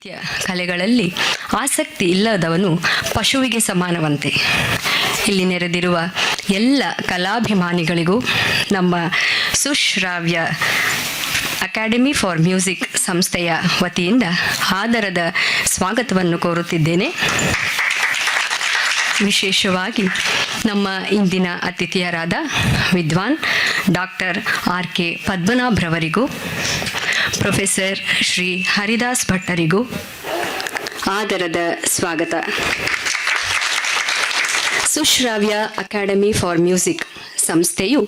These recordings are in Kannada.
ಸಾಹಿತ್ಯ ಕಲೆಗಳಲ್ಲಿ ಆಸಕ್ತಿ ಇಲ್ಲದವನು ಪಶುವಿಗೆ ಸಮಾನವಂತೆ. ಇಲ್ಲಿ ನೆರೆದಿರುವ ಎಲ್ಲ ಕಲಾಭಿಮಾನಿಗಳಿಗೂ ನಮ್ಮ ಸುಶ್ರಾವ್ಯ ಅಕಾಡೆಮಿ ಫಾರ್ ಮ್ಯೂಸಿಕ್ ಸಂಸ್ಥೆಯ ವತಿಯಿಂದ ಆದರದ ಸ್ವಾಗತವನ್ನು ಕೋರುತ್ತಿದ್ದೇನೆ. ವಿಶೇಷವಾಗಿ ನಮ್ಮ ಇಂದಿನ ಅತಿಥಿಯರಾದ ವಿದ್ವಾನ್ ಡಾಕ್ಟರ್ ಆರ್.ಕೆ. ಪದ್ಮನಾಭರವರಿಗೂ ಪ್ರೊಫೆಸರ್ ಶ್ರೀ ಹರಿದಾಸ್ ಭಟ್ಟರಿಗೂ ಆದರದ ಸ್ವಾಗತ. ಸುಶ್ರಾವ್ಯ ಅಕಾಡೆಮಿ ಫಾರ್ ಮ್ಯೂಸಿಕ್ ಸಂಸ್ಥೆಯು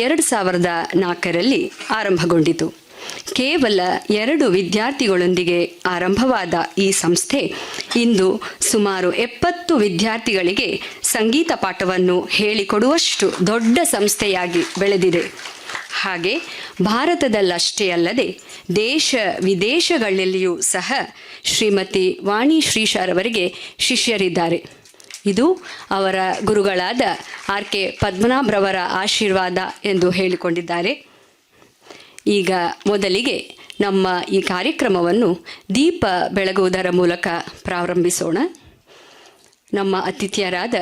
2004ರಲ್ಲಿ ಆರಂಭಗೊಂಡಿತು. ಕೇವಲ 2 ವಿದ್ಯಾರ್ಥಿಗಳೊಂದಿಗೆ ಆರಂಭವಾದ ಈ ಸಂಸ್ಥೆ ಇಂದು ಸುಮಾರು 70 ವಿದ್ಯಾರ್ಥಿಗಳಿಗೆ ಸಂಗೀತ ಪಾಠವನ್ನು ಹೇಳಿಕೊಡುವಷ್ಟು ದೊಡ್ಡ ಸಂಸ್ಥೆಯಾಗಿ ಬೆಳೆದಿದೆ. ಹಾಗೆ ಭಾರತದಲ್ಲಷ್ಟೇ ಅಲ್ಲದೆ ದೇಶ ವಿದೇಶಗಳಲ್ಲಿಯೂ ಸಹ ಶ್ರೀಮತಿ ವಾಣಿ ಶ್ರೀಶರವರಿಗೆ ಶಿಷ್ಯರಿದ್ದಾರೆ. ಇದು ಅವರ ಗುರುಗಳಾದ ಆರ್.ಕೆ. ಪದ್ಮನಾಭರವರ ಆಶೀರ್ವಾದ ಎಂದು ಹೇಳಿಕೊಂಡಿದ್ದಾರೆ. ಈಗ ಮೊದಲಿಗೆ ನಮ್ಮ ಈ ಕಾರ್ಯಕ್ರಮವನ್ನು ದೀಪ ಬೆಳಗುವುದರ ಮೂಲಕ ಪ್ರಾರಂಭಿಸೋಣ. ನಮ್ಮ ಅತಿಥಿಯರಾದ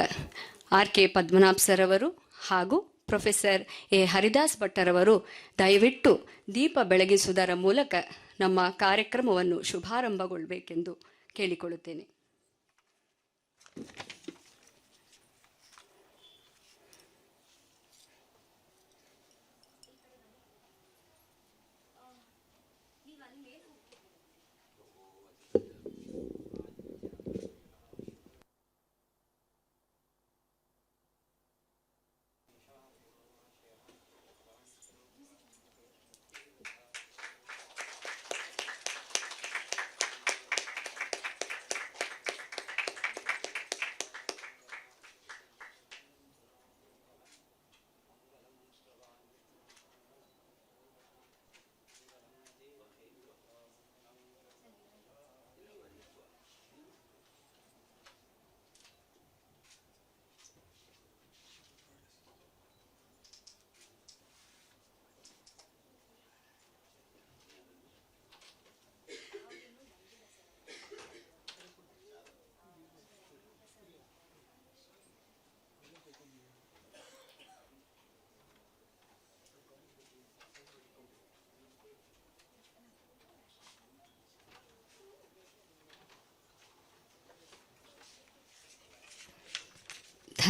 ಆರ್.ಕೆ. ಪದ್ಮನಾಭ್ ಸರ್ ಅವರು ಹಾಗೂ ಪ್ರೊಫೆಸರ್ ಎ. ಹರಿದಾಸ್ ಭಟ್ಟರವರು ದಯವಿಟ್ಟು ದೀಪ ಬೆಳಗಿಸುವುದರ ಮೂಲಕ ನಮ್ಮ ಕಾರ್ಯಕ್ರಮವನ್ನು ಶುಭಾರಂಭಗೊಳ್ಳಬೇಕೆಂದು ಕೇಳಿಕೊಳ್ಳುತ್ತೇನೆ.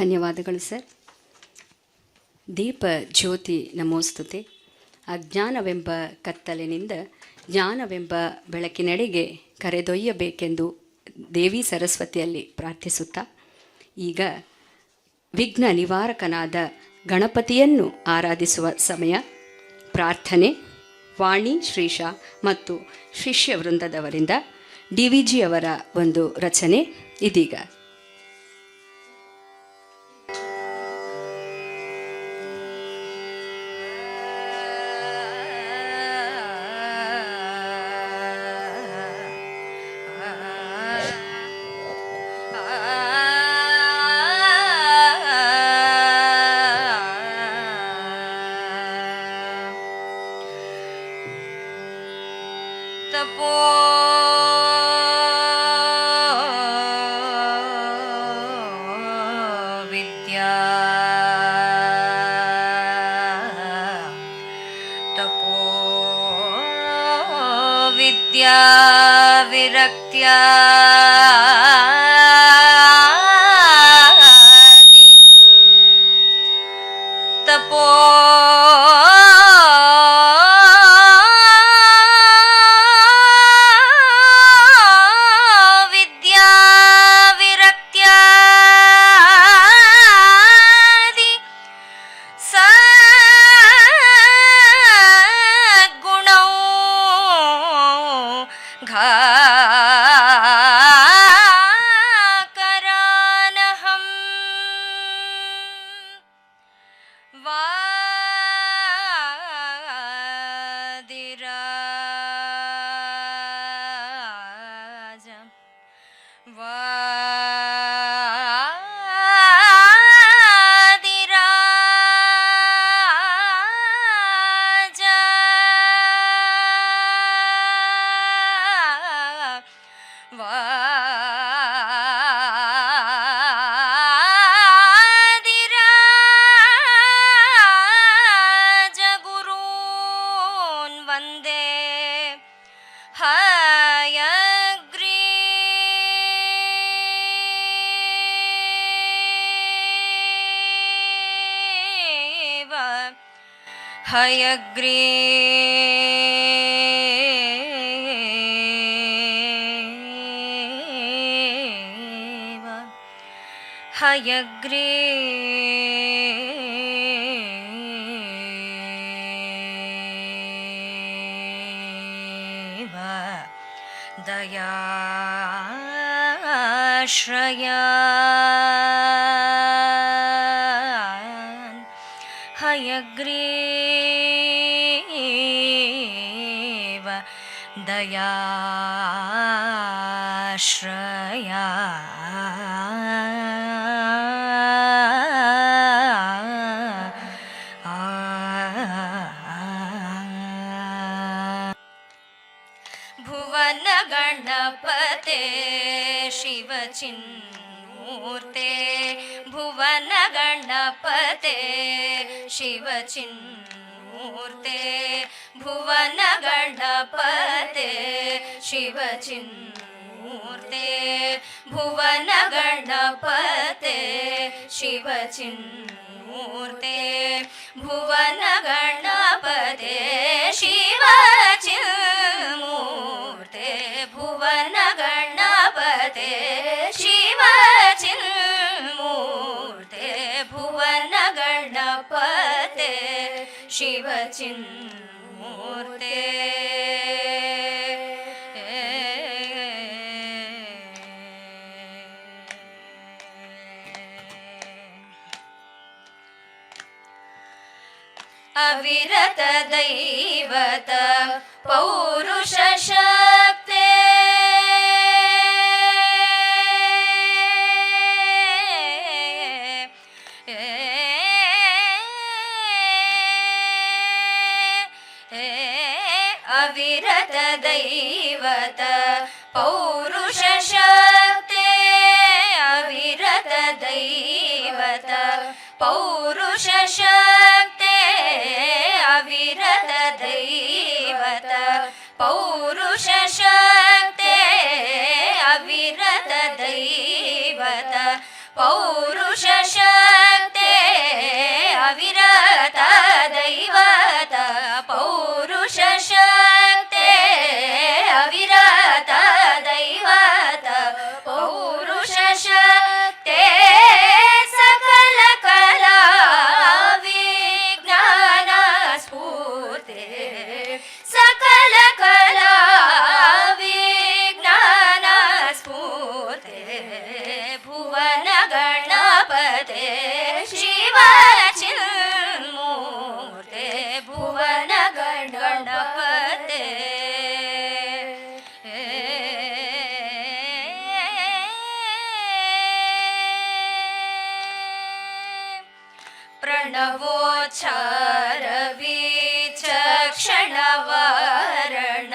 ಧನ್ಯವಾದಗಳು ಸರ್. ದೀಪ ಜ್ಯೋತಿ ನಮೋಸ್ತುತೆ. ಅಜ್ಞಾನವೆಂಬ ಕತ್ತಲಿನಿಂದ ಜ್ಞಾನವೆಂಬ ಬೆಳಕಿನೆಡೆಗೆ ಕರೆದೊಯ್ಯಬೇಕೆಂದು ದೇವಿ ಸರಸ್ವತಿಯಲ್ಲಿ ಪ್ರಾರ್ಥಿಸುತ್ತಾ ಈಗ ವಿಘ್ನ ನಿವಾರಕನಾದ ಗಣಪತಿಯನ್ನು ಆರಾಧಿಸುವ ಸಮಯ. ಪ್ರಾರ್ಥನೆ ವಾಣಿ ಶ್ರೀಶ ಮತ್ತು ಶಿಷ್ಯ ವೃಂದದವರಿಂದ DVG ಅವರ ಒಂದು ರಚನೆ ಇದೀಗ. ವಾದಿರಾಜಗುರೂನ್ ವಂದೇ ಹಯಗ್ರೀವ ಹಯಗ್ರೀವ ದಯಾಶ್ರಯಾನ್ ಹಯಗ್ರೀವ ದಯಾಶ್ರಯಾ ಭುವನ ಗಣಪತೆ ಶಿವಚಿನ್ಮೂರ್ತೆ ಭುವನ ಗಣಪತೆ ಶಿವಚಿನ್ಮೂರ್ತೆ ಭುವನ ಗಣಪತೆ ಶಿವಚಿನ್ಮೂರ್ತೆ ಭುವನ ಗಣಪತೆ ಶಿವಚಿನ್ಮೂರ್ತೆ ಭುವನ ಗಣಪತೆ ಶಿವಚಿನ್ಮೂರ್ತೆ ಭುವನ ಗಣಪತೆ ಶಿವಚಿನ್ಮೂರ್ತೆ ಭುವನ ಗಣಪತೆ ಶಿವಚಿನ್ಮೂರ್ತೆ ಅವಿರತ ದೈವತ ಪೌರುಷ ಶಕ್ತೆ ಅವಿರತ ದೈವತ ಪೌರುಷ ಶಕ್ತೆ ಅವಿರತ ದೈವತ ಪೌರುಷ ಶಕ್ತೆ ಅವಿರತ ದೈವತ ಪೌರುಷ ಶಕ್ತೆ ಅವಿರತ ದೈವತ ಪೌರುಷ ಶಕ್ತೆ ಅವಿರತ ದೈವತ ಪೌರುಷ ಶಕ್ತೆ ಅವಿರತ ದೈವತ ಪೌರುಷ ಶಕ್ತೆ ಸಕಲ ಕಲಾ ವಿಜ್ಞಾನ ಸ್ಫೂರ್ತೆ ಸಕಲ ಕಲಾ ವಿಜ್ಞಾನ ಸ್ಫೂರ್ತೆ ಭುವನ ಗಣಪತೆ ಶಿವಚಿನ್ಮೂರ್ತೆ ಭುವನ ಗಣಪತೆ ಪ್ರಣವೋಚ್ಚಾರ ವಿಚಕ್ಷಣ ವಾರಣ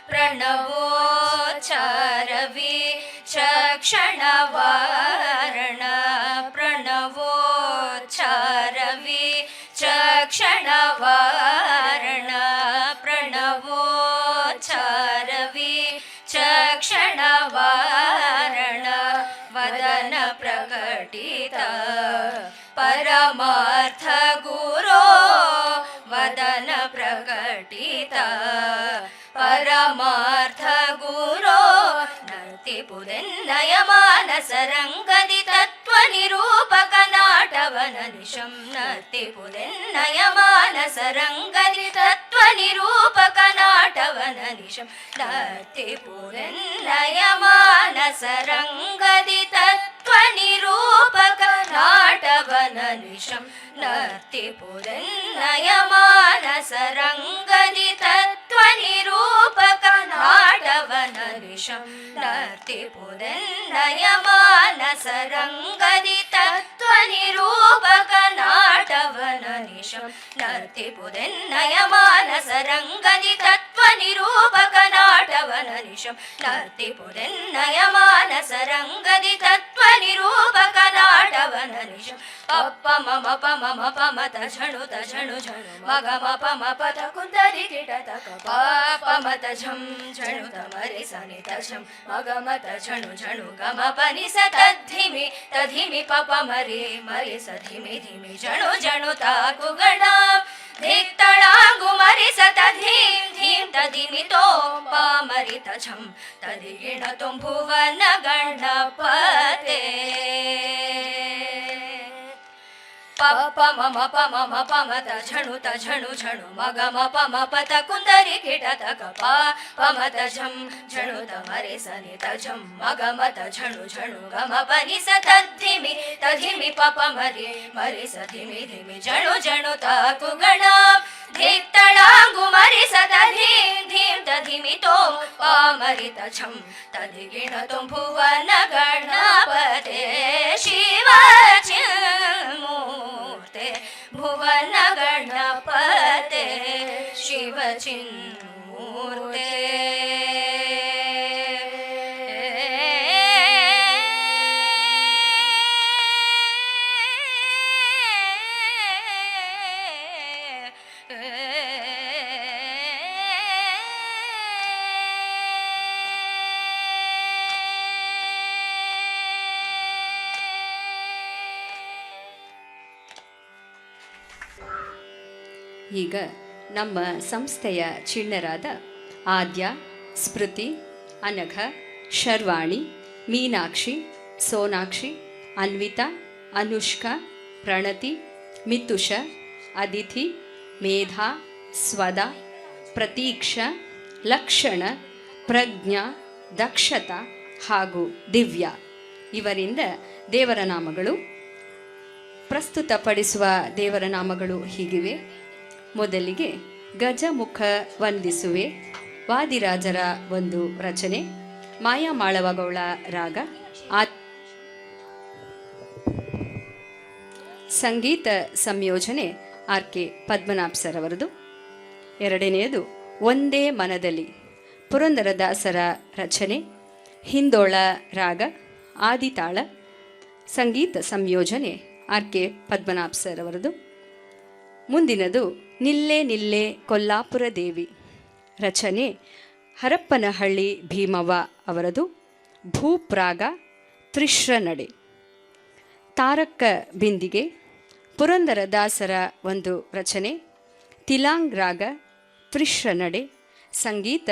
ಪ್ರಣವೋಚ್ಚಾರ ವಿಚಕ್ಷಣ ವಾರಣ ಪ್ರಣವೋಚ್ಚಾರ ವಿಚಕ್ಷಣ ವಾರಣ ಪ್ರಣವೋಚ್ಚಾರ ವಿಚಕ್ಷಣ ವಾರಣ ವದನ ಪ್ರಕಟಿತ ಪರಮಾರ್ಥ ಗುರೋ ವದನ ಪ್ರಕಟಿತ ಪರಮಾರ್ಥ ಗುರೋ ನರ್ತಿಪುರೆನ್ನಯ ಮಾನಸರಂಗದಿ ತತ್ವ ನಿರೂಪಕ ನಾಟವನ ನಿಶಂ ನರ್ತಿಪುರೆನ್ನಯ ಮಾನಸರಂಗದಿ ತತ್ವ ನಿರೂಪಕ ನಾಟವನ ನಿಶಂ ನರ್ತಿಪುರೆನ್ನಯ ಮಾನಸರಂಗದಿ ತತ್ವ ನಿರೂಪಕ ನಾಟವನ ನಿಶಂ ನರ್ತಿಪುರೆನ್ನಯ ಮಾನಸರಂಗದಿ ತತ್ವ ನಿರೂಪಕ ನಾಟವನ ನಿಶಂ ನರ್ತಿಪುರೆನ್ನಯ ಮಾನಸರಂಗದಿ ತತ್ವ ತತ್ವನಿರೂಪಕ ನಾಟವನ ನಿಶಂ ನರ್ತಿಪುದೆನ್ನಯ ಮಾನಸರಂಗದಿ ತತ್ವನಿರೂಪಕ ನಾಟವನ ನಿಶಂ ನರ್ತಿಪುದೆನ್ನಯ ಮಾನಸರಂಗದಿ ತತ್ವನಿರೂಪಕ ನಾಟವನ ನಿಶಂ ಪಪ್ಪ ಮಮ ಪ ಮಮ ಪ ಮತ ಝಣು ತ ಝಣು ಝಣು ಮಗ ಮ ಪ ಮ ಪದ ಕುಂದರಿ ಕಿಟ ತಕ ಪ ಮತ ಝಂ ಝಣು ತ ಮರಿ ಸನಿ ತ ಝಂ ಮಗ ಮತ ಝಣು ಝಣು ಗ ಮ ಪ ನಿ ಸ ತದ್ಧಿಮಿ ತಧಿಮಿ ಪ ಪ ಮರಿ ಮರಿ ಸ ಧಿಮಿ ಧಿಮಿ ಝಣು ಝಣು ತ ಕುಗಣ ಧಿಕ್ ತಳಾಂಗು ಮರಿ ಸ ತಧೀಂ ಧೀಂ ತಧಿಮಿ ತೋ ಪ ಮರಿ ತ ಝಂ ತದಿಗಿಣ ತುಂ ಭುವನ ಗಣಪತೆ ಪ ಮಮ ಪ ಮಮ ಪ ಮತ ಝಣು ತ ಝಣು ಝಣು ಮಗ ಮ ಪ ಮ ಪತ ಕುಂದರಿ ಕಿಟ ತಕ ಪ ಮತ ಝಂ ಝಣು ತ ಮರಿ ಸನಿ ತ ಝಂ ಮಗ ಮತ ಝಣು ಝಣು ಗ ಮ ಪ ನಿ ಸ ತದ್ಧಿಮಿ ತಧಿಮಿ ಪ ಪ ಮರಿ ಮರಿ ಸ ಧಿಮಿ ಧಿಮಿ ಝಣು ಝಣು ತ ಕುಗಣ ಧಿಕ್ ತಳಾಂಗು ಮರಿ ಸ ತಧೀಂ ಧೀಂ ತಧಿಮಿ ತೋ ಪ ಮರಿ ತ ಝಂ ತದಿಗಿಣ ತುಂ ಭುವನ ಗಣಪತೆ ಶಿವ ಚಿನ್ಮೂರ್ತೆ ಭುವನ ಗಣಪತೆ ಶಿವ ಚಿನ್ಮೂರ್ತೆ ಈಗ ನಮ್ಮ ಸಂಸ್ಥೆಯ ಚಿಣ್ಣರಾದ ಆದ್ಯ, ಸ್ಮೃತಿ, ಅನಘ, ಶರ್ವಾಣಿ, ಮೀನಾಕ್ಷಿ, ಸೋನಾಕ್ಷಿ, ಅನ್ವಿತಾ, ಅನುಷ್ಕಾ, ಪ್ರಣತಿ, ಮಿತುಷ, ಅದಿತಿ, ಮೇಧಾ, ಸ್ವದಾ, ಪ್ರತೀಕ್ಷಾ, ಲಕ್ಷಣ, ಪ್ರಜ್ಞಾ, ದಕ್ಷತಾ ಹಾಗೂ ದಿವ್ಯಾ ಇವರಿಂದ ದೇವರ ನಾಮಗಳು ಪ್ರಸ್ತುತಪಡಿಸುವ ದೇವರ ನಾಮಗಳು ಹೀಗಿವೆ. ಮೊದಲಿಗೆ ಗಜಮುಖ ವಂದಿಸುವೆ, ವಾದಿರಾಜರ ಒಂದು ರಚನೆ, ಮಾಯಾಮಾಳವಗೌಳ ರಾಗ, ಸಂಗೀತ ಸಂಯೋಜನೆ ಆರ್.ಕೆ. ಪದ್ಮನಾಭ್ ಸರ್ ಅವರದು. ಎರಡನೆಯದು ಒಂದೇ ಮನದಲ್ಲಿ, ಪುರಂದರದಾಸರ ರಚನೆ, ಹಿಂದೋಳ ರಾಗ, ಆದಿತಾಳ, ಸಂಗೀತ ಸಂಯೋಜನೆ ಆರ್.ಕೆ. ಪದ್ಮನಾಭ್ ಸರ್ ಅವರದು. ಮುಂದಿನದು ನಿಲ್ಲೆ ನಿಲ್ಲೆ ಕೊಲ್ಲಾಪುರ ದೇವಿ, ರಚನೆ ಹರಪ್ಪನಹಳ್ಳಿ ಭೀಮವ್ವ ಅವರದು, ಭೂಪ್ರಾಗ, ತ್ರಿಶ್ರ ನಡೆ. ತಾರಕ್ಕ ಬಿಂದಿಗೆ, ಪುರಂದರದಾಸರ ಒಂದು ರಚನೆ, ತಿಲಾಂಗ್ ರಾಗ, ತ್ರಿಶ್ರ ನಡೆ, ಸಂಗೀತ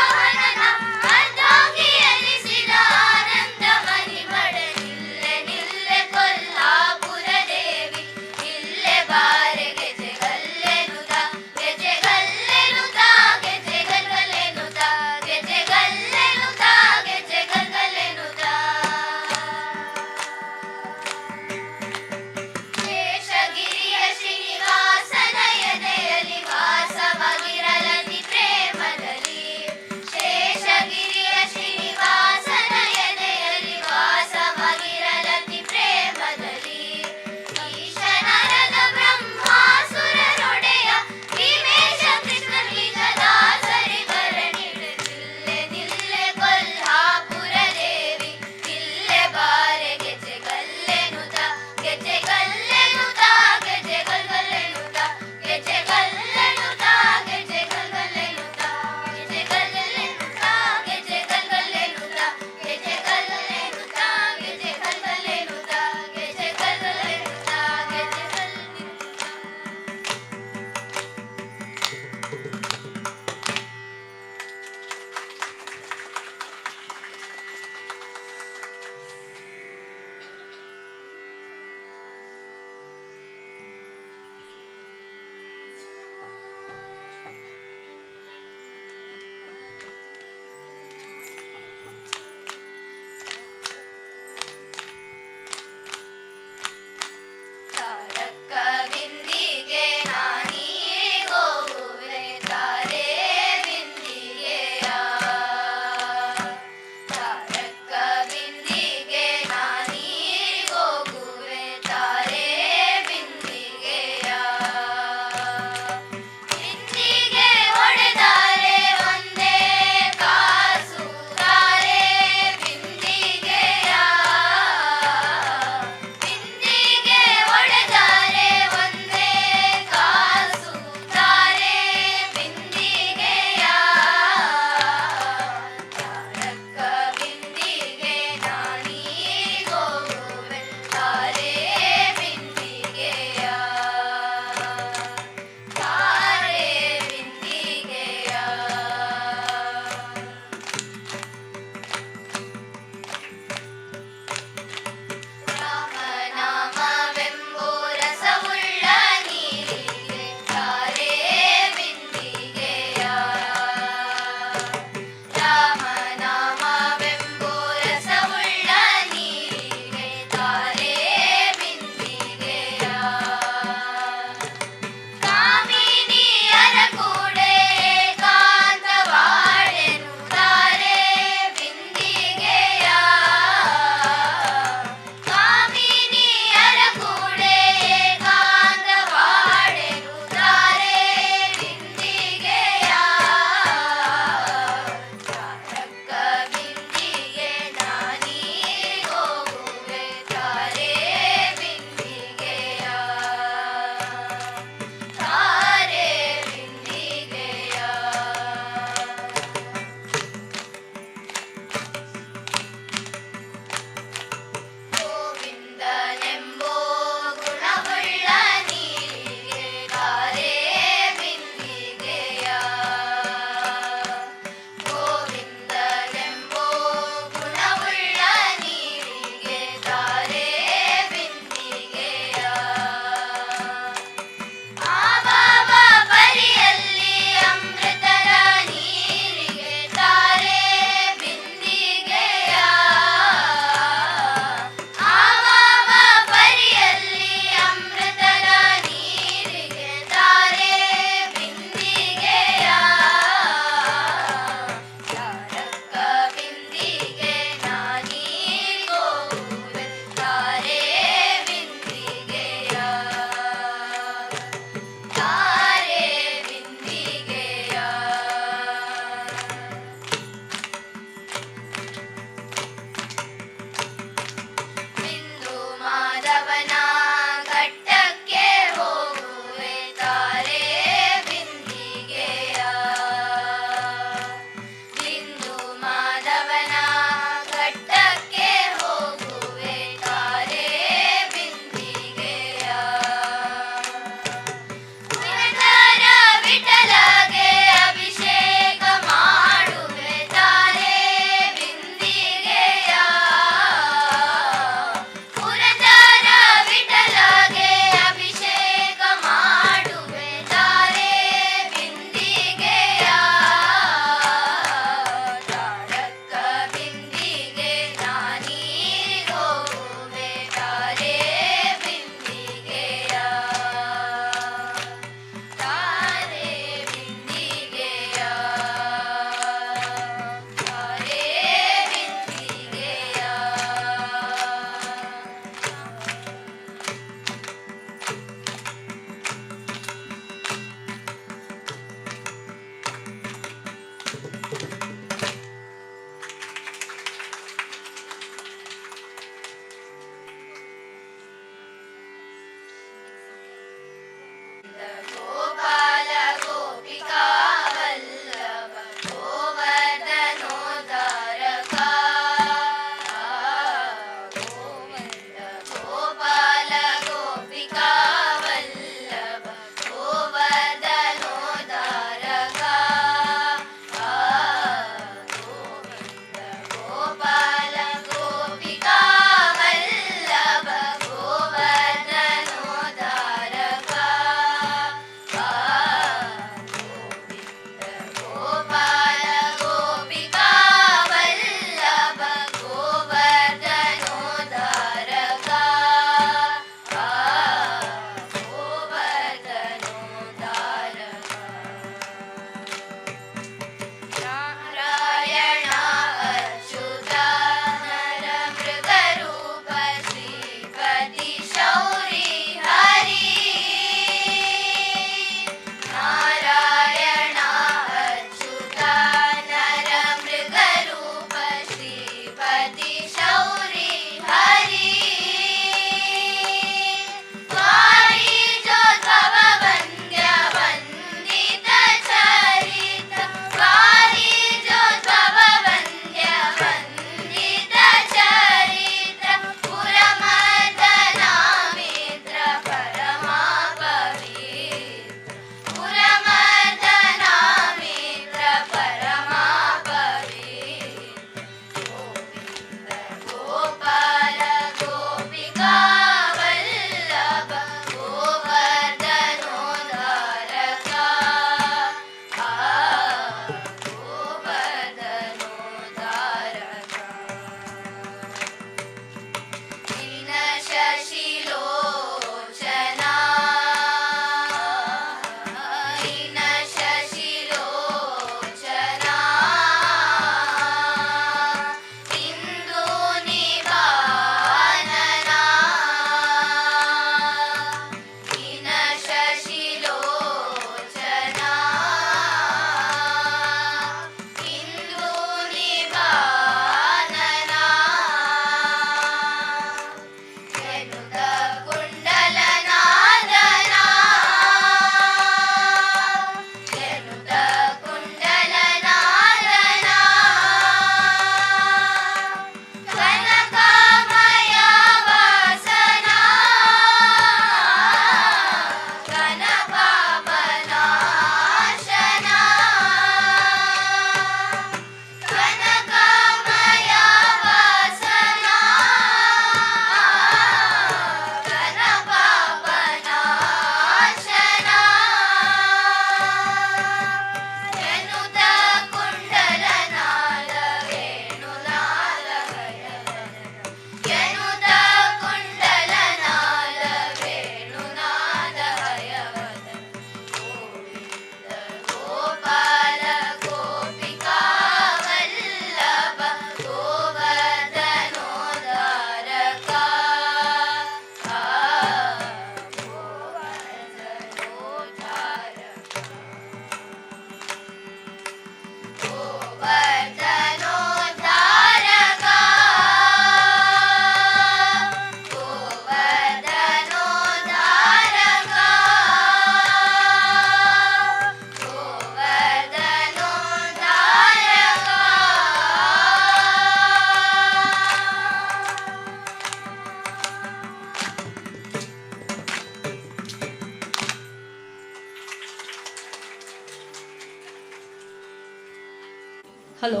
ಹಲೋ.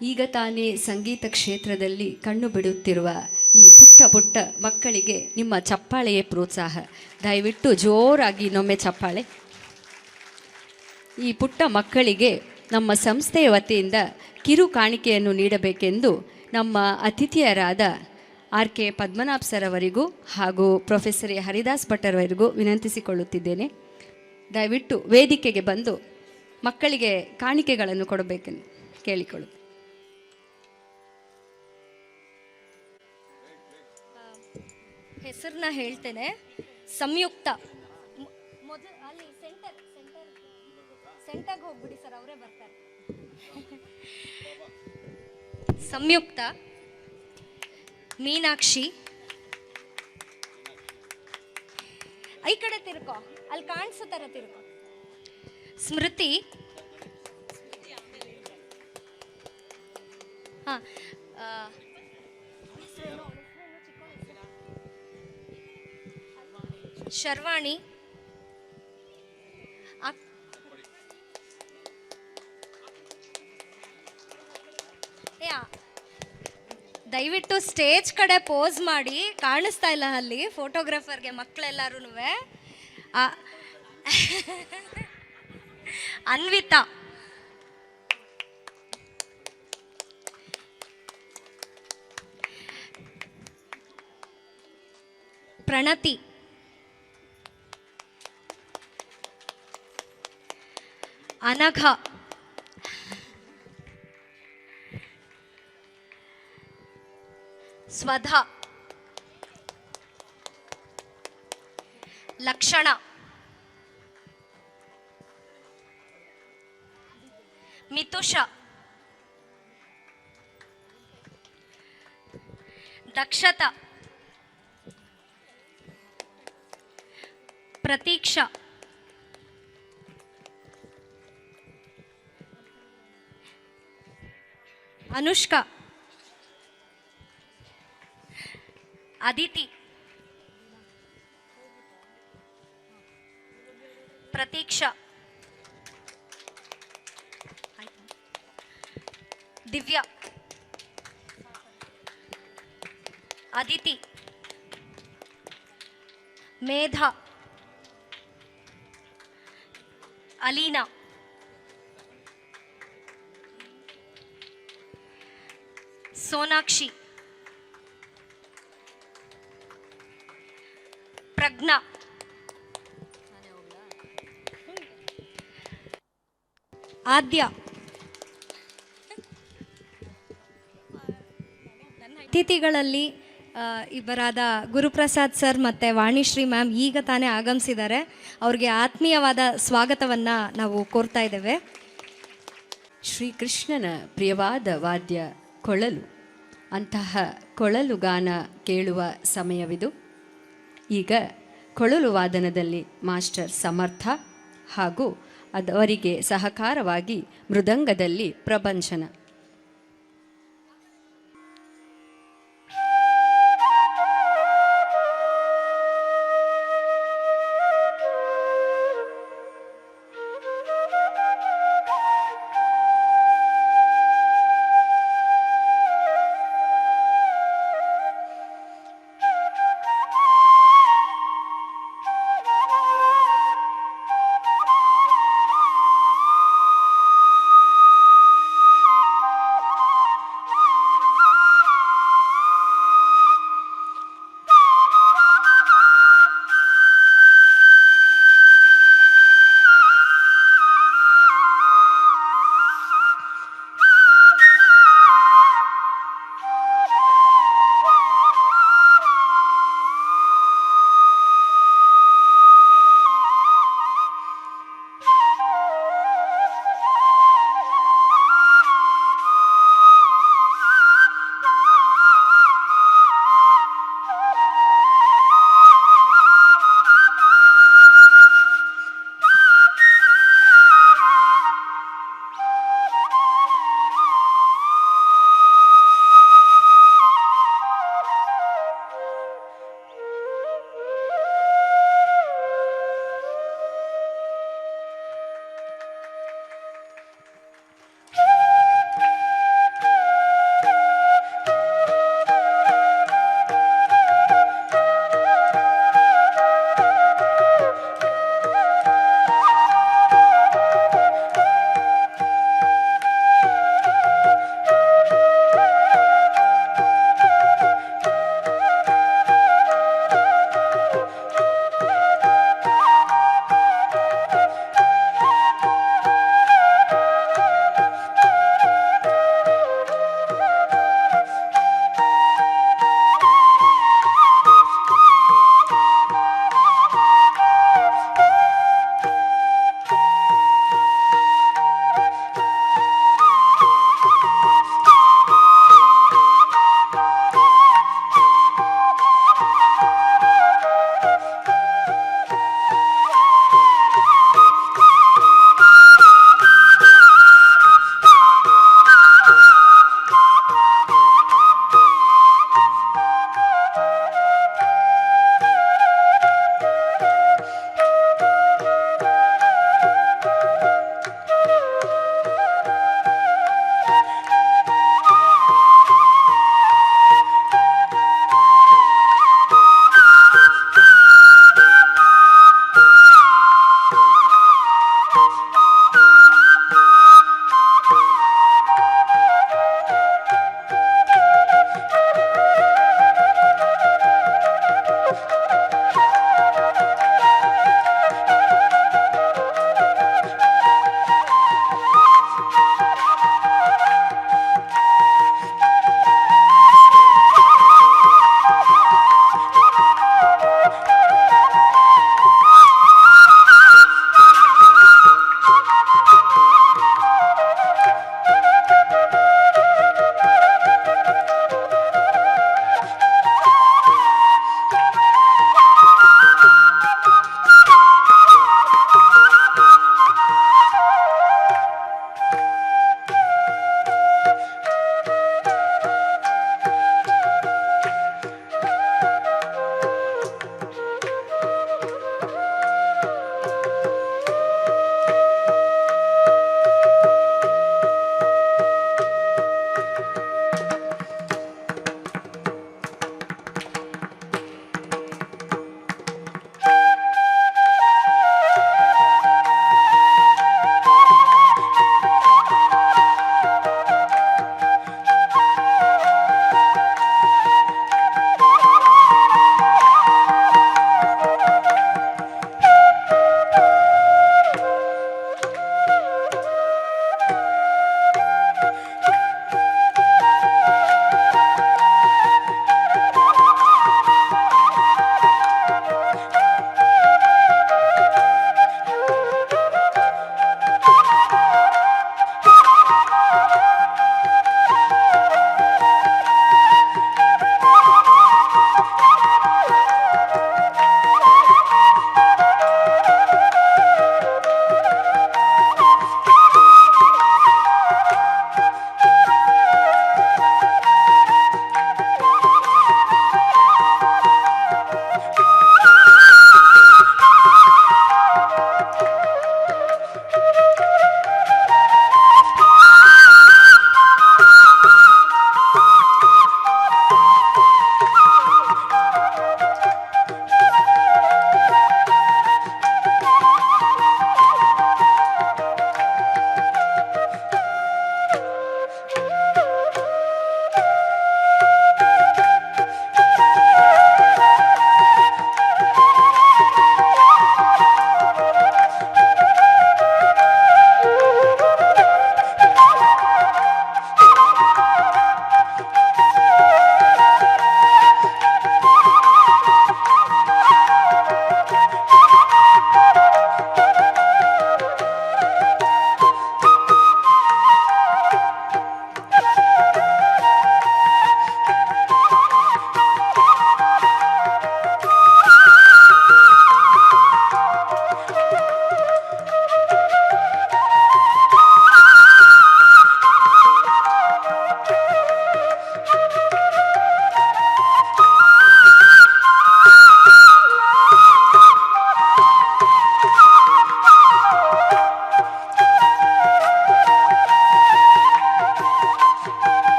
ಈಗ ತಾನೇ ಸಂಗೀತ ಕ್ಷೇತ್ರದಲ್ಲಿ ಕಣ್ಣು ಬಿಡುತ್ತಿರುವ ಈ ಪುಟ್ಟ ಪುಟ್ಟ ಮಕ್ಕಳಿಗೆ ನಿಮ್ಮ ಚಪ್ಪಾಳೆಯೇ ಪ್ರೋತ್ಸಾಹ. ದಯವಿಟ್ಟು ಜೋರಾಗಿ ಇನ್ನೊಮ್ಮೆ ಚಪ್ಪಾಳೆ. ಈ ಪುಟ್ಟ ಮಕ್ಕಳಿಗೆ ನಮ್ಮ ಸಂಸ್ಥೆಯ ವತಿಯಿಂದ ಕಿರು ಕಾಣಿಕೆಯನ್ನು ನೀಡಬೇಕೆಂದು ನಮ್ಮ ಅತಿಥಿಯರಾದ ಆರ್ ಕೆ ಪದ್ಮನಾಭ್ ಸರ್ ಅವರಿಗೂ ಹಾಗೂ ಪ್ರೊಫೆಸರ್ ಹರಿದಾಸ್ ಭಟ್ಟರ್ ಅವರಿಗೂ ವಿನಂತಿಸಿಕೊಳ್ಳುತ್ತಿದ್ದೇನೆ. ದಯವಿಟ್ಟು ವೇದಿಕೆಗೆ ಬಂದು ಮಕ್ಕಳಿಗೆ ಕಾಣಿಕೆಗಳನ್ನು ಕೊಡಬೇಕೆಂದು ಕೇಳಿಕೊಳ್ಳುತ್ತೇನೆ. ಹೆಸರನ್ನ ಹೇಳ್ತೇನೆ. ಸಂಯುಕ್ತ. ಮೊದಲು ಅಲ್ಲಿ ಸೆಂಟರ್ಗೆ ಹೋಗ್ಬಿಡಿ ಸರ್, ಅವರೇ ಬರ್ತಾರೆ. ಸಂಯುಕ್ತ, ಮೀನಾಕ್ಷಿ, ಈ ಕಡೆ ತಿರ್ಕೋ, ಅಲ್ಲಿ ಕಾಣಿಸೋ ಥರ ತಿರ್ಕೋ. ಸ್ಮೃತಿ, ಹಾಂ, ಶರ್ವಾಣಿ, ದಯವಿಟ್ಟು ಸ್ಟೇಜ್ ಕಡೆ ಪೋಸ್ ಮಾಡಿ, ಕಾಣಿಸ್ತಾ ಇಲ್ಲ ಅಲ್ಲಿ ಫೋಟೋಗ್ರಾಫರ್ಗೆ ಮಕ್ಕಳೆಲ್ಲರೂ. ಅನ್ವಿತಾ, ಪ್ರಣತಿ, ಅನಘ, ಸ್ವಧಾ, ಲಕ್ಷಣ, ಮಿತುಷ, ದಕ್ಷತಾ, ಪ್ರತೀಕ್ಷಾ, ಅನುಷ್ಕಾ, ಅದಿತಿ, ಪ್ರತೀಕ್ಷಾ, ದಿವ್ಯಾ, ಅದಿತಿ, ಮೇಧಾ, ಅಲೀನಾ, ಸೋನಾಕ್ಷಿ, ಪ್ರಜ್ಞಾ, ಆದ್ಯ. ಅತಿಥಿಗಳಲ್ಲಿ ಇಬ್ಬರಾದ ಗುರುಪ್ರಸಾದ್ ಸರ್ ಮತ್ತು ವಾಣಿಶ್ರೀ ಮ್ಯಾಮ್ ಈಗ ತಾನೇ ಆಗಮಿಸಿದ್ದಾರೆ. ಅವ್ರಿಗೆ ಆತ್ಮೀಯವಾದ ಸ್ವಾಗತವನ್ನು ನಾವು ಕೋರ್ತಾ ಇದ್ದೇವೆ. ಶ್ರೀಕೃಷ್ಣನ ಪ್ರಿಯವಾದ ವಾದ್ಯ ಕೊಳಲು. ಅಂತಹ ಕೊಳಲು ಗಾನ ಕೇಳುವ ಸಮಯವಿದು. ಈಗ ಕೊಳಲು ವಾದನದಲ್ಲಿ ಮಾಸ್ಟರ್ ಸಮರ್ಥ ಹಾಗೂ ಅವರಿಗೆ ಸಹಕಾರವಾಗಿ ಮೃದಂಗದಲ್ಲಿ ಪ್ರಪಂಚನ.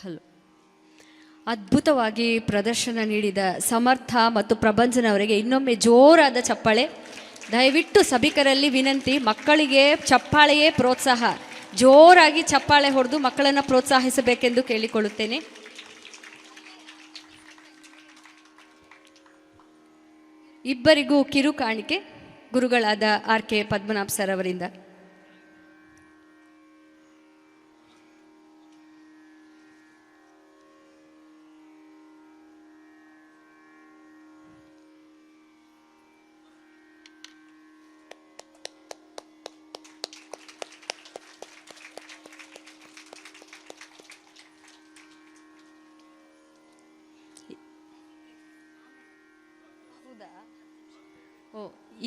ಹಲೋ. ಅದ್ಭುತವಾಗಿ ಪ್ರದರ್ಶನ ನೀಡಿದ ಸಮರ್ಥ ಮತ್ತು ಪ್ರಭಂಜನವರಿಗೆ ಇನ್ನೊಮ್ಮೆ ಜೋರಾದ ಚಪ್ಪಾಳೆ. ದಯವಿಟ್ಟು ಸಭಿಕರಲ್ಲಿ ವಿನಂತಿ, ಮಕ್ಕಳಿಗೆ ಚಪ್ಪಾಳೆಯೇ ಪ್ರೋತ್ಸಾಹ. ಜೋರಾಗಿ ಚಪ್ಪಾಳೆ ಹೊಡೆದು ಮಕ್ಕಳನ್ನು ಪ್ರೋತ್ಸಾಹಿಸಬೇಕೆಂದು ಕೇಳಿಕೊಳ್ಳುತ್ತೇನೆ. ಇಬ್ಬರಿಗೂ ಕಿರು ಕಾಣಿಕೆ ಗುರುಗಳಾದ ಆರ್.ಕೆ. ಪದ್ಮನಾಭ್ ಸರ್ ಅವರಿಂದ.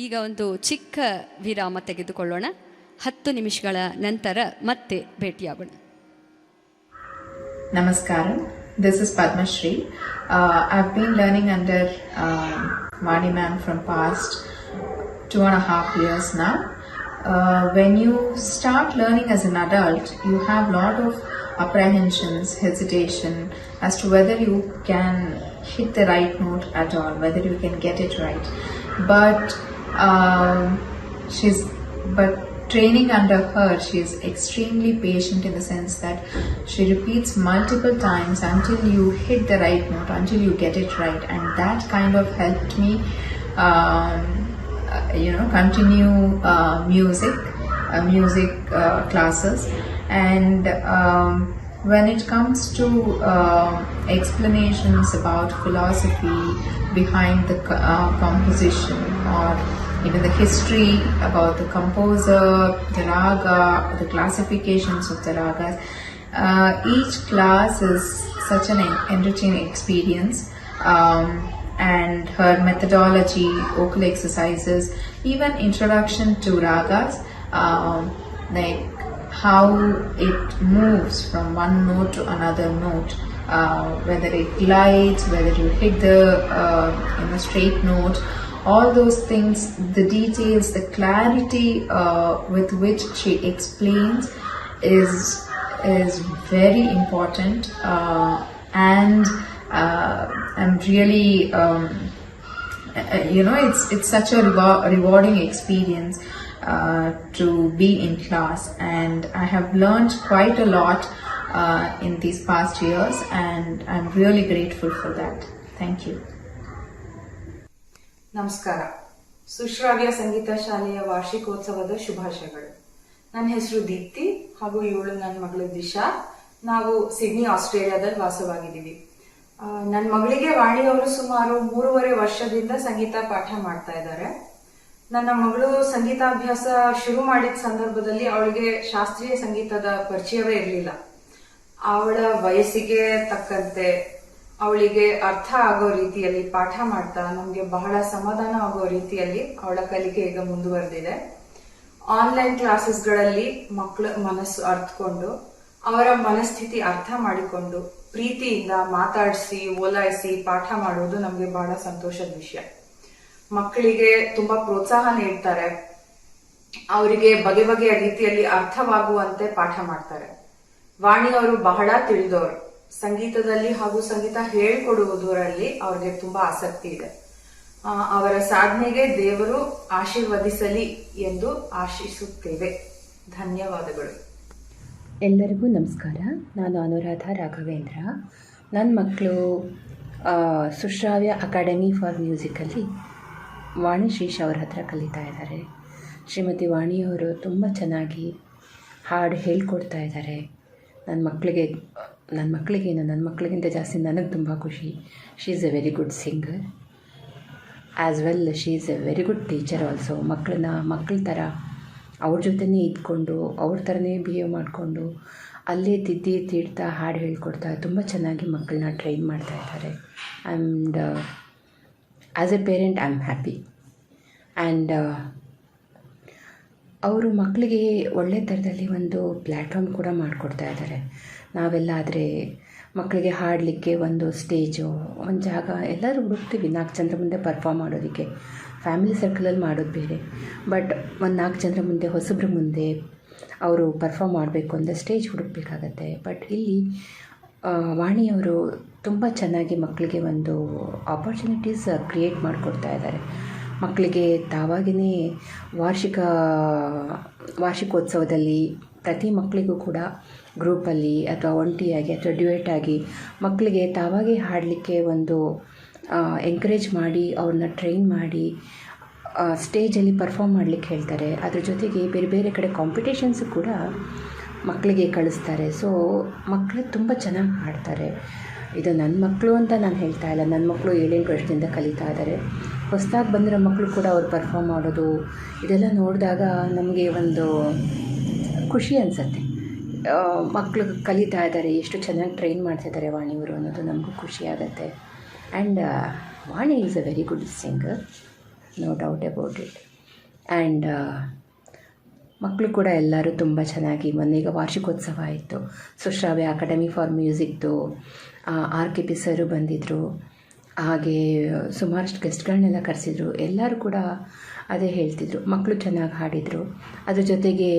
ಈಗ ಒಂದು ಚಿಕ್ಕ ವಿರಾಮ ತೆಗೆದುಕೊಳ್ಳೋಣ. 10 ನಿಮಿಷಗಳ ನಂತರ ಮತ್ತೆ ಭೇಟಿಯಾಗೋಣ. Namaskaram. This is Padma Shri. I've been learning under Vani ma'am from past 2.5 years now. When you start learning as an adult, you have a lot of apprehensions, hesitation as to whether you can hit the right note at all, whether you can get it right. But training under her, she is extremely patient in the sense that she repeats multiple times until you hit the right note, until you get it right, and that kind of helped me continue music classes. And when it comes to explanations about philosophy behind the composition, or even the history about the composer, the raga, the classifications of the ragas, each class is such an enriching experience. And her methodology, vocal exercises, even introduction to ragas, like how it moves from one note to another note, whether it glides, whether you hit the straight note, all those things, the details, the clarity with which she explains is very important, and I'm really it's such a rewarding experience to be in class, and I have learned quite a lot in these past years, and I'm really grateful for that. Thank you. ನಮಸ್ಕಾರ. ಸುಶ್ರಾವ್ಯ ಸಂಗೀತ ಶಾಲೆಯ ವಾರ್ಷಿಕೋತ್ಸವದ ಶುಭಾಶಯಗಳು. ನನ್ನ ಹೆಸರು ದೀಪ್ತಿ ಹಾಗೂ ಇವಳು ನನ್ನ ಮಗಳು ದಿಶಾ. ನಾವು ಸಿಡ್ನಿ, ಆಸ್ಟ್ರೇಲಿಯಾದಲ್ಲಿ ವಾಸವಾಗಿದ್ದೀವಿ. ನನ್ನ ಮಗಳಿಗೆ ವಾಣಿಯವರು ಸುಮಾರು 3.5 ವರ್ಷದಿಂದ ಸಂಗೀತ ಪಾಠ ಮಾಡ್ತಾ ಇದ್ದಾರೆ. ನನ್ನ ಮಗಳು ಸಂಗೀತಾಭ್ಯಾಸ ಶುರು ಮಾಡಿದ ಸಂದರ್ಭದಲ್ಲಿ ಅವಳಿಗೆ ಶಾಸ್ತ್ರೀಯ ಸಂಗೀತದ ಪರಿಚಯವೇ ಇರಲಿಲ್ಲ. ಅವಳ ವಯಸ್ಸಿಗೆ ತಕ್ಕಂತೆ ಅವಳಿಗೆ ಅರ್ಥ ಆಗೋ ರೀತಿಯಲ್ಲಿ ಪಾಠ ಮಾಡ್ತಾ ನಮ್ಗೆ ಬಹಳ ಸಮಾಧಾನ ಆಗೋ ರೀತಿಯಲ್ಲಿ ಅವಳ ಕಲಿಕೆ ಈಗ ಮುಂದುವರೆದಿದೆ. ಆನ್ಲೈನ್ ಕ್ಲಾಸಸ್ಗಳಲ್ಲಿ ಮಕ್ಕಳ ಮನಸ್ಸು ಅರ್ಥಕೊಂಡು, ಅವರ ಮನಸ್ಥಿತಿ ಅರ್ಥ ಮಾಡಿಕೊಂಡು, ಪ್ರೀತಿಯಿಂದ ಮಾತಾಡಿಸಿ ಓಲಾಯಿಸಿ ಪಾಠ ಮಾಡೋದು ನಮ್ಗೆ ಬಹಳ ಸಂತೋಷದ ವಿಷಯ. ಮಕ್ಕಳಿಗೆ ತುಂಬಾ ಪ್ರೋತ್ಸಾಹ ನೀಡ್ತಾರೆ, ಅವರಿಗೆ ಬಗೆ ಬಗೆಯ ರೀತಿಯಲ್ಲಿ ಅರ್ಥವಾಗುವಂತೆ ಪಾಠ ಮಾಡ್ತಾರೆ. ವಾಣಿಯವರು ಬಹಳ ತಿಳಿದವರು. ಸಂಗೀತದಲ್ಲಿ ಹಾಗೂ ಸಂಗೀತ ಹೇಳ್ಕೊಡುವುದರಲ್ಲಿ ಅವ್ರಿಗೆ ತುಂಬಾ ಆಸಕ್ತಿ ಇದೆ. ಅವರ ಸಾಧನೆಗೆ ದೇವರು ಆಶೀರ್ವದಿಸಲಿ ಎಂದು ಆಶಿಸುತ್ತೇವೆ. ಧನ್ಯವಾದಗಳು. ಎಲ್ಲರಿಗೂ ನಮಸ್ಕಾರ. ನಾನು ಅನುರಾಧ ರಾಘವೇಂದ್ರ. ನನ್ನ ಮಕ್ಕಳು ಸುಶ್ರಾವ್ಯ ಅಕಾಡೆಮಿ ಫಾರ್ ಮ್ಯೂಸಿಕಲ್ಲಿ ವಾಣಿ ಶ್ರೀಶ್ ಅವ್ರ ಹತ್ರ ಕಲಿತಾ ಇದ್ದಾರೆ. ಶ್ರೀಮತಿ ವಾಣಿಯವರು ತುಂಬ ಚೆನ್ನಾಗಿ ಹಾಡು ಹೇಳ್ಕೊಡ್ತಾ ಇದ್ದಾರೆ. ನನ್ನ ಮಕ್ಕಳಿಗಿಂತ ಜಾಸ್ತಿ ನನಗೆ ತುಂಬ ಖುಷಿ. She is A very good singer as well she is A very good teacher also. ಮಕ್ಕಳ ಥರ ಅವ್ರ ಜೊತೆನೇ ಇದ್ಕೊಂಡು ಅವ್ರ ಥರನೇ ಬಿಹೇವ್ ಮಾಡಿಕೊಂಡು ಅಲ್ಲೇ ತಿಡ್ತಾ ಹಾಡು ಹೇಳ್ಕೊಡ್ತಾ ತುಂಬ ಚೆನ್ನಾಗಿ ಮಕ್ಕಳನ್ನ ಟ್ರೈನ್ ಮಾಡ್ತಾ ಇದ್ದಾರೆ. And as A parent I am happy. And ಅವರು ಮಕ್ಕಳಿಗೆ ಒಳ್ಳೆ ಥರದಲ್ಲಿ ಒಂದು ಪ್ಲ್ಯಾಟ್ಫಾರ್ಮ್ ಕೂಡ ಮಾಡಿಕೊಡ್ತಾ ಇದ್ದಾರೆ. ನಾವೆಲ್ಲ ಆದರೆ ಮಕ್ಕಳಿಗೆ ಹಾಡಲಿಕ್ಕೆ ಒಂದು ಸ್ಟೇಜು, ಒಂದು ಜಾಗ ಎಲ್ಲರೂ ಹುಡುಕ್ತೀವಿ 4 ಜನರ ಮುಂದೆ ಪರ್ಫಾರ್ಮ್ ಮಾಡೋದಕ್ಕೆ. ಫ್ಯಾಮಿಲಿ ಸರ್ಕಲಲ್ಲಿ ಮಾಡೋದು ಬೇರೆ, ಬಟ್ ಒಂದು 4 ಜನರ ಮುಂದೆ, ಹೊಸಬ್ರ ಮುಂದೆ ಅವರು ಪರ್ಫಾರ್ಮ್ ಮಾಡಬೇಕು ಅಂದರೆ ಸ್ಟೇಜ್ ಹುಡುಕಬೇಕಾಗತ್ತೆ. ಬಟ್ ಇಲ್ಲಿ ವಾಣಿಯವರು ತುಂಬ ಚೆನ್ನಾಗಿ ಮಕ್ಕಳಿಗೆ ಒಂದು ಆಪರ್ಚುನಿಟೀಸ್ ಕ್ರಿಯೇಟ್ ಮಾಡಿಕೊಡ್ತಾ ಇದ್ದಾರೆ. ಮಕ್ಕಳಿಗೆ ತಾವಾಗಿಯೇ ವಾರ್ಷಿಕೋತ್ಸವದಲ್ಲಿ ಪ್ರತಿ ಮಕ್ಕಳಿಗೂ ಕೂಡ ಗ್ರೂಪಲ್ಲಿ ಅಥವಾ ಒಂಟಿಯಾಗಿ ಅಥವಾ ಡ್ಯುಯೆಟ್ ಆಗಿ ಮಕ್ಕಳಿಗೆ ತಾವಾಗೇ ಹಾಡಲಿಕ್ಕೆ ಒಂದು ಎಂಕರೇಜ್ ಮಾಡಿ ಅವ್ರನ್ನ ಟ್ರೈನ್ ಮಾಡಿ ಸ್ಟೇಜಲ್ಲಿ ಪರ್ಫಾರ್ಮ್ ಮಾಡಲಿಕ್ಕೆ ಹೇಳ್ತಾರೆ. ಅದ್ರ ಜೊತೆಗೆ ಬೇರೆ ಬೇರೆ ಕಡೆ ಕಾಂಪಿಟೇಷನ್ಸು ಕೂಡ ಮಕ್ಕಳಿಗೆ ಕಳಿಸ್ತಾರೆ. ಸೊ ಮಕ್ಕಳು ತುಂಬ ಚೆನ್ನಾಗಿ ಹಾಡ್ತಾರೆ. ಇದು ನನ್ನ ಮಕ್ಕಳು ಅಂತ ನಾನು ಹೇಳ್ತಾ ಇಲ್ಲ, ನನ್ನ ಮಕ್ಕಳು 7-8 ವರ್ಷದಿಂದ ಕಲಿತಾ ಇದ್ದಾರೆ. ಹೊಸದಾಗಿ ಬಂದಿರೋ ಮಕ್ಕಳು ಕೂಡ ಅವ್ರು ಪರ್ಫಾರ್ಮ್ ಮಾಡೋದು ಇದೆಲ್ಲ ನೋಡಿದಾಗ ನಮಗೆ ಒಂದು ಖುಷಿ ಅನಿಸುತ್ತೆ. ಮಕ್ಕಳು ಕಲಿತಾ ಇದ್ದಾರೆ, ಎಷ್ಟು ಚೆನ್ನಾಗಿ ಟ್ರೈನ್ ಮಾಡ್ತಿದ್ದಾರೆ ವಾಣಿಯವರು ಅನ್ನೋದು ನಮಗೂ ಖುಷಿ ಆಗುತ್ತೆ. And Vani is a very good singer, no doubt about it. And ಮಕ್ಕಳು ಕೂಡ ಎಲ್ಲರೂ ತುಂಬ ಚೆನ್ನಾಗಿ, ಮೊನ್ನೆಗ ವಾರ್ಷಿಕೋತ್ಸವ ಆಯಿತು, ಸುಶ್ರಾವ್ಯ ಅಕಾಡೆಮಿ ಫಾರ್ ಮ್ಯೂಸಿಕ್ದು RKP ಸರು ಬಂದಿದ್ದರು. ಹಾಗೆ ಸುಮಾರಷ್ಟು ಗೆಸ್ಟ್ಗಳನ್ನೆಲ್ಲ ಕರೆಸಿದ್ರು. ಎಲ್ಲರೂ ಕೂಡ ಅದೇ ಹೇಳ್ತಿದ್ರು, ಮಕ್ಕಳು ಚೆನ್ನಾಗಿ ಹಾಡಿದರು. ಅದ್ರ ಜೊತೆಗೆ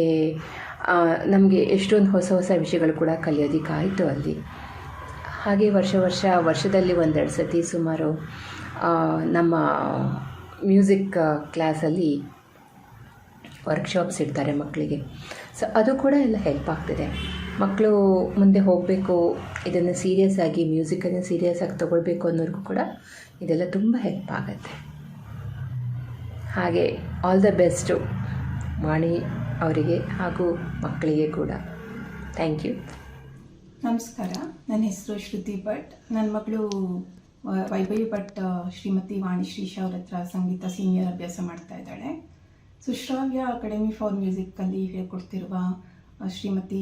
ನಮಗೆ ಎಷ್ಟೊಂದು ಹೊಸ ಹೊಸ ವಿಷಯಗಳು ಕೂಡ ಕಲಿಯೋದಕ್ಕಾಯಿತು ಅಲ್ಲಿ. ಹಾಗೆ ವರ್ಷದಲ್ಲಿ 1-2 ಸತಿ ಸುಮಾರು ನಮ್ಮ ಮ್ಯೂಸಿಕ್ ಕ್ಲಾಸಲ್ಲಿ ವರ್ಕ್ಶಾಪ್ಸ್ ಇಡ್ತಾರೆ ಮಕ್ಕಳಿಗೆ. ಸೊ ಅದು ಕೂಡ ಎಲ್ಲ ಹೆಲ್ಪ್ ಆಗ್ತಿದೆ. ಮಕ್ಕಳು ಮುಂದೆ ಹೋಗಬೇಕು, ಇದನ್ನು ಸೀರಿಯಸ್ ಆಗಿ ಮ್ಯೂಸಿಕನ್ನು ಸೀರಿಯಸ್ ಆಗಿ ತೊಗೊಳ್ಬೇಕು ಅನ್ನೋರಿಗೂ ಕೂಡ ಇದೆಲ್ಲ ತುಂಬ ಹೆಲ್ಪ್ ಆಗುತ್ತೆ. ಹಾಗೆ ಆಲ್ ದ ಬೆಸ್ಟು ವಾಣಿ ಅವರಿಗೆ ಹಾಗೂ ಮಕ್ಕಳಿಗೆ ಕೂಡ. Thank you. ನಮಸ್ಕಾರ, ನನ್ನ ಹೆಸರು ಶ್ರುತಿ ಭಟ್. ನನ್ನ ಮಗಳು ವೈಭವಿ ಭಟ್ ಶ್ರೀಮತಿ ವಾಣಿ ಶ್ರೀಶಾ ಅವ್ರ ಹತ್ರ ಸಂಗೀತ ಸೀನಿಯರ್ ಅಭ್ಯಾಸ ಮಾಡ್ತಾ ಇದ್ದಾಳೆ. ಸುಶ್ರಾವ್ಯ ಅಕಾಡೆಮಿ ಫಾರ್ ಮ್ಯೂಸಿಕ್ಕಲ್ಲಿ ಹೇಳ್ಕೊಡ್ತಿರುವ ಶ್ರೀಮತಿ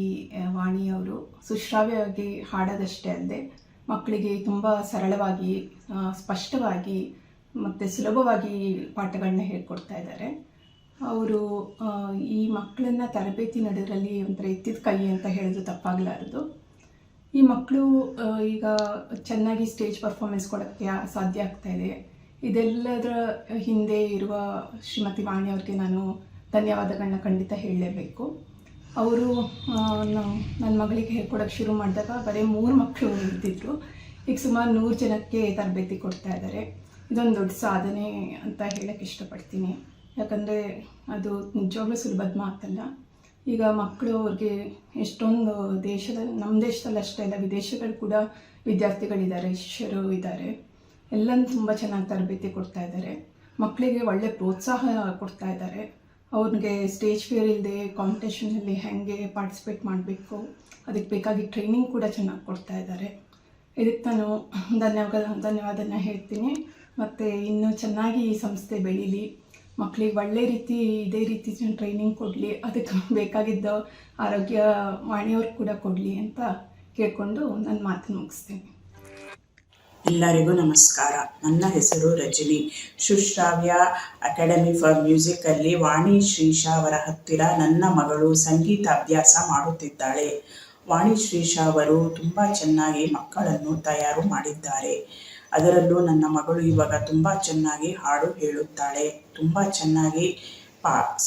ವಾಣಿ ಅವರು ಸುಶ್ರಾವ್ಯವಾಗಿ ಹಾಡೋದಷ್ಟೇ ಅಲ್ಲದೆ ಮಕ್ಕಳಿಗೆ ತುಂಬ ಸರಳವಾಗಿ, ಸ್ಪಷ್ಟವಾಗಿ ಮತ್ತು ಸುಲಭವಾಗಿ ಪಾಠಗಳನ್ನ ಹೇಳ್ಕೊಡ್ತಾ ಇದ್ದಾರೆ. ಅವರು ಈ ಮಕ್ಕಳನ್ನು ತರಬೇತಿ ನಡೆಯೋದ್ರಲ್ಲಿ ಒಂಥರ ಎತ್ತಿದ ಕೈ ಅಂತ ಹೇಳಿದ್ರು ತಪ್ಪಾಗಲಾರದು. ಈ ಮಕ್ಕಳು ಈಗ ಚೆನ್ನಾಗಿ ಸ್ಟೇಜ್ ಪರ್ಫಾರ್ಮೆನ್ಸ್ ಕೊಡೋಕ್ಕೆ ಸಾಧ್ಯ ಆಗ್ತಾಯಿದೆ. ಇದೆಲ್ಲದರ ಹಿಂದೆ ಇರುವ ಶ್ರೀಮತಿ ವಾಣಿ ಅವ್ರಿಗೆ ನಾನು ಧನ್ಯವಾದಗಳನ್ನ ಖಂಡಿತ ಹೇಳಲೇಬೇಕು. ಅವರು ನನ್ನ ಮಗಳಿಗೆ ಹೇಳ್ಕೊಡೋಕ್ಕೆ ಶುರು ಮಾಡಿದಾಗ ಬರೀ 3 ಮಕ್ಕಳು ಇರ್ತಿದ್ರು. ಈಗ ಸುಮಾರು 100 ಜನಕ್ಕೆ ತರಬೇತಿ ಕೊಡ್ತಾ ಇದ್ದಾರೆ. ಇದೊಂದು ದೊಡ್ಡ ಸಾಧನೆ ಅಂತ ಹೇಳೋಕ್ಕೆ ಇಷ್ಟಪಡ್ತೀನಿ. ಯಾಕಂದರೆ ಅದು ನಿಜವಾಗ್ಲೂ ಸುಲಭದ ಮಾತಲ್ಲ. ಈಗ ಮಕ್ಕಳು ಅವ್ರಿಗೆ ಎಷ್ಟೊಂದು ನಮ್ಮ ದೇಶದಲ್ಲಿ ಅಷ್ಟೇ ಅಲ್ಲ, ವಿದೇಶಗಳು ಕೂಡ ವಿದ್ಯಾರ್ಥಿಗಳಿದ್ದಾರೆ, ಶಿಷ್ಯರು ಇದ್ದಾರೆ. ಎಲ್ಲನೂ ತುಂಬ ಚೆನ್ನಾಗಿ ತರಬೇತಿ ಕೊಡ್ತಾ ಇದ್ದಾರೆ. ಮಕ್ಕಳಿಗೆ ಒಳ್ಳೆ ಪ್ರೋತ್ಸಾಹ ಕೊಡ್ತಾ ಇದ್ದಾರೆ. ಅವ್ರಿಗೆ ಸ್ಟೇಜ್ ಫಿಯರ್ ಇಲ್ಲದೆ ಕಾಂಪಿಟೇಷನಲ್ಲಿ ಹೇಗೆ ಪಾರ್ಟಿಸಿಪೇಟ್ ಮಾಡಬೇಕು ಅದಕ್ಕೆ ಬೇಕಾಗಿ ಟ್ರೈನಿಂಗ್ ಕೂಡ ಚೆನ್ನಾಗಿ ಕೊಡ್ತಾ ಇದ್ದಾರೆ. ಇದಕ್ಕೆ ನಾನು ಧನ್ಯವಾದನ ಹೇಳ್ತೀನಿ. ಮತ್ತು ಇನ್ನೂ ಚೆನ್ನಾಗಿ ಈ ಸಂಸ್ಥೆ ಬೆಳೀಲಿ, ಮಕ್ಕಳಿಗೆ ಒಳ್ಳೆ ರೀತಿ ಇದೇ ರೀತಿ ಟ್ರೈನಿಂಗ್ ಕೊಡಲಿ, ಅದಕ್ಕೆ ಬೇಕಾಗಿದ್ದ ಆರೋಗ್ಯ ವಾಣಿಯವ್ರು ಕೂಡ ಕೊಡಲಿ ಅಂತ ಕೇಳಿಕೊಂಡು ನನ್ನ ಮಾತನ್ನು ಮುಗಿಸ್ತೀನಿ. ಎಲ್ಲರಿಗೂ ನಮಸ್ಕಾರ. ನನ್ನ ಹೆಸರು Rajani. Sushravya academy for musically ವಾಣಿ ಶ್ರೀಶಾ ಅವರ ಹತ್ತಿರ ನನ್ನ ಮಗಳು ಸಂಗೀತ ಅಭ್ಯಾಸ ಮಾಡುತ್ತಿದ್ದಾಳೆ. ವಾಣಿ ಶ್ರೀಶಾ ಅವರು ತುಂಬ ಚೆನ್ನಾಗಿ ಮಕ್ಕಳನ್ನು ತಯಾರು ಮಾಡಿದ್ದಾರೆ. ಅದರಲ್ಲೂ ನನ್ನ ಮಗಳು ಇವಾಗ ತುಂಬ ಚೆನ್ನಾಗಿ ಹಾಡು ಹೇಳುತ್ತಾಳೆ. ತುಂಬ ಚೆನ್ನಾಗಿ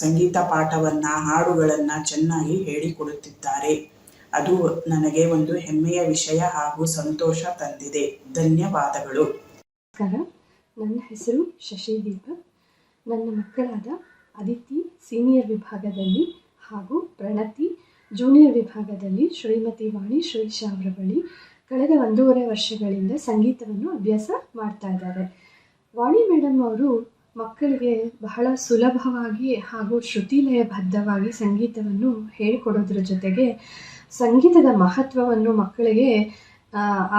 ಸಂಗೀತ ಪಾಠವನ್ನು, ಹಾಡುಗಳನ್ನು ಚೆನ್ನಾಗಿ ಹೇಳಿಕೊಡುತ್ತಿದ್ದಾರೆ. ಅದು ನನಗೆ ಒಂದು ಹೆಮ್ಮೆಯ ವಿಷಯ ಹಾಗೂ ಸಂತೋಷ ತಂದಿದೆ. ಧನ್ಯವಾದಗಳು. ನಮಸ್ಕಾರ, ನನ್ನ ಹೆಸರು ಶಶಿ ದೀಪಕ್. ನನ್ನ ಮಕ್ಕಳಾದ ಅದಿತಿ ಸೀನಿಯರ್ ವಿಭಾಗದಲ್ಲಿ ಹಾಗೂ ಪ್ರಣತಿ ಜೂನಿಯರ್ ವಿಭಾಗದಲ್ಲಿ ಶ್ರೀಮತಿ ವಾಣಿ ಶ್ರೀಶಾ ಅವರ ಬಳಿ ಕಳೆದ 1.5 ವರ್ಷಗಳಿಂದ ಸಂಗೀತವನ್ನು ಅಭ್ಯಾಸ ಮಾಡ್ತಾ ಇದ್ದಾರೆ. ವಾಣಿ ಮೇಡಮ್ ಅವರು ಮಕ್ಕಳಿಗೆ ಬಹಳ ಸುಲಭವಾಗಿ ಹಾಗೂ ಶ್ರುತಿಲಯಬದ್ಧವಾಗಿ ಸಂಗೀತವನ್ನು ಹೇಳಿಕೊಡೋದ್ರ ಜೊತೆಗೆ ಸಂಗೀತದ ಮಹತ್ವವನ್ನು ಮಕ್ಕಳಿಗೆ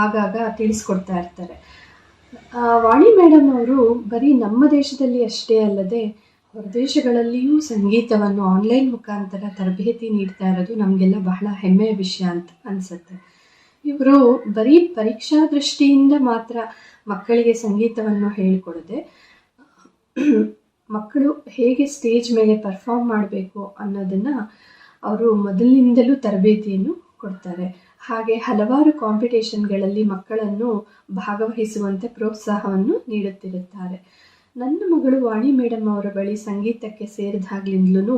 ಆಗಾಗ ತಿಳಿಸ್ಕೊಡ್ತಾ ಇರ್ತಾರೆ. ವಾಣಿ ಮೇಡಮ್ ಅವರು ಬರೀ ನಮ್ಮ ದೇಶದಲ್ಲಿ ಅಷ್ಟೇ ಅಲ್ಲದೆ ಹೊರದೇಶಗಳಲ್ಲಿಯೂ ಸಂಗೀತವನ್ನು ಆನ್ಲೈನ್ ಮುಖಾಂತರ ತರಬೇತಿ ನೀಡ್ತಾ ಇರೋದು ನಮಗೆಲ್ಲ ಬಹಳ ಹೆಮ್ಮೆಯ ವಿಷಯ ಅಂತ ಅನಿಸುತ್ತೆ. ಇವರು ಬರೀ ಪರೀಕ್ಷಾ ದೃಷ್ಟಿಯಿಂದ ಮಾತ್ರ ಮಕ್ಕಳಿಗೆ ಸಂಗೀತವನ್ನು ಹೇಳಿಕೊಡದೆ ಮಕ್ಕಳು ಹೇಗೆ ಸ್ಟೇಜ್ ಮೇಲೆ ಪರ್ಫಾರ್ಮ್ ಮಾಡಬೇಕು ಅನ್ನೋದನ್ನು ಅವರು ಮೊದಲಿನಿಂದಲೂ ತರಬೇತಿಯನ್ನು ಕೊಡ್ತಾರೆ. ಹಾಗೆ ಹಲವಾರು ಕಾಂಪಿಟೇಷನ್ಗಳಲ್ಲಿ ಮಕ್ಕಳನ್ನು ಭಾಗವಹಿಸುವಂತೆ ಪ್ರೋತ್ಸಾಹವನ್ನು ನೀಡುತ್ತಿರುತ್ತಾರೆ. ನನ್ನ ಮಗಳು ವಾಣಿ ಮೇಡಮ್ ಅವರ ಬಳಿ ಸಂಗೀತಕ್ಕೆ ಸೇರಿದಾಗಲಿಂದಲೂ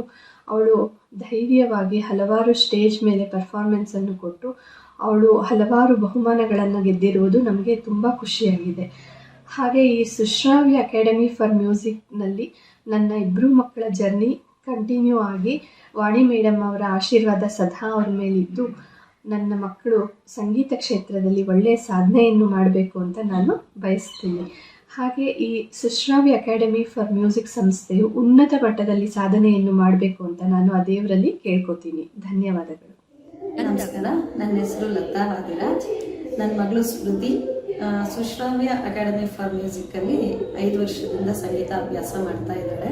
ಅವಳು ಧೈರ್ಯವಾಗಿ ಹಲವಾರು ಸ್ಟೇಜ್ ಮೇಲೆ ಪರ್ಫಾರ್ಮೆನ್ಸನ್ನು ಕೊಟ್ಟು ಅವಳು ಹಲವಾರು ಬಹುಮಾನಗಳನ್ನು ಗೆದ್ದಿರುವುದು ನಮಗೆ ತುಂಬ ಖುಷಿಯಾಗಿದೆ. ಹಾಗೆ ಈ ಸುಶ್ರಾವ್ಯ ಅಕಾಡೆಮಿ ಫಾರ್ ಮ್ಯೂಸಿಕ್ನಲ್ಲಿ ನನ್ನ ಇಬ್ಬರು ಮಕ್ಕಳ ಜರ್ನಿ ಕಂಟಿನ್ಯೂ ಆಗಿ ವಾಣಿ ಮೇಡಮ್ ಅವರ ಆಶೀರ್ವಾದ ಸದಾ ಅವ್ರ ಮೇಲಿದ್ದು ನನ್ನ ಮಕ್ಕಳು ಸಂಗೀತ ಕ್ಷೇತ್ರದಲ್ಲಿ ಒಳ್ಳೆಯ ಸಾಧನೆಯನ್ನು ಮಾಡಬೇಕು ಅಂತ ನಾನು ಬಯಸ್ತೀನಿ. ಹಾಗೆ ಈ ಸುಶ್ರಾವ್ಯ ಅಕಾಡೆಮಿ ಫಾರ್ ಮ್ಯೂಸಿಕ್ ಸಂಸ್ಥೆಯು ಉನ್ನತ ಮಟ್ಟದಲ್ಲಿ ಸಾಧನೆಯನ್ನು ಮಾಡಬೇಕು ಅಂತ ನಾನು ಆ ದೇವರಲ್ಲಿ ಕೇಳ್ಕೊತೀನಿ. ಧನ್ಯವಾದಗಳು. ನಮಸ್ಕಾರ, ನನ್ನ ಹೆಸರು ಲತಾ ವಾದಿರಾಜ್. ನನ್ನ ಮಗಳು ಸ್ಮೃತಿ ಸುಶ್ರಾವ್ಯ ಅಕಾಡೆಮಿ ಫಾರ್ ಮ್ಯೂಸಿಕ್ಕಲ್ಲಿ 5 ವರ್ಷದಿಂದ ಸಂಗೀತ ಅಭ್ಯಾಸ ಮಾಡ್ತಾ ಇದ್ದಾಳೆ.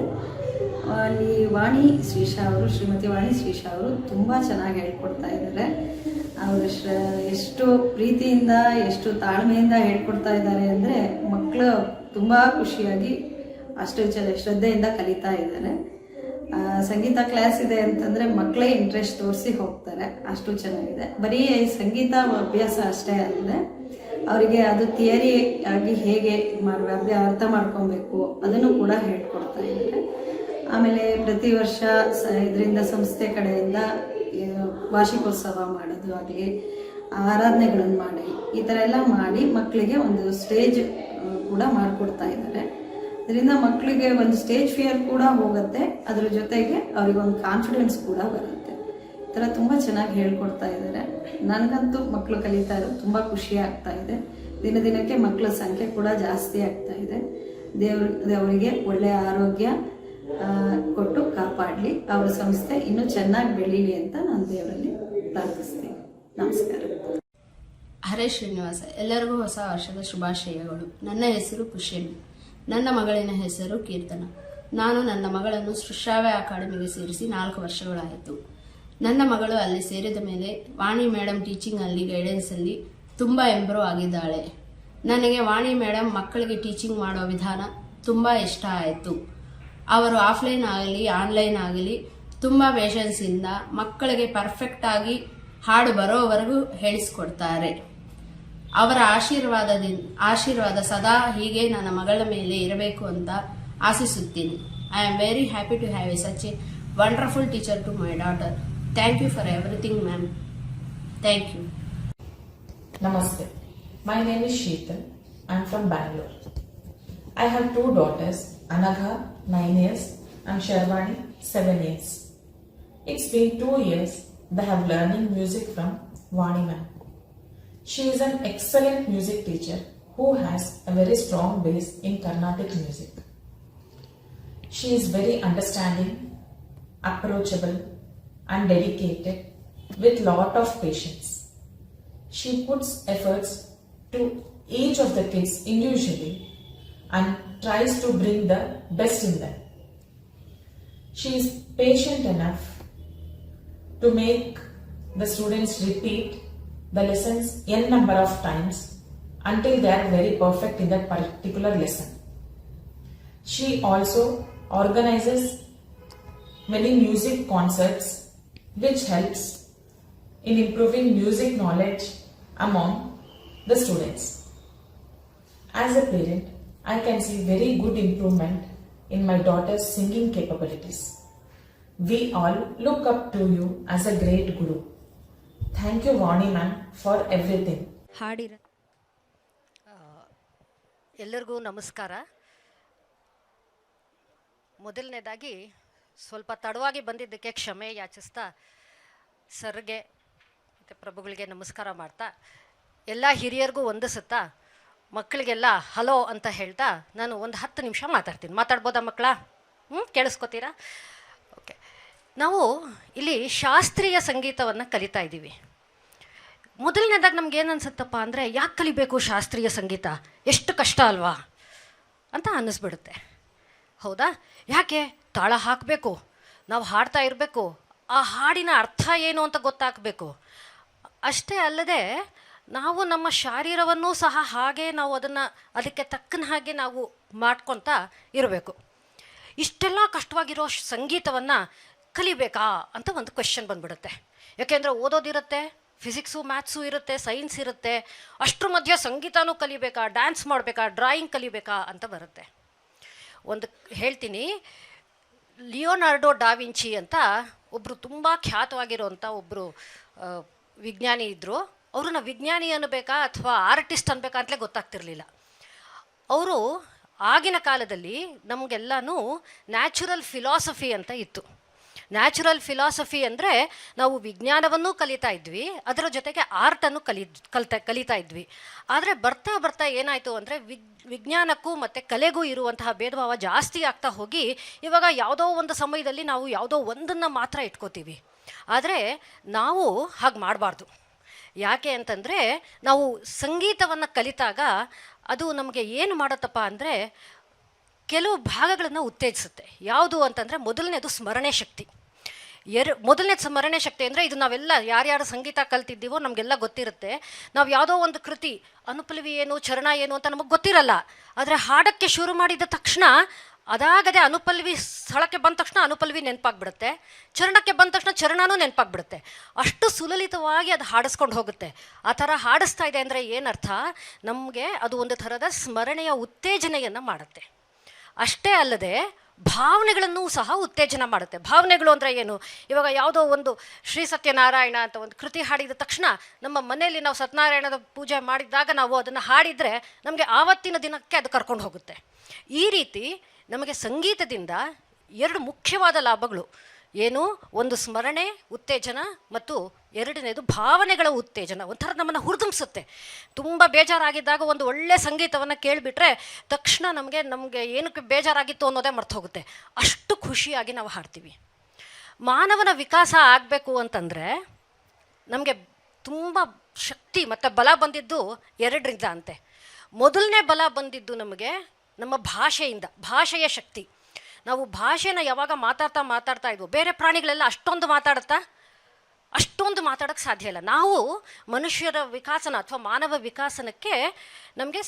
ಅಲ್ಲಿ ಶ್ರೀಮತಿ ವಾಣಿ ಶ್ರೀಶಾ ಅವರು ತುಂಬ ಚೆನ್ನಾಗಿ ಹೇಳ್ಕೊಡ್ತಾ ಇದ್ದಾರೆ. ಅವರು ಎಷ್ಟು ಪ್ರೀತಿಯಿಂದ ಎಷ್ಟು ತಾಳ್ಮೆಯಿಂದ ಹೇಳ್ಕೊಡ್ತಾ ಇದ್ದಾರೆ ಅಂದರೆ ಮಕ್ಕಳು ತುಂಬ ಖುಷಿಯಾಗಿ ಅಷ್ಟು ಶ್ರದ್ಧೆಯಿಂದ ಕಲಿತಾ ಇದ್ದಾರೆ. ಸಂಗೀತ ಕ್ಲಾಸ್ ಇದೆ ಅಂತಂದರೆ ಮಕ್ಕಳೇ ಇಂಟ್ರೆಸ್ಟ್ ತೋರಿಸಿ ಹೋಗ್ತಾರೆ, ಅಷ್ಟು ಚೆನ್ನಾಗಿದೆ. ಬರೀ ಸಂಗೀತ ಅಭ್ಯಾಸ ಅಷ್ಟೇ ಅಲ್ಲದೆ ಅವರಿಗೆ ಅದು ಥಿಯರಿ ಆಗಿ ಹೇಗೆ ಅರ್ಥ ಮಾಡ್ಕೊಬೇಕು ಅದನ್ನು ಕೂಡ ಹೇಳ್ಕೊಡ್ತಾ ಇದ್ದಾರೆ. ಆಮೇಲೆ ಪ್ರತಿ ವರ್ಷ ಇದರಿಂದ ಸಂಸ್ಥೆ ಕಡೆಯಿಂದ ವಾರ್ಷಿಕೋತ್ಸವ ಮಾಡೋದು ಆಗಲಿ, ಆರಾಧನೆಗಳನ್ನು ಮಾಡಿ ಈ ಥರ ಎಲ್ಲ ಮಾಡಿ ಮಕ್ಕಳಿಗೆ ಒಂದು ಸ್ಟೇಜ್ ಕೂಡ ಮಾಡಿಕೊಡ್ತಾ ಇದ್ದಾರೆ. ಇದರಿಂದ ಮಕ್ಕಳಿಗೆ ಒಂದು ಸ್ಟೇಜ್ ಫಿಯರ್ ಕೂಡ ಹೋಗುತ್ತೆ, ಅದ್ರ ಜೊತೆಗೆ ಅವ್ರಿಗೊಂದು ಕಾನ್ಫಿಡೆನ್ಸ್ ಕೂಡ ಬರುತ್ತೆ. ಈ ಥರ ತುಂಬ ಚೆನ್ನಾಗಿ ಹೇಳ್ಕೊಡ್ತಾ ಇದ್ದಾರೆ. ನನಗಂತೂ ಮಕ್ಕಳು ಕಲಿತಾ ಇರೋದು ತುಂಬ ಖುಷಿ ಆಗ್ತಾ ಇದೆ. ದಿನ ದಿನಕ್ಕೆ ಮಕ್ಕಳ ಸಂಖ್ಯೆ ಕೂಡ ಜಾಸ್ತಿ ಆಗ್ತಾ ಇದೆ. ದೇವರಿಗೆ ಒಳ್ಳೆಯ ಆರೋಗ್ಯ ಕೊಟ್ಟು ಕಾಪಾಡಲಿ, ಅವರ ಸಂಸ್ಥೆ ಇನ್ನೂ ಚೆನ್ನಾಗಿ ಬೆಳೀಲಿ ಅಂತ ನಾನು ದೇವರಲ್ಲಿ ಪ್ರಾರ್ಥಿಸ್ತೀನಿ. ನಮಸ್ಕಾರ. ಹರೇ ಶ್ರೀನಿವಾಸ. ಎಲ್ಲರಿಗೂ ಹೊಸ ವರ್ಷದ ಶುಭಾಶಯಗಳು. ನನ್ನ ಹೆಸರು ಕುಶೇನ್. ನನ್ನ ಮಗಳಿನ ಹೆಸರು ಕೀರ್ತನ. ನಾನು ನನ್ನ ಮಗಳನ್ನು ಸುಶ್ರಾವ್ಯ ಅಕಾಡೆಮಿಗೆ ಸೇರಿಸಿ 4 ವರ್ಷಗಳಾಯಿತು. ನನ್ನ ಮಗಳು ಅಲ್ಲಿ ಸೇರಿದ ಮೇಲೆ ವಾಣಿ ಮೇಡಮ್ ಟೀಚಿಂಗಲ್ಲಿ ಗೈಡೆನ್ಸಲ್ಲಿ ತುಂಬ ಇಂಪ್ರೂವ್ ಆಗಿದ್ದಾಳೆ. ನನಗೆ ವಾಣಿ ಮೇಡಮ್ ಮಕ್ಕಳಿಗೆ ಟೀಚಿಂಗ್ ಮಾಡೋ ವಿಧಾನ ತುಂಬ ಇಷ್ಟ ಆಯಿತು. ಅವರು ಆಫ್ಲೈನ್ ಆಗಲಿ ಆನ್ಲೈನ್ ಆಗಲಿ ತುಂಬ ಪೇಷನ್ಸಿಂದ ಮಕ್ಕಳಿಗೆ ಪರ್ಫೆಕ್ಟಾಗಿ ಹಾಡು ಬರೋವರೆಗೂ ಹೇಳಿಸ್ಕೊಡ್ತಾರೆ. ಅವರ ಆಶೀರ್ವಾದ ಸದಾ ಹೀಗೆ ನನ್ನ ಮಗಳ ಮೇಲೆ ಇರಬೇಕು ಅಂತ ಆಶಿಸುತ್ತೀನಿ. I am very happy to have such a wonderful teacher to my daughter. Thank you for everything ma'am. Thank you. Namaste. My name is Sheetal. I am from Bangalore. I have 2 daughters, Anagha 9 years and Sharvani 7 years. It's been 2 years they have learning music from Vani ma'am. She is an excellent music teacher who has a very strong base in Carnatic music. She is very understanding, approachable and dedicated with lot of patience. She puts efforts to each of the kids individually and tries to bring the best in them. She is patient enough to make the students repeat the lessons n number of times until they are very perfect in that particular lesson. She also organizes many music concerts which helps in improving music knowledge among the students. As a parent, I can see very good improvement in my daughter's singing capabilities. We all look up to you as a great guru. Thank you, Vani ma'am, for everything. ಎಲ್ಲರಿಗೂ ನಮಸ್ಕಾರ. ಮೊದಲನೇದಾಗಿ ಸ್ವಲ್ಪ ತಡವಾಗಿ ಬಂದಿದ್ದಕ್ಕೆ ಕ್ಷಮೆ ಯಾಚಿಸ್ತಾ ಸರ್ಗೆ ಮತ್ತು ಪ್ರಭುಗಳಿಗೆ ನಮಸ್ಕಾರ ಮಾಡ್ತಾ ಎಲ್ಲ ಹಿರಿಯರಿಗೂ ವಂದಿಸುತ್ತಾ ಮಕ್ಕಳಿಗೆಲ್ಲ ಹಲೋ ಅಂತ ಹೇಳ್ತಾ ನಾನು ಒಂದು 10 ನಿಮಿಷ ಮಾತಾಡ್ತೀನಿ. ಮಾತಾಡ್ಬೋದಾ ಮಕ್ಕಳ? ಕೇಳಿಸ್ಕೊತೀರಾ? ಓಕೆ. ನಾವು ಇಲ್ಲಿ ಶಾಸ್ತ್ರೀಯ ಸಂಗೀತವನ್ನು ಕಲಿತಾ ಇದ್ದೀವಿ. ಮೊದಲನೇದಾಗಿ ನಮ್ಗೆ ಏನು ಅನ್ಸುತ್ತಪ್ಪ ಅಂದರೆ, ಯಾಕೆ ಕಲಿಬೇಕು ಶಾಸ್ತ್ರೀಯ ಸಂಗೀತ, ಎಷ್ಟು ಕಷ್ಟ ಅಲ್ವಾ ಅಂತ ಅನ್ನಿಸ್ಬಿಡುತ್ತೆ. ಹೌದಾ? ಯಾಕೆ? ತಾಳ ಹಾಕಬೇಕು, ನಾವು ಹಾಡ್ತಾ ಇರಬೇಕು, ಆ ಹಾಡಿನ ಅರ್ಥ ಏನು ಅಂತ ಗೊತ್ತಾಗಬೇಕು. ಅಷ್ಟೇ ಅಲ್ಲದೆ ನಾವು ನಮ್ಮ ಶಾರೀರವನ್ನೂ ಸಹ ಹಾಗೆ ನಾವು ಅದಕ್ಕೆ ತಕ್ಕನ ಹಾಗೆ ನಾವು ಮಾಡ್ಕೊತಾ ಇರಬೇಕು. ಇಷ್ಟೆಲ್ಲ ಕಷ್ಟವಾಗಿರೋ ಸಂಗೀತವನ್ನು ಕಲಿಬೇಕಾ ಅಂತ ಒಂದು ಕ್ವೆಶ್ಚನ್ ಬಂದ್ಬಿಡುತ್ತೆ. ಯಾಕೆಂದರೆ ಓದೋದಿರುತ್ತೆ, ಫಿಸಿಕ್ಸು ಮ್ಯಾಥ್ಸು ಇರುತ್ತೆ, ಸೈನ್ಸ್ ಇರುತ್ತೆ, ಅಷ್ಟರ ಮಧ್ಯೆ ಸಂಗೀತನೂ ಕಲಿಬೇಕಾ, ಡ್ಯಾನ್ಸ್ ಮಾಡಬೇಕಾ, ಡ್ರಾಯಿಂಗ್ ಕಲಿಬೇಕಾ ಅಂತ ಬರುತ್ತೆ. ಒಂದು ಹೇಳ್ತೀನಿ, ಲಿಯೋನಾರ್ಡೋ ಡಾವಿಂಚಿ ಅಂತ ಒಬ್ಬರು ತುಂಬ ಖ್ಯಾತವಾಗಿರುವಂಥ ಒಬ್ಬರು ವಿಜ್ಞಾನಿ ಇದ್ದರು. ಅವ್ರನ್ನ ವಿಜ್ಞಾನಿ ಅನ್ನಬೇಕಾ ಅಥವಾ ಆರ್ಟಿಸ್ಟ್ ಅನ್ಬೇಕಾ ಅಂತಲೇ ಗೊತ್ತಾಗ್ತಿರ್ಲಿಲ್ಲ. ಅವರು ಆಗಿನ ಕಾಲದಲ್ಲಿ ನಮಗೆಲ್ಲನೂ ನ್ಯಾಚುರಲ್ ಫಿಲಾಸಫಿ ಅಂತ ಇತ್ತು. ನ್ಯಾಚುರಲ್ ಫಿಲಾಸಫಿ ಅಂದರೆ ನಾವು ವಿಜ್ಞಾನವನ್ನೂ ಕಲಿತಾ ಇದ್ವಿ, ಅದರ ಜೊತೆಗೆ ಆರ್ಟನ್ನು ಕಲಿತಾ ಇದ್ವಿ. ಆದರೆ ಬರ್ತಾ ಬರ್ತಾ ಏನಾಯಿತು ಅಂದರೆ ವಿಜ್ಞಾನಕ್ಕೂ ಮತ್ತು ಕಲೆಗೂ ಇರುವಂತಹ ಭೇದ ಭಾವ ಜಾಸ್ತಿ ಆಗ್ತಾ ಹೋಗಿ ಇವಾಗ ಯಾವುದೋ ಒಂದು ಸಮಯದಲ್ಲಿ ನಾವು ಯಾವುದೋ ಒಂದನ್ನು ಮಾತ್ರ ಇಟ್ಕೋತೀವಿ. ಆದರೆ ನಾವು ಹಾಗೆ ಮಾಡಬಾರ್ದು. ಯಾಕೆ ಅಂತಂದರೆ ನಾವು ಸಂಗೀತವನ್ನು ಕಲಿತಾಗ ಅದು ನಮಗೆ ಏನು ಮಾಡುತ್ತಪ್ಪ ಅಂದರೆ ಕೆಲವು ಭಾಗಗಳನ್ನು ಉತ್ತೇಜಿಸುತ್ತೆ. ಯಾವುದು ಅಂತಂದರೆ ಮೊದಲನೇದು ಸ್ಮರಣೆ ಶಕ್ತಿ. ಮೊದಲನೇ ಸ್ಮರಣೆ ಶಕ್ತಿ ಅಂದರೆ ಇದು ನಾವೆಲ್ಲ ಯಾರ್ಯಾರು ಸಂಗೀತ ಕಲ್ತಿದ್ದೀವೋ ನಮಗೆಲ್ಲ ಗೊತ್ತಿರುತ್ತೆ. ನಾವು ಯಾವುದೋ ಒಂದು ಕೃತಿ ಅನುಪಲ್ಲವಿ ಏನು ಚರಣ ಏನು ಅಂತ ನಮಗೆ ಗೊತ್ತಿರಲ್ಲ. ಆದರೆ ಹಾಡೋಕ್ಕೆ ಶುರು ಮಾಡಿದ ತಕ್ಷಣ ಅದಾಗದೆ ಅನುಪಲ್ಲವಿ ಸ್ಥಳಕ್ಕೆ ಬಂದ ತಕ್ಷಣ ಅನುಪಲ್ಲವಿ ನೆನಪಾಗ್ಬಿಡುತ್ತೆ, ಚರಣಕ್ಕೆ ಬಂದ ತಕ್ಷಣ ಚರಣನೂ ನೆನಪಾಗ್ಬಿಡುತ್ತೆ. ಅಷ್ಟು ಸುಲಲಿತವಾಗಿ ಅದು ಹಾಡಿಸ್ಕೊಂಡು ಹೋಗುತ್ತೆ. ಆ ಥರ ಹಾಡಿಸ್ತಾ ಇದೆ ಅಂದರೆ ಏನರ್ಥ, ನಮಗೆ ಅದು ಒಂದು ಥರದ ಸ್ಮರಣೆಯ ಉತ್ತೇಜನೆಯನ್ನು ಮಾಡುತ್ತೆ. ಅಷ್ಟೇ ಅಲ್ಲದೆ ಭಾವನೆಗಳನ್ನು ಸಹ ಉತ್ತೇಜನ ಮಾಡುತ್ತೆ. ಭಾವನೆಗಳು ಅಂದರೆ ಏನು, ಇವಾಗ ಯಾವುದೋ ಒಂದು ಶ್ರೀ ಸತ್ಯನಾರಾಯಣ ಅಂತ ಒಂದು ಕೃತಿ ಹಾಡಿದ ತಕ್ಷಣ ನಮ್ಮ ಮನೆಯಲ್ಲಿ ನಾವು ಸತ್ಯನಾರಾಯಣದ ಪೂಜೆ ಮಾಡಿದಾಗ ನಾವು ಅದನ್ನು ಹಾಡಿದರೆ ನಮಗೆ ಆವತ್ತಿನ ದಿನಕ್ಕೆ ಅದು ಕರ್ಕೊಂಡು ಹೋಗುತ್ತೆ. ಈ ರೀತಿ ನಮಗೆ ಸಂಗೀತದಿಂದ ಎರಡು ಮುಖ್ಯವಾದ ಲಾಭಗಳು ಏನು, ಒಂದು ಸ್ಮರಣೆ ಉತ್ತೇಜನ ಮತ್ತು ಎರಡನೇದು ಭಾವನೆಗಳ ಉತ್ತೇಜನ. ಒಂಥರ ನಮ್ಮನ್ನು ಹುರಿದುಂಬಿಸುತ್ತೆ. ತುಂಬ ಬೇಜಾರಾಗಿದ್ದಾಗ ಒಂದು ಒಳ್ಳೆಯ ಸಂಗೀತವನ್ನು ಕೇಳಿಬಿಟ್ರೆ ತಕ್ಷಣ ನಮಗೆ ಏನಕ್ಕೆ ಬೇಜಾರಾಗಿತ್ತು ಅನ್ನೋದೇ ಮರ್ತು ಹೋಗುತ್ತೆ. ಅಷ್ಟು ಖುಷಿಯಾಗಿ ನಾವು ಹಾಡ್ತೀವಿ. ಮಾನವನ ವಿಕಾಸ ಆಗಬೇಕು ಅಂತಂದರೆ ನಮಗೆ ತುಂಬ ಶಕ್ತಿ ಮತ್ತು ಬಲ ಬಂದಿದ್ದು ಎರಡರಿಂದ ಅಂತೆ. ಮೊದಲನೇ ಬಲ ಬಂದಿದ್ದು ನಮಗೆ ನಮ್ಮ ಭಾಷೆಯಿಂದ, ಭಾಷೆಯ ಶಕ್ತಿ. ನಾವು ಭಾಷೆನ ಯಾವಾಗ ಮಾತಾಡ್ತಾ ಇದ್ವು, ಬೇರೆ ಪ್ರಾಣಿಗಳೆಲ್ಲ ಅಷ್ಟೊಂದು ಮಾತಾಡೋಕ್ಕೆ ಸಾಧ್ಯ ಇಲ್ಲ. ನಾವು ಮನುಷ್ಯರ ವಿಕಾಸನ ಅಥವಾ ಮಾನವ ವಿಕಾಸನಕ್ಕೆ ನಮಗೆ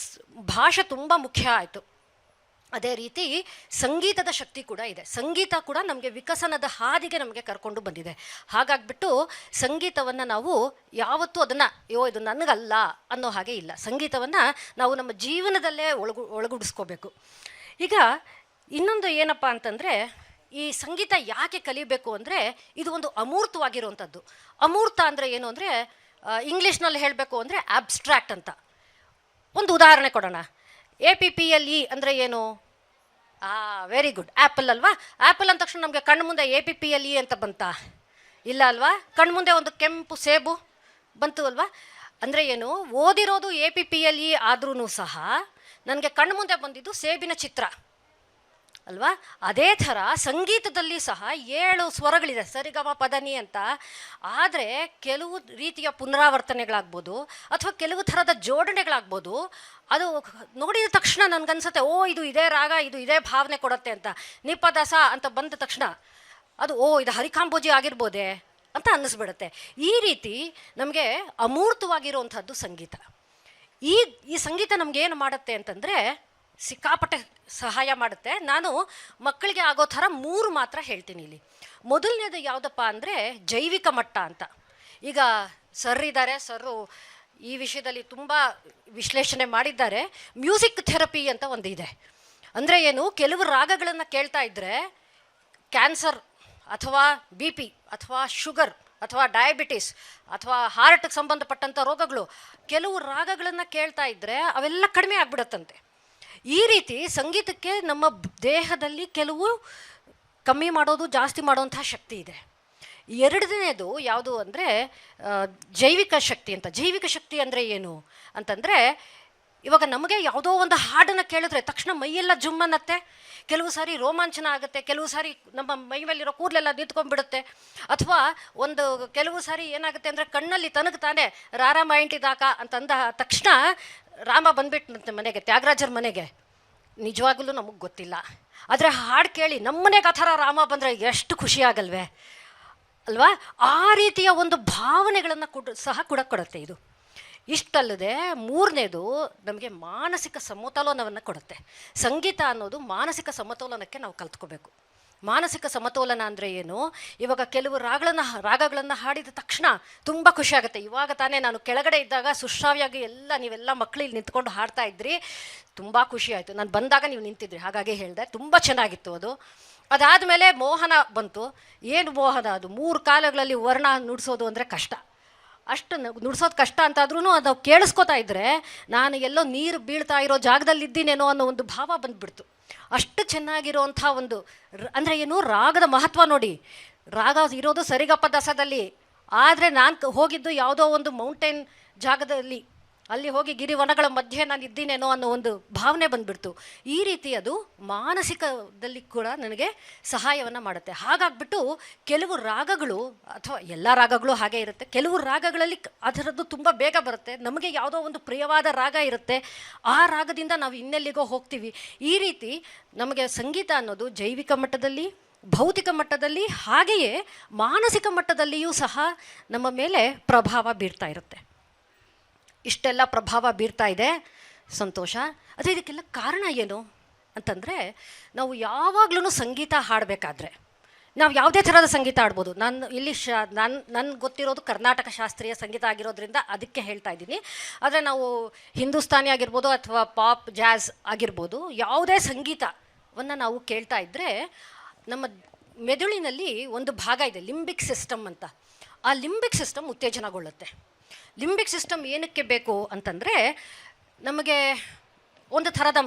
ಭಾಷೆ ತುಂಬ ಮುಖ್ಯ ಆಯಿತು. ಅದೇ ರೀತಿ ಸಂಗೀತದ ಶಕ್ತಿ ಕೂಡ ಇದೆ. ಸಂಗೀತ ಕೂಡ ನಮಗೆ ವಿಕಸನದ ಹಾದಿಗೆ ನಮಗೆ ಕರ್ಕೊಂಡು ಬಂದಿದೆ. ಹಾಗಾಗ್ಬಿಟ್ಟು ಸಂಗೀತವನ್ನು ನಾವು ಯಾವತ್ತೂ ಅದನ್ನು ಇದು ನನಗಲ್ಲ ಅನ್ನೋ ಹಾಗೆ ಇಲ್ಲ. ಸಂಗೀತವನ್ನು ನಾವು ನಮ್ಮ ಜೀವನದಲ್ಲೇ ಒಳಗೂಡಿಸ್ಕೋಬೇಕು. ಈಗ ಇನ್ನೊಂದು ಏನಪ್ಪ ಅಂತಂದರೆ, ಈ ಸಂಗೀತ ಯಾಕೆ ಕಲಿಬೇಕು ಅಂದರೆ ಇದು ಒಂದು ಅಮೂರ್ತವಾಗಿರುವಂಥದ್ದು. ಅಮೂರ್ತ ಅಂದರೆ ಏನು ಅಂದರೆ, ಇಂಗ್ಲೀಷ್ನಲ್ಲಿ ಹೇಳಬೇಕು ಅಂದರೆ ಆಬ್ಸ್ಟ್ರಾಕ್ಟ್ ಅಂತ. ಒಂದು ಉದಾಹರಣೆ ಕೊಡೋಣ. APPLE ಅಂದರೆ ಏನು? ವೆರಿ ಗುಡ್, ಆ್ಯಪಲ್ ಅಲ್ವಾ? ಆ್ಯಪಲ್ ಅಂದ ತಕ್ಷಣ ನಮಗೆ ಕಣ್ಣು ಮುಂದೆ APPLE ಅಂತ ಬಂತಾ? ಇಲ್ಲ ಅಲ್ವಾ? ಕಣ್ಣು ಮುಂದೆ ಒಂದು ಕೆಂಪು ಸೇಬು ಬಂತು ಅಲ್ವಾ? ಅಂದರೆ ಏನು, ಓದಿರೋದು APPLE ಆದ್ರೂ ಸಹ ನನಗೆ ಕಣ್ಣು ಮುಂದೆ ಬಂದಿದ್ದು ಸೇಬಿನ ಚಿತ್ರ ಅಲ್ವಾ? ಅದೇ ಥರ ಸಂಗೀತದಲ್ಲಿ ಸಹ 7 ಸ್ವರಗಳಿದೆ, ಸರಿಗಮ ಪದನಿ ಅಂತ. ಆದರೆ ಕೆಲವು ರೀತಿಯ ಪುನರಾವರ್ತನೆಗಳಾಗ್ಬೋದು ಅಥವಾ ಕೆಲವು ಥರದ ಜೋಡಣೆಗಳಾಗ್ಬೋದು. ಅದು ನೋಡಿದ ತಕ್ಷಣ ನನಗನ್ಸುತ್ತೆ, ಇದು ಇದೇ ರಾಗ, ಇದು ಇದೇ ಭಾವನೆ ಕೊಡುತ್ತೆ ಅಂತ. ನಿಪದಸ ಅಂತ ಬಂದ ತಕ್ಷಣ ಅದು ಇದು ಹರಿಕಾಂಬೋಜಿ ಆಗಿರ್ಬೋದೇ ಅಂತ ಅನ್ನಿಸ್ಬಿಡುತ್ತೆ. ಈ ರೀತಿ ನಮಗೆ ಅಮೂರ್ತವಾಗಿರುವಂಥದ್ದು ಸಂಗೀತ. ಈ ಸಂಗೀತ ನಮಗೇನು ಮಾಡುತ್ತೆ ಅಂತಂದರೆ ಸಿಕ್ಕಾಪಟ್ಟೆ ಸಹಾಯ ಮಾಡುತ್ತೆ. ನಾನು ಮಕ್ಕಳಿಗೆ ಆಗೋ ಥರ 3 ಮಾತ್ರ ಹೇಳ್ತೀನಿ ಇಲ್ಲಿ. ಮೊದಲನೇದು ಯಾವುದಪ್ಪ ಅಂದರೆ ಜೈವಿಕ ಮಟ್ಟ ಅಂತ. ಈಗ ಸರ್ ಇದ್ದಾರೆ, ಸರ್ರು ಈ ವಿಷಯದಲ್ಲಿ ತುಂಬ ವಿಶ್ಲೇಷಣೆ ಮಾಡಿದ್ದಾರೆ. ಮ್ಯೂಸಿಕ್ ಥೆರಪಿ ಅಂತ ಒಂದು ಇದೆ. ಅಂದರೆ ಏನು, ಕೆಲವು ರಾಗಗಳನ್ನು ಕೇಳ್ತಾ ಇದ್ದರೆ ಕ್ಯಾನ್ಸರ್ ಅಥವಾ BP ಅಥವಾ ಶುಗರ್ ಅಥವಾ ಡಯಾಬಿಟಿಸ್ ಅಥವಾ ಹಾರ್ಟ್ಗೆ ಸಂಬಂಧಪಟ್ಟಂಥ ರೋಗಗಳು, ಕೆಲವು ರಾಗಗಳನ್ನು ಕೇಳ್ತಾ ಇದ್ದರೆ ಅವೆಲ್ಲ ಕಡಿಮೆ ಆಗಿಬಿಡುತ್ತಂತೆ. ಈ ರೀತಿ ಸಂಗೀತಕ್ಕೆ ನಮ್ಮ ದೇಹದಲ್ಲಿ ಕೆಲವು ಕಮ್ಮಿ ಮಾಡೋದು ಜಾಸ್ತಿ ಮಾಡುವಂತಹ ಶಕ್ತಿ ಇದೆ. ಎರಡನೇದು ಯಾವುದು ಅಂದರೆ ಜೈವಿಕ ಶಕ್ತಿ ಅಂತ. ಜೈವಿಕ ಶಕ್ತಿ ಅಂದರೆ ಏನು ಅಂತಂದರೆ, ಇವಾಗ ನಮಗೆ ಯಾವುದೋ ಒಂದು ಹಾಡನ್ನು ಕೇಳಿದ್ರೆ ತಕ್ಷಣ ಮೈಯೆಲ್ಲ ಜುಮ್ ಅನ್ನತ್ತೆ, ಕೆಲವು ಸಾರಿ ರೋಮಾಂಚನ ಆಗುತ್ತೆ, ಕೆಲವು ಸಾರಿ ನಮ್ಮ ಮೈ ಮೇಲಿರೋ ಕೂದಲೆಲ್ಲ ನಿಂತ್ಕೊಂಡ್ಬಿಡುತ್ತೆ, ಅಥವಾ ಕೆಲವು ಸಾರಿ ಏನಾಗುತ್ತೆ ಅಂದರೆ ಕಣ್ಣಲ್ಲಿ ತನಗೆ ತಾನೇ ರಾರಾಮ ಇಂಟಿದಾಕ ಅಂತಂದ ತಕ್ಷಣ ರಾಮ ಬಂದ್ಬಿಟ್ಟು ಮನೆಗೆ, ತ್ಯಾಗರಾಜರ ಮನೆಗೆ. ನಿಜವಾಗಲೂ ನಮಗೆ ಗೊತ್ತಿಲ್ಲ, ಆದರೆ ಹಾಡು ಕೇಳಿ ನಮ್ಮ ಮನೆಗೆ ಆ ಥರ ರಾಮ ಬಂದರೆ ಎಷ್ಟು ಖುಷಿ ಆಗಲ್ವೇ ಅಲ್ವಾ? ಆ ರೀತಿಯ ಒಂದು ಭಾವನೆಗಳನ್ನು ಸಹ ಕೊಡುತ್ತೆ ಇದು. ಇಷ್ಟಲ್ಲದೆ ಮೂರನೇದು ನಮಗೆ ಮಾನಸಿಕ ಸಮತೋಲನವನ್ನು ಕೊಡುತ್ತೆ. ಸಂಗೀತ ಅನ್ನೋದು ಮಾನಸಿಕ ಸಮತೋಲನಕ್ಕೆ ನಾವು ಕಲ್ತ್ಕೋಬೇಕು. ಮಾನಸಿಕ ಸಮತೋಲನ ಅಂದರೆ ಏನು, ಇವಾಗ ಕೆಲವು ರಾಗಗಳನ್ನು ಹಾಡಿದ ತಕ್ಷಣ ತುಂಬ ಖುಷಿ ಆಗುತ್ತೆ. ಇವಾಗ ತಾನೇ ನಾನು ಕೆಳಗಡೆ ಇದ್ದಾಗ ಸುಶ್ರಾವ್ಯಾಗಿ ನೀವೆಲ್ಲ ಮಕ್ಕಳಿಗೆ ನಿಂತ್ಕೊಂಡು ಹಾಡ್ತಾ ಇದ್ರಿ, ತುಂಬ ಖುಷಿ ಆಯಿತು. ನಾನು ಬಂದಾಗ ನೀವು ನಿಂತಿದ್ರಿ, ಹಾಗಾಗಿ ಹೇಳಿದೆ, ತುಂಬ ಚೆನ್ನಾಗಿತ್ತು ಅದು. ಅದಾದಮೇಲೆ ಮೋಹನ ಬಂತು. ಏನು ಮೋಹನ ಅದು? 3 ಕಾಲಗಳಲ್ಲಿ ವರ್ಣ ನುಡಿಸೋದು ಅಂದರೆ ಕಷ್ಟ. ಅಷ್ಟು ನುಡ್ಸೋದು ಕಷ್ಟ ಅಂತಾದ್ರೂ ಅದು ಕೇಳಿಸ್ಕೊತಾ ಇದ್ದರೆ ನಾನು ಎಲ್ಲೋ ನೀರು ಬೀಳ್ತಾ ಇರೋ ಜಾಗದಲ್ಲಿದ್ದೀನೇನೋ ಅನ್ನೋ ಒಂದು ಭಾವ ಬಂದುಬಿಡ್ತು. ಅಷ್ಟು ಚೆನ್ನಾಗಿರೋವಂಥ ಒಂದು ಅಂದರೆ ಏನು, ರಾಗದ ಮಹತ್ವ ನೋಡಿ. ರಾಗ ಇರೋದು ಸರಿಗಪ್ಪ ದಸದಲ್ಲಿ, ಆದರೆ ನಾನು ಹೋಗಿದ್ದು ಯಾವುದೋ ಒಂದು ಮೌಂಟೇನ್ ಜಾಗದಲ್ಲಿ, ಅಲ್ಲಿ ಹೋಗಿ ಗಿರಿವನಗಳ ಮಧ್ಯೆ ನಾನು ಇದ್ದೀನೇನೋ ಅನ್ನೋ ಒಂದು ಭಾವನೆ ಬಂದುಬಿಡ್ತು. ಈ ರೀತಿ ಅದು ಮಾನಸಿಕದಲ್ಲಿ ಕೂಡ ನನಗೆ ಸಹಾಯವನ್ನು ಮಾಡುತ್ತೆ. ಹಾಗಾಗ್ಬಿಟ್ಟು ಕೆಲವು ರಾಗಗಳು, ಅಥವಾ ಎಲ್ಲ ರಾಗಗಳು ಹಾಗೆ ಇರುತ್ತೆ, ಕೆಲವು ರಾಗಗಳಲ್ಲಿ ಅದರದ್ದು ತುಂಬ ಬೇಗ ಬರುತ್ತೆ. ನಮಗೆ ಯಾವುದೋ ಒಂದು ಪ್ರಿಯವಾದ ರಾಗ ಇರುತ್ತೆ, ಆ ರಾಗದಿಂದ ನಾವು ಇನ್ನೆಲ್ಲಿಗೋ ಹೋಗ್ತೀವಿ. ಈ ರೀತಿ ನಮಗೆ ಸಂಗೀತ ಅನ್ನೋದು ಜೈವಿಕ ಮಟ್ಟದಲ್ಲಿ, ಭೌತಿಕ ಮಟ್ಟದಲ್ಲಿ, ಹಾಗೆಯೇ ಮಾನಸಿಕ ಮಟ್ಟದಲ್ಲಿಯೂ ಸಹ ನಮ್ಮ ಮೇಲೆ ಪ್ರಭಾವ ಬೀರ್ತಾ ಇರುತ್ತೆ. ಇಷ್ಟೆಲ್ಲ ಪ್ರಭಾವ ಬೀರ್ತಾ ಇದೆ, ಸಂತೋಷ. ಅದೇ ಇದಕ್ಕೆಲ್ಲ ಕಾರಣ ಏನು ಅಂತಂದರೆ, ನಾವು ಯಾವಾಗಲೂ ಸಂಗೀತ ಹಾಡಬೇಕಾದ್ರೆ ನಾವು ಯಾವುದೇ ಥರದ ಸಂಗೀತ ಆಡ್ಬೋದು. ನಾನು ಇಲ್ಲಿ ನನ್ಗೆ ಗೊತ್ತಿರೋದು ಕರ್ನಾಟಕ ಶಾಸ್ತ್ರೀಯ ಸಂಗೀತ ಆಗಿರೋದ್ರಿಂದ ಅದಕ್ಕೆ ಹೇಳ್ತಾ ಇದ್ದೀನಿ. ಆದರೆ ನಾವು ಹಿಂದೂಸ್ತಾನಿ ಆಗಿರ್ಬೋದು ಅಥವಾ ಪಾಪ್ ಜಾಝ್ ಆಗಿರ್ಬೋದು, ಯಾವುದೇ ಸಂಗೀತವನ್ನು ನಾವು ಕೇಳ್ತಾ ಇದ್ದರೆ ನಮ್ಮ ಮೆದುಳಿನಲ್ಲಿ ಒಂದು ಭಾಗ ಇದೆ, ಲಿಂಬಿಕ್ ಸಿಸ್ಟಮ್ ಅಂತ. ಆ ಲಿಂಬಿಕ್ ಸಿಸ್ಟಮ್ ಉತ್ತೇಜನಗೊಳ್ಳುತ್ತೆ. ಲಿಂಬಿಕ್ ಸಿಸ್ಟಮ್ ಏನಕ್ಕೆ ಬೇಕು ಅಂತಂದರೆ, ನಮಗೆ ಒಂದು ಥರದ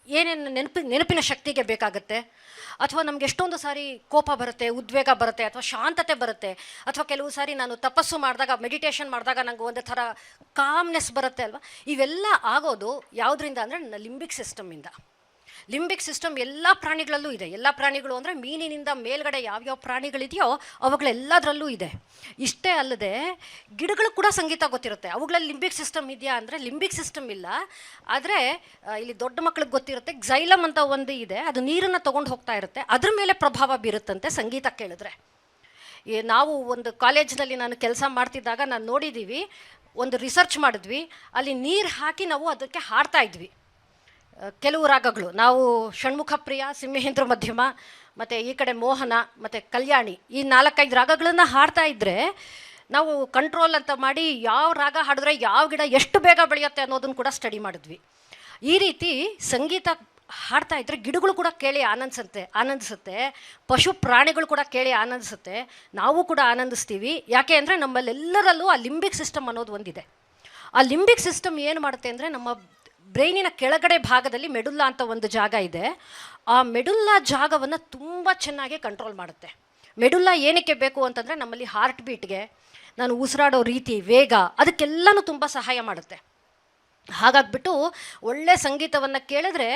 ಏನೇನು ನೆನಪಿನ ಶಕ್ತಿಗೆ ಬೇಕಾಗುತ್ತೆ, ಅಥವಾ ನಮಗೆ ಎಷ್ಟೊಂದು ಸಾರಿ ಕೋಪ ಬರುತ್ತೆ, ಉದ್ವೇಗ ಬರುತ್ತೆ, ಅಥವಾ ಶಾಂತತೆ ಬರುತ್ತೆ, ಅಥವಾ ಕೆಲವು ಸಾರಿ ನಾನು ತಪಸ್ಸು ಮಾಡಿದಾಗ, ಮೆಡಿಟೇಷನ್ ಮಾಡಿದಾಗ ನನಗೆ ಒಂದು ಥರ ಕಾಮ್ನೆಸ್ ಬರುತ್ತೆ ಅಲ್ವಾ. ಇವೆಲ್ಲ ಆಗೋದು ಯಾವುದರಿಂದ ಅಂದರೆ ಲಿಂಬಿಕ್ ಸಿಸ್ಟಮಿಂದ. ಲಿಂಬಿಕ್ ಸಿಸ್ಟಮ್ ಎಲ್ಲ ಪ್ರಾಣಿಗಳಲ್ಲೂ ಇದೆ. ಎಲ್ಲ ಪ್ರಾಣಿಗಳು ಅಂದರೆ ಮೀನಿನಿಂದ ಮೇಲ್ಗಡೆ ಯಾವ್ಯಾವ ಪ್ರಾಣಿಗಳಿದೆಯೋ ಅವುಗಳೆಲ್ಲದರಲ್ಲೂ ಇದೆ. ಇಷ್ಟೇ ಅಲ್ಲದೆ ಗಿಡಗಳು ಕೂಡ ಸಂಗೀತ ಗೊತ್ತಿರುತ್ತೆ. ಅವುಗಳಲ್ಲಿ ಲಿಂಬಿಕ್ ಸಿಸ್ಟಮ್ ಇದೆಯಾ ಅಂದರೆ ಲಿಂಬಿಕ್ ಸಿಸ್ಟಮ್ ಇಲ್ಲ. ಆದರೆ ಇಲ್ಲಿ ದೊಡ್ಡ ಮಕ್ಕಳಿಗೆ ಗೊತ್ತಿರುತ್ತೆ, ಗ್ಸೈಲಮ್ ಅಂತ ಒಂದು ಇದೆ, ಅದು ನೀರನ್ನು ತೊಗೊಂಡು ಹೋಗ್ತಾ ಇರುತ್ತೆ, ಅದ್ರ ಮೇಲೆ ಪ್ರಭಾವ ಬೀರುತ್ತಂತೆ ಸಂಗೀತ ಕೇಳಿದ್ರೆ. ನಾವು ಒಂದು ಕಾಲೇಜಿನಲ್ಲಿ ನಾನು ಕೆಲಸ ಮಾಡ್ತಿದ್ದಾಗ ನಾನು ನೋಡಿದ್ದೀವಿ, ಒಂದು ರಿಸರ್ಚ್ ಮಾಡಿದ್ವಿ, ಅಲ್ಲಿ ನೀರು ಹಾಕಿ ನಾವು ಅದಕ್ಕೆ ಹಾಡ್ತಾ ಇದ್ವಿ. ಕೆಲವು ರಾಗಗಳು ನಾವು ಷಣ್ಮುಖ ಪ್ರಿಯ, ಸಿಂಹೇಂದ್ರ ಮಧ್ಯಮ, ಮತ್ತು ಈ ಕಡೆ ಮೋಹನ ಮತ್ತು ಕಲ್ಯಾಣಿ, ಈ 4-5 ರಾಗಗಳನ್ನು ಹಾಡ್ತಾ ಇದ್ದರೆ ನಾವು ಕಂಟ್ರೋಲ್ ಅಂತ ಮಾಡಿ ಯಾವ ರಾಗ ಹಾಡಿದ್ರೆ ಯಾವ ಗಿಡ ಎಷ್ಟು ಬೇಗ ಬೆಳೆಯುತ್ತೆ ಅನ್ನೋದನ್ನು ಕೂಡ ಸ್ಟಡಿ ಮಾಡಿದ್ವಿ. ಈ ರೀತಿ ಸಂಗೀತ ಹಾಡ್ತಾ ಇದ್ದರೆ ಗಿಡಗಳು ಕೂಡ ಕೇಳಿ ಆನಂದಿಸುತ್ತೆ, ಪಶು ಪ್ರಾಣಿಗಳು ಕೂಡ ಕೇಳಿ ಆನಂದಿಸುತ್ತೆ, ನಾವು ಕೂಡ ಆನಂದಿಸ್ತೀವಿ. ಯಾಕೆ ಅಂದರೆ ನಮ್ಮಲ್ಲೆಲ್ಲರಲ್ಲೂ ಆ ಲಿಂಬಿಕ್ ಸಿಸ್ಟಮ್ ಅನ್ನೋದು ಒಂದಿದೆ. ಆ ಲಿಂಬಿಕ್ ಸಿಸ್ಟಮ್ ಏನು ಮಾಡುತ್ತೆ ಅಂದರೆ, ನಮ್ಮ ಬ್ರೈನಿನ ಕೆಳಗಡೆ ಭಾಗದಲ್ಲಿ ಮೆಡುಲ್ಲಾ ಅಂತ ಒಂದು ಜಾಗ ಇದೆ. ಆ ಮೆಡುಲ್ಲಾ ಜಾಗವನ್ನು ತುಂಬ ಚೆನ್ನಾಗಿ ಕಂಟ್ರೋಲ್ ಮಾಡುತ್ತೆ. ಮೆಡುಲ್ಲಾ ಏನಕ್ಕೆ ಬೇಕು ಅಂತಂದರೆ, ನಮ್ಮಲ್ಲಿ ಹಾರ್ಟ್ ಬೀಟ್ಗೆ, ನಾನು ಉಸಿರಾಡೋ ರೀತಿ, ವೇಗ, ಅದಕ್ಕೆಲ್ಲನೂ ತುಂಬ ಸಹಾಯ ಮಾಡುತ್ತೆ. ಹಾಗಾಗ್ಬಿಟ್ಟು ಒಳ್ಳೆ ಸಂಗೀತವನ್ನು ಕೇಳಿದ್ರೆ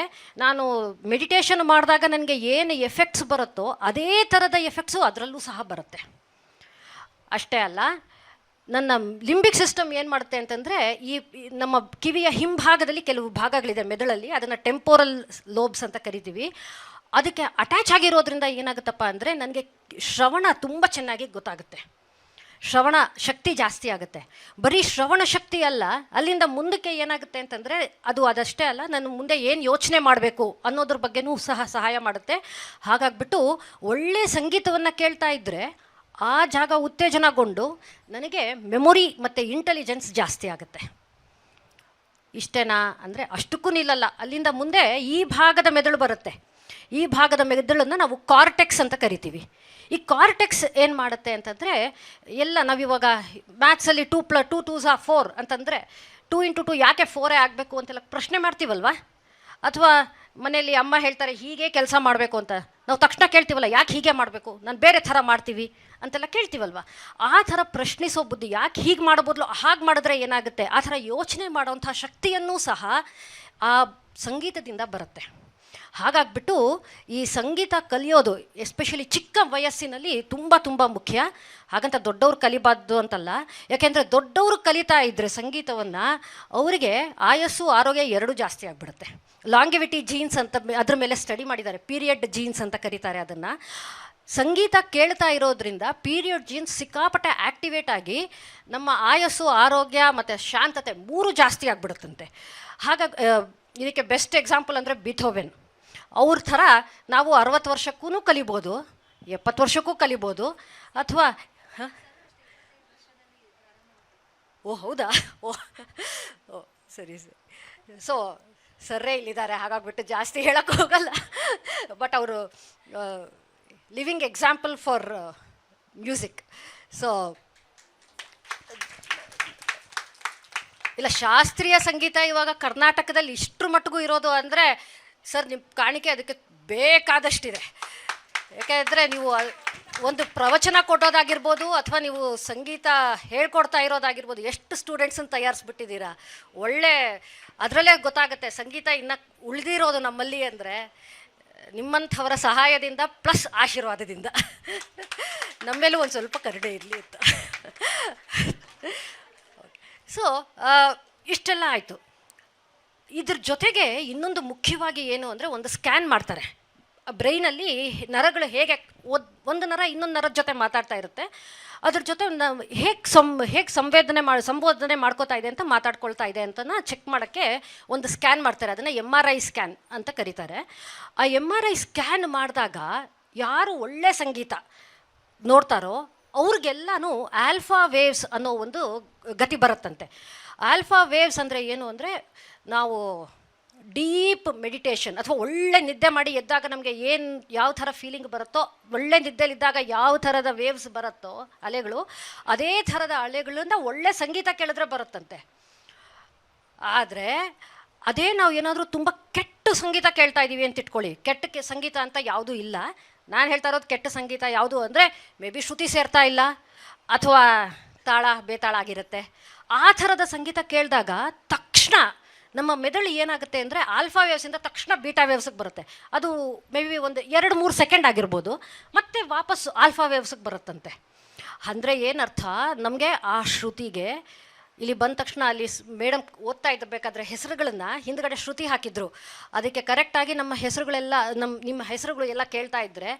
ನಾನು ಮೆಡಿಟೇಷನ್ ಮಾಡಿದಾಗ ನನಗೆ ಏನು ಎಫೆಕ್ಟ್ಸ್ ಬರುತ್ತೋ ಅದೇ ಥರದ ಎಫೆಕ್ಟ್ಸು ಅದರಲ್ಲೂ ಸಹ ಬರುತ್ತೆ. ಅಷ್ಟೇ ಅಲ್ಲ, ನನ್ನ ಲಿಂಬಿಕ್ ಸಿಸ್ಟಮ್ ಏನು ಮಾಡುತ್ತೆ ಅಂತಂದರೆ, ಈ ನಮ್ಮ ಕಿವಿಯ ಹಿಂಭಾಗದಲ್ಲಿ ಕೆಲವು ಭಾಗಗಳಿದೆ ಮೆದುಳಲ್ಲಿ, ಅದನ್ನು ಟೆಂಪೋರಲ್ ಲೋಬ್ಸ್ ಅಂತ ಕರಿತೀವಿ. ಅದಕ್ಕೆ ಅಟ್ಯಾಚ್ ಆಗಿರೋದ್ರಿಂದ ಏನಾಗುತ್ತಪ್ಪ ಅಂದರೆ, ನನಗೆ ಶ್ರವಣ ತುಂಬ ಚೆನ್ನಾಗಿ ಗೊತ್ತಾಗುತ್ತೆ, ಶ್ರವಣ ಶಕ್ತಿ ಜಾಸ್ತಿ ಆಗುತ್ತೆ. ಬರೀ ಶ್ರವಣ ಶಕ್ತಿ ಅಲ್ಲ, ಅಲ್ಲಿಂದ ಮುಂದಕ್ಕೆ ಏನಾಗುತ್ತೆ ಅಂತಂದರೆ, ಅದಷ್ಟೇ ಅಲ್ಲ, ನಾನು ಮುಂದೆ ಏನು ಯೋಚನೆ ಮಾಡಬೇಕು ಅನ್ನೋದ್ರ ಬಗ್ಗೆನೂ ಸಹ ಸಹಾಯ ಮಾಡುತ್ತೆ. ಹಾಗಾಗ್ಬಿಟ್ಟು ಒಳ್ಳೆಯ ಸಂಗೀತವನ್ನು ಕೇಳ್ತಾ ಇದ್ದರೆ ಆ ಜಾಗ ಉತ್ತೇಜನಗೊಂಡು ನನಗೆ ಮೆಮೊರಿ ಮತ್ತು ಇಂಟೆಲಿಜೆನ್ಸ್ ಜಾಸ್ತಿ ಆಗುತ್ತೆ. ಇಷ್ಟೇನಾ ಅಂದರೆ ಅಷ್ಟಕ್ಕೂ ನಿಲ್ಲಲ್ಲ. ಅಲ್ಲಿಂದ ಮುಂದೆ ಈ ಭಾಗದ ಮೆದುಳು ಬರುತ್ತೆ. ಈ ಭಾಗದ ಮೆದುಳನ್ನು ನಾವು ಕಾರ್ಟೆಕ್ಸ್ ಅಂತ ಕರಿತೀವಿ. ಈ ಕಾರ್ಟೆಕ್ಸ್ ಏನು ಮಾಡುತ್ತೆ ಅಂತಂದರೆ, ಎಲ್ಲ ನಾವಿವಾಗ ಮ್ಯಾಥ್ಸಲ್ಲಿ 2 + 2 2 = 4 ಅಂತಂದರೆ 2 × 2 ಯಾಕೆ 4 ಆಗಬೇಕು ಅಂತೆಲ್ಲ ಪ್ರಶ್ನೆ ಮಾಡ್ತೀವಲ್ವ. ಅಥವಾ ಮನೆಯಲ್ಲಿ ಅಮ್ಮ ಹೇಳ್ತಾರೆ ಹೀಗೆ ಕೆಲಸ ಮಾಡಬೇಕು ಅಂತ, ನಾವು ತಕ್ಷಣ ಕೇಳ್ತೀವಲ್ಲ, ಯಾಕೆ ಹೀಗೆ ಮಾಡಬೇಕು, ನಾನು ಬೇರೆ ಥರ ಮಾಡ್ತೀವಿ ಅಂತೆಲ್ಲ ಕೇಳ್ತೀವಲ್ವ. ಆ ಥರ ಪ್ರಶ್ನಿಸೋ ಬುದ್ಧಿ, ಯಾಕೆ ಹೀಗೆ ಮಾಡಬಾರ್ದು, ಹಾಗೆ ಮಾಡಿದ್ರೆ ಏನಾಗುತ್ತೆ, ಆ ಥರ ಯೋಚನೆ ಮಾಡೋವಂಥ ಶಕ್ತಿಯನ್ನೂ ಸಹ ಆ ಸಂಗೀತದಿಂದ ಬರುತ್ತೆ. ಹಾಗಾಗ್ಬಿಟ್ಟು ಈ ಸಂಗೀತ ಕಲಿಯೋದು ಎಸ್ಪೆಷಲಿ ಚಿಕ್ಕ ವಯಸ್ಸಿನಲ್ಲಿ ತುಂಬ ತುಂಬ ಮುಖ್ಯ. ಹಾಗಂತ ದೊಡ್ಡವ್ರು ಕಲಿಬಾರ್ದು ಅಂತಲ್ಲ, ಯಾಕೆಂದರೆ ದೊಡ್ಡವರು ಕಲಿತಾ ಇದ್ದರೆ ಸಂಗೀತವನ್ನು ಅವರಿಗೆ ಆಯಸ್ಸು ಆರೋಗ್ಯ ಎರಡೂ ಜಾಸ್ತಿ ಆಗಿಬಿಡುತ್ತೆ. ಲಾಂಗಿವಿಟಿ ಜೀನ್ಸ್ ಅಂತ ಅದ್ರ ಮೇಲೆ ಸ್ಟಡಿ ಮಾಡಿದ್ದಾರೆ, ಪೀರಿಯಡ್ ಜೀನ್ಸ್ ಅಂತ ಕರೀತಾರೆ ಅದನ್ನು. ಸಂಗೀತ ಕೇಳ್ತಾ ಇರೋದ್ರಿಂದ ಪೀರಿಯಡ್ ಜೀನ್ಸ್ ಸಿಕ್ಕಾಪಟ್ಟೆ ಆ್ಯಕ್ಟಿವೇಟ್ ಆಗಿ ನಮ್ಮ ಆಯಸ್ಸು ಆರೋಗ್ಯ ಮತ್ತು ಶಾಂತತೆ 3 ಜಾಸ್ತಿ ಆಗಿಬಿಡುತ್ತಂತೆ. ಹಾಗಾಗಿ ಇದಕ್ಕೆ ಬೆಸ್ಟ್ ಎಕ್ಸಾಂಪಲ್ ಅಂದರೆ ಬಿಥೋವೆನ್. ಅವ್ರ ಥರ ನಾವು 60 ವರ್ಷಕ್ಕೂ ಕಲಿಬೋದು, 70 ವರ್ಷಕ್ಕೂ ಕಲಿಬೋದು, ಅಥವಾ ಓ ಹೌದಾ, ಓ ಸರಿ. ಸೊ ಸರ್ರೇ ಇಲ್ಲಿದ್ದಾರೆ, ಹಾಗಾಗ್ಬಿಟ್ಟು ಜಾಸ್ತಿ ಹೇಳೋಕ್ಕೆ ಹೋಗಲ್ಲ. ಬಟ್ ಅವರು living example for music. So ಇಲ್ಲ, ಶಾಸ್ತ್ರೀಯ ಸಂಗೀತ ಇವಾಗ ಕರ್ನಾಟಕದಲ್ಲಿ ಇಷ್ಟರ ಮಟ್ಟಿಗೂ ಇರೋದು ಅಂದರೆ ಸರ್ ನಿಮ್ಮ ಕಾಣಿಕೆ ಅದಕ್ಕೆ ಬೇಕಾದಷ್ಟಿದೆ. ಯಾಕೆಂದರೆ ನೀವು ಒಂದು ಪ್ರವಚನ ಕೊಡೋದಾಗಿರ್ಬೋದು ಅಥವಾ ನೀವು ಸಂಗೀತ ಹೇಳ್ಕೊಡ್ತಾ ಇರೋದಾಗಿರ್ಬೋದು, ಎಷ್ಟು ಸ್ಟೂಡೆಂಟ್ಸನ್ನು ತಯಾರಿಸ್ಬಿಟ್ಟಿದ್ದೀರಾ. ಒಳ್ಳೆ ಅದರಲ್ಲೇ ಗೊತ್ತಾಗುತ್ತೆ ಸಂಗೀತ ಇನ್ನು ಉಳಿದಿರೋದು ನಮ್ಮಲ್ಲಿ ಅಂದರೆ ನಿಮ್ಮಂಥವರ ಸಹಾಯದಿಂದ ಪ್ಲಸ್ ಆಶೀರ್ವಾದದಿಂದ. ನಮ್ಮೇಲೂ ಒಂದು ಸ್ವಲ್ಪ ಕರುಣೆ ಇರಲಿ ಅಂತ. ಸೊ ಇಷ್ಟೆಲ್ಲ ಆಯಿತು. ಇದ್ರ ಜೊತೆಗೆ ಇನ್ನೊಂದು ಮುಖ್ಯವಾಗಿ ಏನು ಅಂದರೆ ಒಂದು ಸ್ಕ್ಯಾನ್ ಮಾಡ್ತಾರೆ ಬ್ರೈನಲ್ಲಿ. ನರಗಳು ಹೇಗೆ ಒಂದು ನರ ಇನ್ನೊಂದು ನರದ ಜೊತೆ ಮಾತಾಡ್ತಾ ಇರುತ್ತೆ, ಅದ್ರ ಜೊತೆ ಹೇಗೆ ಸಂಬೋಧನೆ ಮಾಡ್ಕೋತಾ ಇದೆ ಅಂತ ಮಾತಾಡ್ಕೊಳ್ತಾ ಇದೆ ಅಂತ ಚೆಕ್ ಮಾಡೋಕ್ಕೆ ಒಂದು ಸ್ಕ್ಯಾನ್ ಮಾಡ್ತಾರೆ. ಅದನ್ನು MRI ಸ್ಕ್ಯಾನ್ ಅಂತ ಕರೀತಾರೆ. ಆ MRI ಸ್ಕ್ಯಾನ್ ಮಾಡಿದಾಗ ಯಾರು ಒಳ್ಳೆ ಸಂಗೀತ ನೋಡ್ತಾರೋ ಅವ್ರಿಗೆಲ್ಲನೂ ಆಲ್ಫಾ ವೇವ್ಸ್ ಅನ್ನೋ ಒಂದು ಗತಿ ಬರುತ್ತಂತೆ. ಆಲ್ಫಾ ವೇವ್ಸ್ ಅಂದರೆ ಏನು ಅಂದರೆ, ನಾವು ಡೀಪ್ ಮೆಡಿಟೇಷನ್ ಅಥವಾ ಒಳ್ಳೆ ನಿದ್ದೆ ಮಾಡಿ ಎದ್ದಾಗ ನಮಗೆ ಯಾವ ಥರ ಫೀಲಿಂಗ್ ಬರುತ್ತೋ, ಒಳ್ಳೆ ನಿದ್ದೆಲಿದ್ದಾಗ ಯಾವ ಥರದ ವೇವ್ಸ್ ಬರುತ್ತೋ ಅಲೆಗಳು, ಅದೇ ಥರದ ಅಲೆಗಳಿಂದ ಒಳ್ಳೆ ಸಂಗೀತ ಕೇಳಿದ್ರೆ ಬರುತ್ತಂತೆ. ಆದರೆ ಅದೇ ನಾವು ಏನಾದರೂ ತುಂಬ ಕೆಟ್ಟ ಸಂಗೀತ ಕೇಳ್ತಾ ಇದ್ದೀವಿ ಅಂತ ಇಟ್ಕೊಳ್ಳಿ, ಕೆಟ್ಟ ಸಂಗೀತ ಅಂತ ಯಾವುದೂ ಇಲ್ಲ. ನಾನು ಹೇಳ್ತಾ ಇರೋದು ಕೆಟ್ಟ ಸಂಗೀತ ಯಾವುದು ಅಂದರೆ ಮೇ ಬಿ ಶ್ರುತಿ ಸೇರ್ತಾ ಇಲ್ಲ ಅಥವಾ ತಾಳ ಬೇತಾಳ ಆಗಿರುತ್ತೆ. ಆ ಥರದ ಸಂಗೀತ ಕೇಳಿದಾಗ ತಕ್ಷಣ ನಮ್ಮ ಮೆದುಳು ಏನಾಗುತ್ತೆ ಅಂದರೆ ಆಲ್ಫಾ ವೇವ್ಸಿಂದ ತಕ್ಷಣ ಬೀಟಾ ವೇವ್ಸಿಗೆ ಬರುತ್ತೆ. ಅದು ಮೇ ಬಿ ಒಂದು 2-3 ಸೆಕೆಂಡ್ ಆಗಿರ್ಬೋದು, ಮತ್ತೆ ವಾಪಸ್ ಆಲ್ಫಾ ವೇವ್ಸಿಗೆ ಬರುತ್ತಂತೆ. ಅಂದರೆ ಏನರ್ಥ, ನಮಗೆ ಆ ಶ್ರುತಿಗೆ ಇಲ್ಲಿ ಬಂದ ತಕ್ಷಣ ಅಲ್ಲಿ ಮೇಡಮ್ ಓದ್ತಾ ಇದ್ದಿರಬೇಕಾದ್ರೆ ಹೆಸರುಗಳನ್ನು ಹಿಂದ್ಗಡೆ ಶ್ರುತಿ ಹಾಕಿದ್ರು, ಅದಕ್ಕೆ ಕರೆಕ್ಟಾಗಿ ನಮ್ಮ ಹೆಸರುಗಳೆಲ್ಲ ನಿಮ್ಮ ಹೆಸರುಗಳು ಎಲ್ಲ ಕೇಳ್ತಾ ಇದ್ದರೆ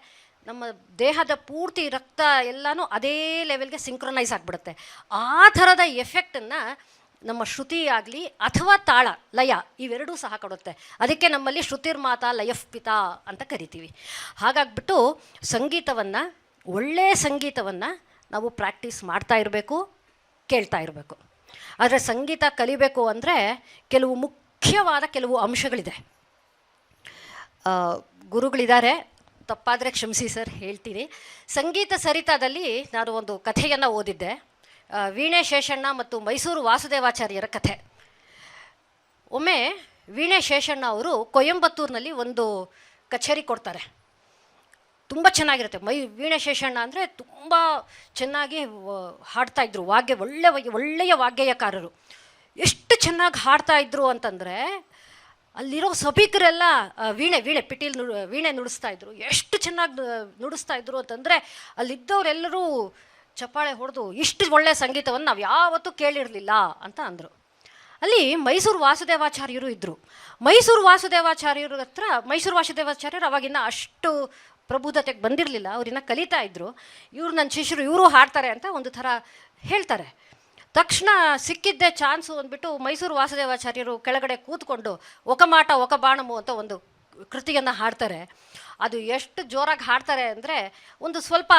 ನಮ್ಮ ದೇಹದ ಪೂರ್ತಿ ರಕ್ತ ಎಲ್ಲನೂ ಅದೇ ಲೆವೆಲ್ಗೆ ಸಿಂಕ್ರೊನೈಸ್ ಆಗಿಬಿಡುತ್ತೆ. ಆ ಥರದ ಎಫೆಕ್ಟನ್ನು ನಮ್ಮ ಶ್ರುತಿ ಆಗಲಿ ಅಥವಾ ತಾಳ ಲಯ ಇವೆರಡೂ ಸಹ ಕೊಡುತ್ತೆ. ಅದಕ್ಕೆ ನಮ್ಮಲ್ಲಿ ಶ್ರುತಿರ್ಮಾತ ಲಯಃಪಿತಾ ಅಂತ ಕರಿತೀವಿ. ಹಾಗಾಗ್ಬಿಟ್ಟು ಸಂಗೀತವನ್ನು, ಒಳ್ಳೆಯ ಸಂಗೀತವನ್ನು ನಾವು ಪ್ರಾಕ್ಟೀಸ್ ಮಾಡ್ತಾ ಇರಬೇಕು, ಕೇಳ್ತಾ ಇರಬೇಕು. ಆದರೆ ಸಂಗೀತ ಕಲಿಬೇಕು ಅಂದರೆ ಕೆಲವು ಅಂಶಗಳಿದೆ. ಗುರುಗಳಿದ್ದಾರೆ, ತಪ್ಪಾದರೆ ಕ್ಷಮಿಸಿ ಸರ್, ಹೇಳ್ತೀನಿ. ಸಂಗೀತ ಸರಿತಾದಲ್ಲಿ ನಾನು ಒಂದು ಕಥೆಯನ್ನು ಓದಿದ್ದೆ, ವೀಣೆ ಶೇಷಣ್ಣ ಮತ್ತು ಮೈಸೂರು ವಾಸುದೇವಾಚಾರ್ಯರ ಕಥೆ. ಒಮ್ಮೆ ವೀಣೆ ಶೇಷಣ್ಣ ಅವರು ಕೊಯಂಬತ್ತೂರಿನಲ್ಲಿ ಒಂದು ಕಚೇರಿ ಕೊಡ್ತಾರೆ. ತುಂಬ ಚೆನ್ನಾಗಿರುತ್ತೆ. ವೀಣೆ ಶೇಷಣ್ಣ ಅಂದರೆ ತುಂಬ ಚೆನ್ನಾಗಿ ಹಾಡ್ತಾಯಿದ್ರು, ಒಳ್ಳೆಯ ವಾಗ್ಗೇಯಕಾರರು. ಎಷ್ಟು ಚೆನ್ನಾಗಿ ಹಾಡ್ತಾಯಿದ್ರು ಅಂತಂದರೆ ಅಲ್ಲಿರೋ ಸಭಿಕರೆಲ್ಲ ವೀಣೆ ಪಿಟೀಲ್ ವೀಣೆ ನುಡಿಸ್ತಾಯಿದ್ರು. ಎಷ್ಟು ಚೆನ್ನಾಗಿ ನುಡಿಸ್ತಾಯಿದ್ರು ಅಂತಂದರೆ ಅಲ್ಲಿದ್ದವರೆಲ್ಲರೂ ಚಪ್ಪಾಳೆ ಹೊಡೆದು ಇಷ್ಟು ಒಳ್ಳೆಯ ಸಂಗೀತವನ್ನು ನಾವು ಯಾವತ್ತೂ ಕೇಳಿರಲಿಲ್ಲ ಅಂತ ಅಂದರು. ಅಲ್ಲಿ ಮೈಸೂರು ವಾಸುದೇವಾಚಾರ್ಯರು ಇದ್ದರು. ಮೈಸೂರು ವಾಸುದೇವಾಚಾರ್ಯರು ಅವಾಗಿನ್ನ ಅಷ್ಟು ಪ್ರಬುದ್ಧತೆಗೆ ಬಂದಿರಲಿಲ್ಲ, ಅವ್ರನ್ನ ಕಲಿತಾ ಇದ್ದರು. ಇವರು ನನ್ನ ಶಿಷ್ಯರು, ಇವರು ಹಾಡ್ತಾರೆ ಅಂತ ಒಂದು ಥರ ಹೇಳ್ತಾರೆ. ತಕ್ಷಣ ಸಿಕ್ಕಿದ್ದೇ ಚಾನ್ಸು ಅಂದ್ಬಿಟ್ಟು ಮೈಸೂರು ವಾಸುದೇವಾಚಾರ್ಯರು ಕೆಳಗಡೆ ಕೂತ್ಕೊಂಡು ಒಕಮಾಟ ಒಕಬಾಣಮು ಅಂತ ಒಂದು ಕೃತಿಯನ್ನು ಹಾಡ್ತಾರೆ. ಅದು ಎಷ್ಟು ಜೋರಾಗಿ ಹಾಡ್ತಾರೆ ಅಂದರೆ ಒಂದು ಸ್ವಲ್ಪ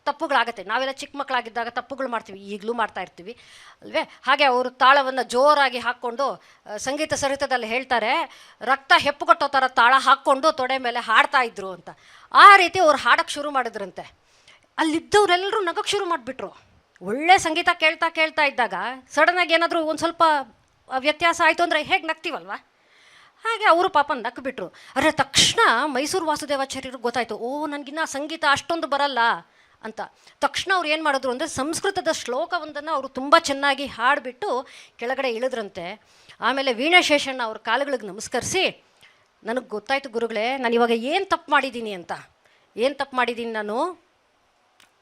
ತಪ್ಪುಗಳಾಗತ್ತೆ. ನಾವೆಲ್ಲ ಚಿಕ್ಕ ಮಕ್ಕಳಾಗಿದ್ದಾಗ ತಪ್ಪುಗಳು ಮಾಡ್ತೀವಿ, ಈಗಲೂ ಮಾಡ್ತಾ ಇರ್ತೀವಿ ಅಲ್ವೇ. ಹಾಗೆ ಅವರು ತಾಳವನ್ನು ಜೋರಾಗಿ ಹಾಕ್ಕೊಂಡು ಸಂಗೀತ ಸರಿತದಲ್ಲಿ ಹೇಳ್ತಾರೆ, ರಕ್ತ ಹೆಪ್ಪುಗಟ್ಟೋ ಥರ ತಾಳ ಹಾಕ್ಕೊಂಡು ತೊಡೆ ಮೇಲೆ ಹಾಡ್ತಾ ಇದ್ರು ಅಂತ. ಆ ರೀತಿ ಅವ್ರು ಹಾಡೋಕ್ಕೆ ಶುರು ಮಾಡಿದ್ರಂತೆ. ಅಲ್ಲಿದ್ದವರೆಲ್ಲರೂ ನಗಕ್ಕೆ ಶುರು ಮಾಡಿಬಿಟ್ರು. ಒಳ್ಳೆ ಸಂಗೀತ ಕೇಳ್ತಾ ಇದ್ದಾಗ ಸಡನ್ನಾಗಿ ಏನಾದರೂ ಒಂದು ಸ್ವಲ್ಪ ವ್ಯತ್ಯಾಸ ಆಯಿತು ಅಂದರೆ ಹೇಗೆ ನಗ್ತೀವಲ್ವ, ಹಾಗೆ ಅವರು ಪಾಪ ನಕ್ಬಿಟ್ರು. ಆದರೆ ತಕ್ಷಣ ಮೈಸೂರು ವಾಸುದೇವಾಚಾರ್ಯರಿಗೆ ಗೊತ್ತಾಯಿತು, ನನಗಿನ್ನ ಸಂಗೀತ ಅಷ್ಟೊಂದು ಬರಲ್ಲ ಅಂತ. ತಕ್ಷಣ ಅವ್ರು ಏನು ಮಾಡಿದ್ರು ಅಂದರೆ ಸಂಸ್ಕೃತದ ಶ್ಲೋಕವೊಂದನ್ನು ಅವರು ತುಂಬ ಚೆನ್ನಾಗಿ ಹಾಡಿಬಿಟ್ಟು ಕೆಳಗಡೆ ಇಳಿದ್ರಂತೆ. ಆಮೇಲೆ ವೀಣೆ ಶೇಷಣ್ಣ ಅವ್ರ ಕಾಲುಗಳಿಗೆ ನಮಸ್ಕರಿಸಿ, ನನಗೆ ಗೊತ್ತಾಯಿತು ಗುರುಗಳೇ, ನಾನು ಇವಾಗ ಏನು ತಪ್ಪು ಮಾಡಿದ್ದೀನಿ ಅಂತ. ಏನು ತಪ್ಪು ಮಾಡಿದ್ದೀನಿ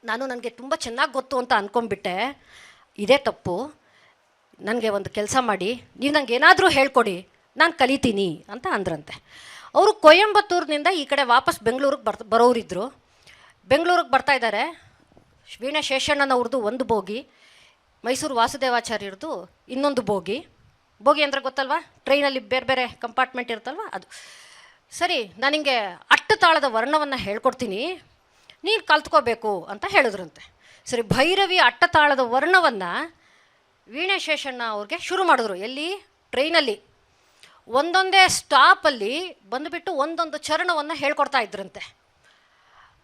ನಾನು ನನಗೆ ತುಂಬ ಚೆನ್ನಾಗಿ ಗೊತ್ತು ಅಂತ ಅಂದ್ಕೊಂಡ್ಬಿಟ್ಟೆ, ಇದೇ ತಪ್ಪು. ನನಗೆ ಒಂದು ಕೆಲಸ ಮಾಡಿ, ನೀವು ನನಗೆ ಏನಾದರೂ ಹೇಳ್ಕೊಡಿ, ನಾನು ಕಲಿತೀನಿ ಅಂತ ಅಂದ್ರಂತೆ. ಅವರು ಕೊಯಂಬತ್ತೂರಿನಿಂದ ಈ ಕಡೆ ವಾಪಸ್ ಬೆಂಗಳೂರಿಗೆ ಬರೋರಿದ್ದರು. ಬೆಂಗಳೂರಿಗೆ ಬರ್ತಾಯಿದ್ದಾರೆ. ವೀಣೆ ಶೇಷಣ್ಣನವ್ರದ್ದು ಒಂದು ಬೋಗಿ, ಮೈಸೂರು ವಾಸುದೇವಾಚಾರ್ಯರದು ಇನ್ನೊಂದು ಬೋಗಿ ಅಂದರೆ ಗೊತ್ತಲ್ವಾ, ಟ್ರೈನಲ್ಲಿ ಬೇರೆ ಬೇರೆ ಕಂಪಾರ್ಟ್ಮೆಂಟ್ ಇರುತ್ತಲ್ವ ಅದು. ಸರಿ, ನಾನು ನಿಮಗೆ ಅಟ್ಟತಾಳದ ವರ್ಣವನ್ನು ಹೇಳ್ಕೊಡ್ತೀನಿ, ನೀನು ಕಲ್ತ್ಕೋಬೇಕು ಅಂತ ಹೇಳಿದ್ರಂತೆ. ಸರಿ, ಭೈರವಿ ಅಟ್ಟತಾಳದ ವರ್ಣವನ್ನು ವೀಣೆ ಶೇಷಣ್ಣ ಅವ್ರಿಗೆ ಶುರು ಮಾಡಿದ್ರು. ಎಲ್ಲಿ? ಟ್ರೈನಲ್ಲಿ. ಒಂದೊಂದೇ ಸ್ಟಾಪಲ್ಲಿ ಬಂದುಬಿಟ್ಟು ಒಂದೊಂದು ಚರಣವನ್ನು ಹೇಳ್ಕೊಡ್ತಾ ಇದ್ರಂತೆ.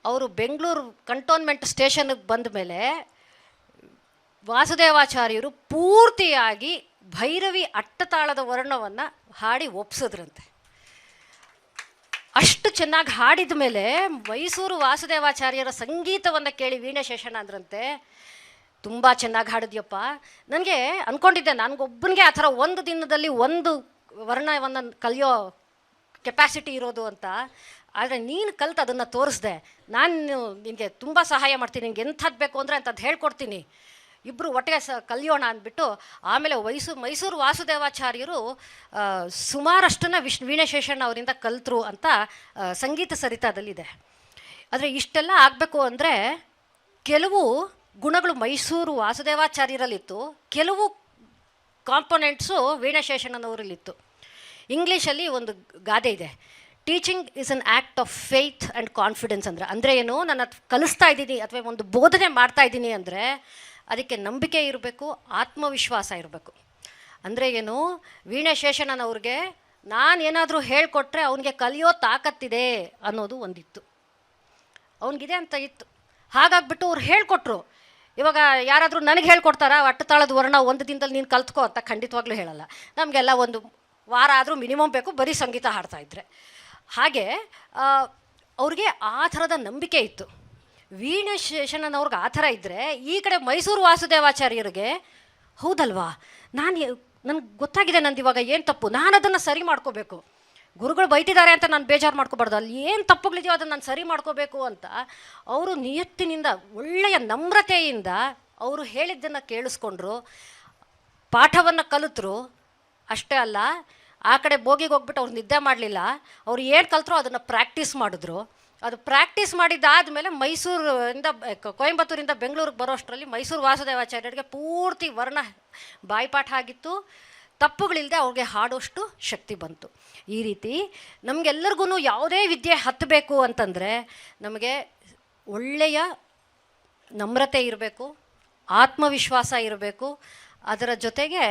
ಅವರು ಬೆಂಗಳೂರು ಕಂಟೋನ್ಮೆಂಟ್ ಸ್ಟೇಷನ್ಗೆ ಬಂದ ಮೇಲೆ ವಾಸುದೇವಾಚಾರ್ಯರು ಪೂರ್ತಿಯಾಗಿ ಭೈರವಿ ಅಟ್ಟತಾಳದ ವರ್ಣವನ್ನು ಹಾಡಿ ಒಪ್ಸಿದ್ರಂತೆ. ಅಷ್ಟು ಚೆನ್ನಾಗಿ ಹಾಡಿದ ಮೇಲೆ ಮೈಸೂರು ವಾಸುದೇವಾಚಾರ್ಯರ ಸಂಗೀತವನ್ನು ಕೇಳಿ ವೀಣೆ ಶೇಷಣ್ಣ ಅಂದ್ರಂತೆ, ತುಂಬ ಚೆನ್ನಾಗಿ ಹಾಡಿದ್ಯಪ್ಪ. ನನಗೆ ಅಂದ್ಕೊಂಡಿದ್ದೆ ನನಗೊಬ್ಬನಿಗೆ ಆ ಥರ ಒಂದು ದಿನದಲ್ಲಿ ಒಂದು ವರ್ಣವನ್ನು ಕಲಿಯೋ ಕೆಪಾಸಿಟಿ ಇರೋದು ಅಂತ. ಆದರೆ ನೀನು ಕಲಿತು ಅದನ್ನು ತೋರಿಸ್ದೆ. ನಾನು ನಿನಗೆ ತುಂಬ ಸಹಾಯ ಮಾಡ್ತೀನಿ, ನಿನಗೆ ಎಂಥದ್ದು ಬೇಕು ಅಂದರೆ ಅಂಥದ್ದು ಹೇಳ್ಕೊಡ್ತೀನಿ, ಇಬ್ಬರು ಒಟ್ಟಿಗೆ ಕಲಿಯೋಣ ಅಂದ್ಬಿಟ್ಟು ಆಮೇಲೆ ಮೈಸೂರು ವಾಸುದೇವಾಚಾರ್ಯರು ಸುಮಾರಷ್ಟನ್ನು ವೀಣೆ ಶೇಷಣ್ಣ ಅವರಿಂದ ಕಲಿತರು ಅಂತ ಸಂಗೀತ ಸರಿತಾದಲ್ಲಿದೆ. ಆದರೆ ಇಷ್ಟೆಲ್ಲ ಆಗಬೇಕು ಅಂದರೆ ಕೆಲವು ಗುಣಗಳು ಮೈಸೂರು ವಾಸುದೇವಾಚಾರ್ಯರಲ್ಲಿತ್ತು, ಕೆಲವು ಕಾಂಪೊನೆಂಟ್ಸು ವೀಣೆ ಶೇಷಣ್ಣನವರಲ್ಲಿತ್ತು. ಇಂಗ್ಲೀಷಲ್ಲಿ ಒಂದು ಗಾದೆ ಇದೆ, teaching is an act of faith and confidence. ಅಂದರೆ ಏನು, ನಾನು ಕಲಿಸ್ತಾ ಇದ್ದೀನಿ ಅಥವಾ ಒಂದು ಬೋಧನೆ ಮಾಡ್ತಾ ಇದ್ದೀನಿ ಅಂದರೆ ಅದಕ್ಕೆ ನಂಬಿಕೆ ಇರಬೇಕು, ಆತ್ಮವಿಶ್ವಾಸ ಇರಬೇಕು. ಅಂದರೆ ಏನು, ವೀಣೆ ಶೇಷಣ್ಣನವ್ರಿಗೆ ನಾನು ಏನಾದರೂ ಹೇಳಿಕೊಟ್ರೆ ಅವನಿಗೆ ಕಲಿಯೋ ತಾಕತ್ತಿದೆ ಅನ್ನೋದು ಒಂದಿತ್ತು, ಅವನಿಗಿದೆ ಅಂತ ಇತ್ತು. ಹಾಗಾಗ್ಬಿಟ್ಟು ಅವ್ರು ಹೇಳಿಕೊಟ್ರು. ಇವಾಗ ಯಾರಾದರೂ ನನಗೆ ಹೇಳ್ಕೊಡ್ತಾರಾ ಅಟ್ಟತಾಳದ ವರ್ಣ ಒಂದು ದಿನದಲ್ಲಿ ನೀನು ಕಲ್ತ್ಕೋ ಅಂತ? ಖಂಡಿತವಾಗ್ಲೂ ಹೇಳಲ್ಲ. ನಮಗೆಲ್ಲ ಒಂದು ವಾರ ಆದರೂ ಮಿನಿಮಮ್ ಬೇಕು ಬರೀ ಸಂಗೀತ ಹಾಡ್ತಾಯಿದ್ರೆ. ಹಾಗೆ ಅವ್ರಿಗೆ ಆ ಥರದ ನಂಬಿಕೆ ಇತ್ತು. ವೀಣೆ ಶೇಷಣ್ಣನವ್ರಿಗೆ ಆ ಥರ ಇದ್ದರೆ ಈ ಕಡೆ ಮೈಸೂರು ವಾಸುದೇವಾಚಾರ್ಯರಿಗೆ ಹೌದಲ್ವಾ, ನನಗೆ ಗೊತ್ತಾಗಿದೆ ನಂದು ಇವಾಗ ಏನು ತಪ್ಪು, ನಾನು ಅದನ್ನು ಸರಿ ಮಾಡ್ಕೋಬೇಕು. ಗುರುಗಳು ಬೈತಿದ್ದಾರೆ ಅಂತ ನಾನು ಬೇಜಾರು ಮಾಡ್ಕೋಬಾರ್ದು, ಅಲ್ಲಿ ಏನು ತಪ್ಪುಗಳಿದೆಯೋ ಅದನ್ನು ನಾನು ಸರಿ ಮಾಡ್ಕೋಬೇಕು ಅಂತ ಅವರು ನಿಯತ್ತಿನಿಂದ, ಒಳ್ಳೆಯ ನಮ್ರತೆಯಿಂದ ಅವರು ಹೇಳಿದ್ದನ್ನು ಕೇಳಿಸ್ಕೊಂಡ್ರು, ಪಾಠವನ್ನು ಕಲಿತರು. ಅಷ್ಟೇ ಅಲ್ಲ, ಆ ಕಡೆ ಬೋಗಿಗೆ ಹೋಗ್ಬಿಟ್ಟು ಅವ್ರು ನಿದ್ದೆ ಮಾಡಲಿಲ್ಲ. ಅವ್ರು ಏನು ಕಲ್ತರೋ ಅದನ್ನು ಪ್ರಾಕ್ಟೀಸ್ ಮಾಡಿದ್ರು. ಅದು ಪ್ರಾಕ್ಟೀಸ್ ಮಾಡಿದ್ದಾದಮೇಲೆ ಮೈಸೂರಿಂದ ಕೊಯಂಬತ್ತೂರಿಂದ ಬೆಂಗಳೂರಿಗೆ ಬರೋಷ್ಟರಲ್ಲಿ ಮೈಸೂರು ವಾಸುದೇವಾಚಾರ್ಯರಿಗೆ ಪೂರ್ತಿ ವರ್ಣ ಬಾಯ್ಪಾಠ ಆಗಿತ್ತು. ತಪ್ಪುಗಳಿಲ್ಲದೆ ಅವ್ರಿಗೆ ಹಾಡೋಷ್ಟು ಶಕ್ತಿ ಬಂತು. ಈ ರೀತಿ ನಮಗೆಲ್ಲರಿಗೂ ಯಾವುದೇ ವಿದ್ಯೆ ಹತ್ತಬೇಕು ಅಂತಂದರೆ ನಮಗೆ ಒಳ್ಳೆಯ ನಮ್ರತೆ ಇರಬೇಕು, ಆತ್ಮವಿಶ್ವಾಸ ಇರಬೇಕು, ಅದರ ಜೊತೆಗೆ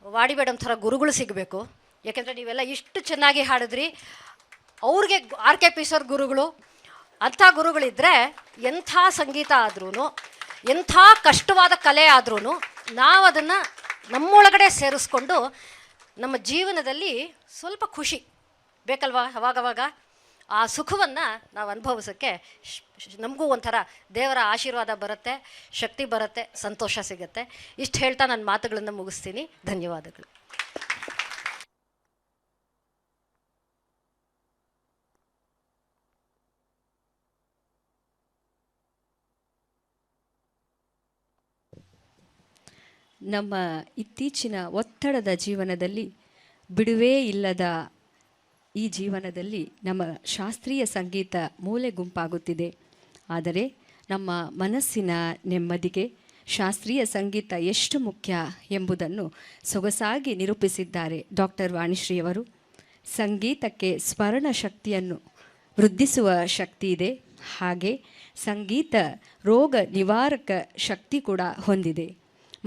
ವಾಡಿ ಮೇಡಮ್ ಥರ ಗುರುಗಳು ಸಿಗಬೇಕು. ಯಾಕೆಂದರೆ ನೀವೆಲ್ಲ ಇಷ್ಟು ಚೆನ್ನಾಗಿ ಹಾಡಿದ್ರಿ, ಅವ್ರಿಗೆ RKP ಸರ್ ಗುರುಗಳು. ಅಂಥ ಗುರುಗಳಿದ್ದರೆ ಎಂಥ ಸಂಗೀತ ಆದ್ರೂ, ಎಂಥ ಕಷ್ಟವಾದ ಕಲೆ ಆದ್ರೂ ನಾವು ಅದನ್ನು ನಮ್ಮೊಳಗಡೆ ಸೇರಿಸ್ಕೊಂಡು ನಮ್ಮ ಜೀವನದಲ್ಲಿ ಸ್ವಲ್ಪ ಖುಷಿ ಬೇಕಲ್ವಾ, ಅವಾಗವಾಗ ಆ ಸುಖವನ್ನು ನಾವು ಅನುಭವಿಸೋಕ್ಕೆ ನಮಗೂ ಒಂಥರ ದೇವರ ಆಶೀರ್ವಾದ ಬರುತ್ತೆ, ಶಕ್ತಿ ಬರುತ್ತೆ, ಸಂತೋಷ ಸಿಗುತ್ತೆ. ಇಷ್ಟು ಹೇಳ್ತಾ ನನ್ನ ಮಾತುಗಳನ್ನು ಮುಗಿಸ್ತೀನಿ. ಧನ್ಯವಾದಗಳು. ನಮ್ಮ ಇತ್ತೀಚಿನ ಒತ್ತಡದ ಜೀವನದಲ್ಲಿ, ಬಿಡುವೇ ಇಲ್ಲದ ಈ ಜೀವನದಲ್ಲಿ ನಮ್ಮ ಶಾಸ್ತ್ರೀಯ ಸಂಗೀತ ಮೂಲೆ ಗುಂಪಾಗುತ್ತಿದೆ. ಆದರೆ ನಮ್ಮ ಮನಸ್ಸಿನ ನೆಮ್ಮದಿಗೆ ಶಾಸ್ತ್ರೀಯ ಸಂಗೀತ ಎಷ್ಟು ಮುಖ್ಯ ಎಂಬುದನ್ನು ಸೊಗಸಾಗಿ ನಿರೂಪಿಸಿದ್ದಾರೆ ಡಾಕ್ಟರ್ ವಾಣಿಶ್ರೀಯವರು. ಸಂಗೀತಕ್ಕೆ ಸ್ಮರಣ ಶಕ್ತಿಯನ್ನು ವೃದ್ಧಿಸುವ ಶಕ್ತಿ ಇದೆ, ಹಾಗೆ ಸಂಗೀತ ರೋಗ ನಿವಾರಕ ಶಕ್ತಿ ಕೂಡ ಹೊಂದಿದೆ.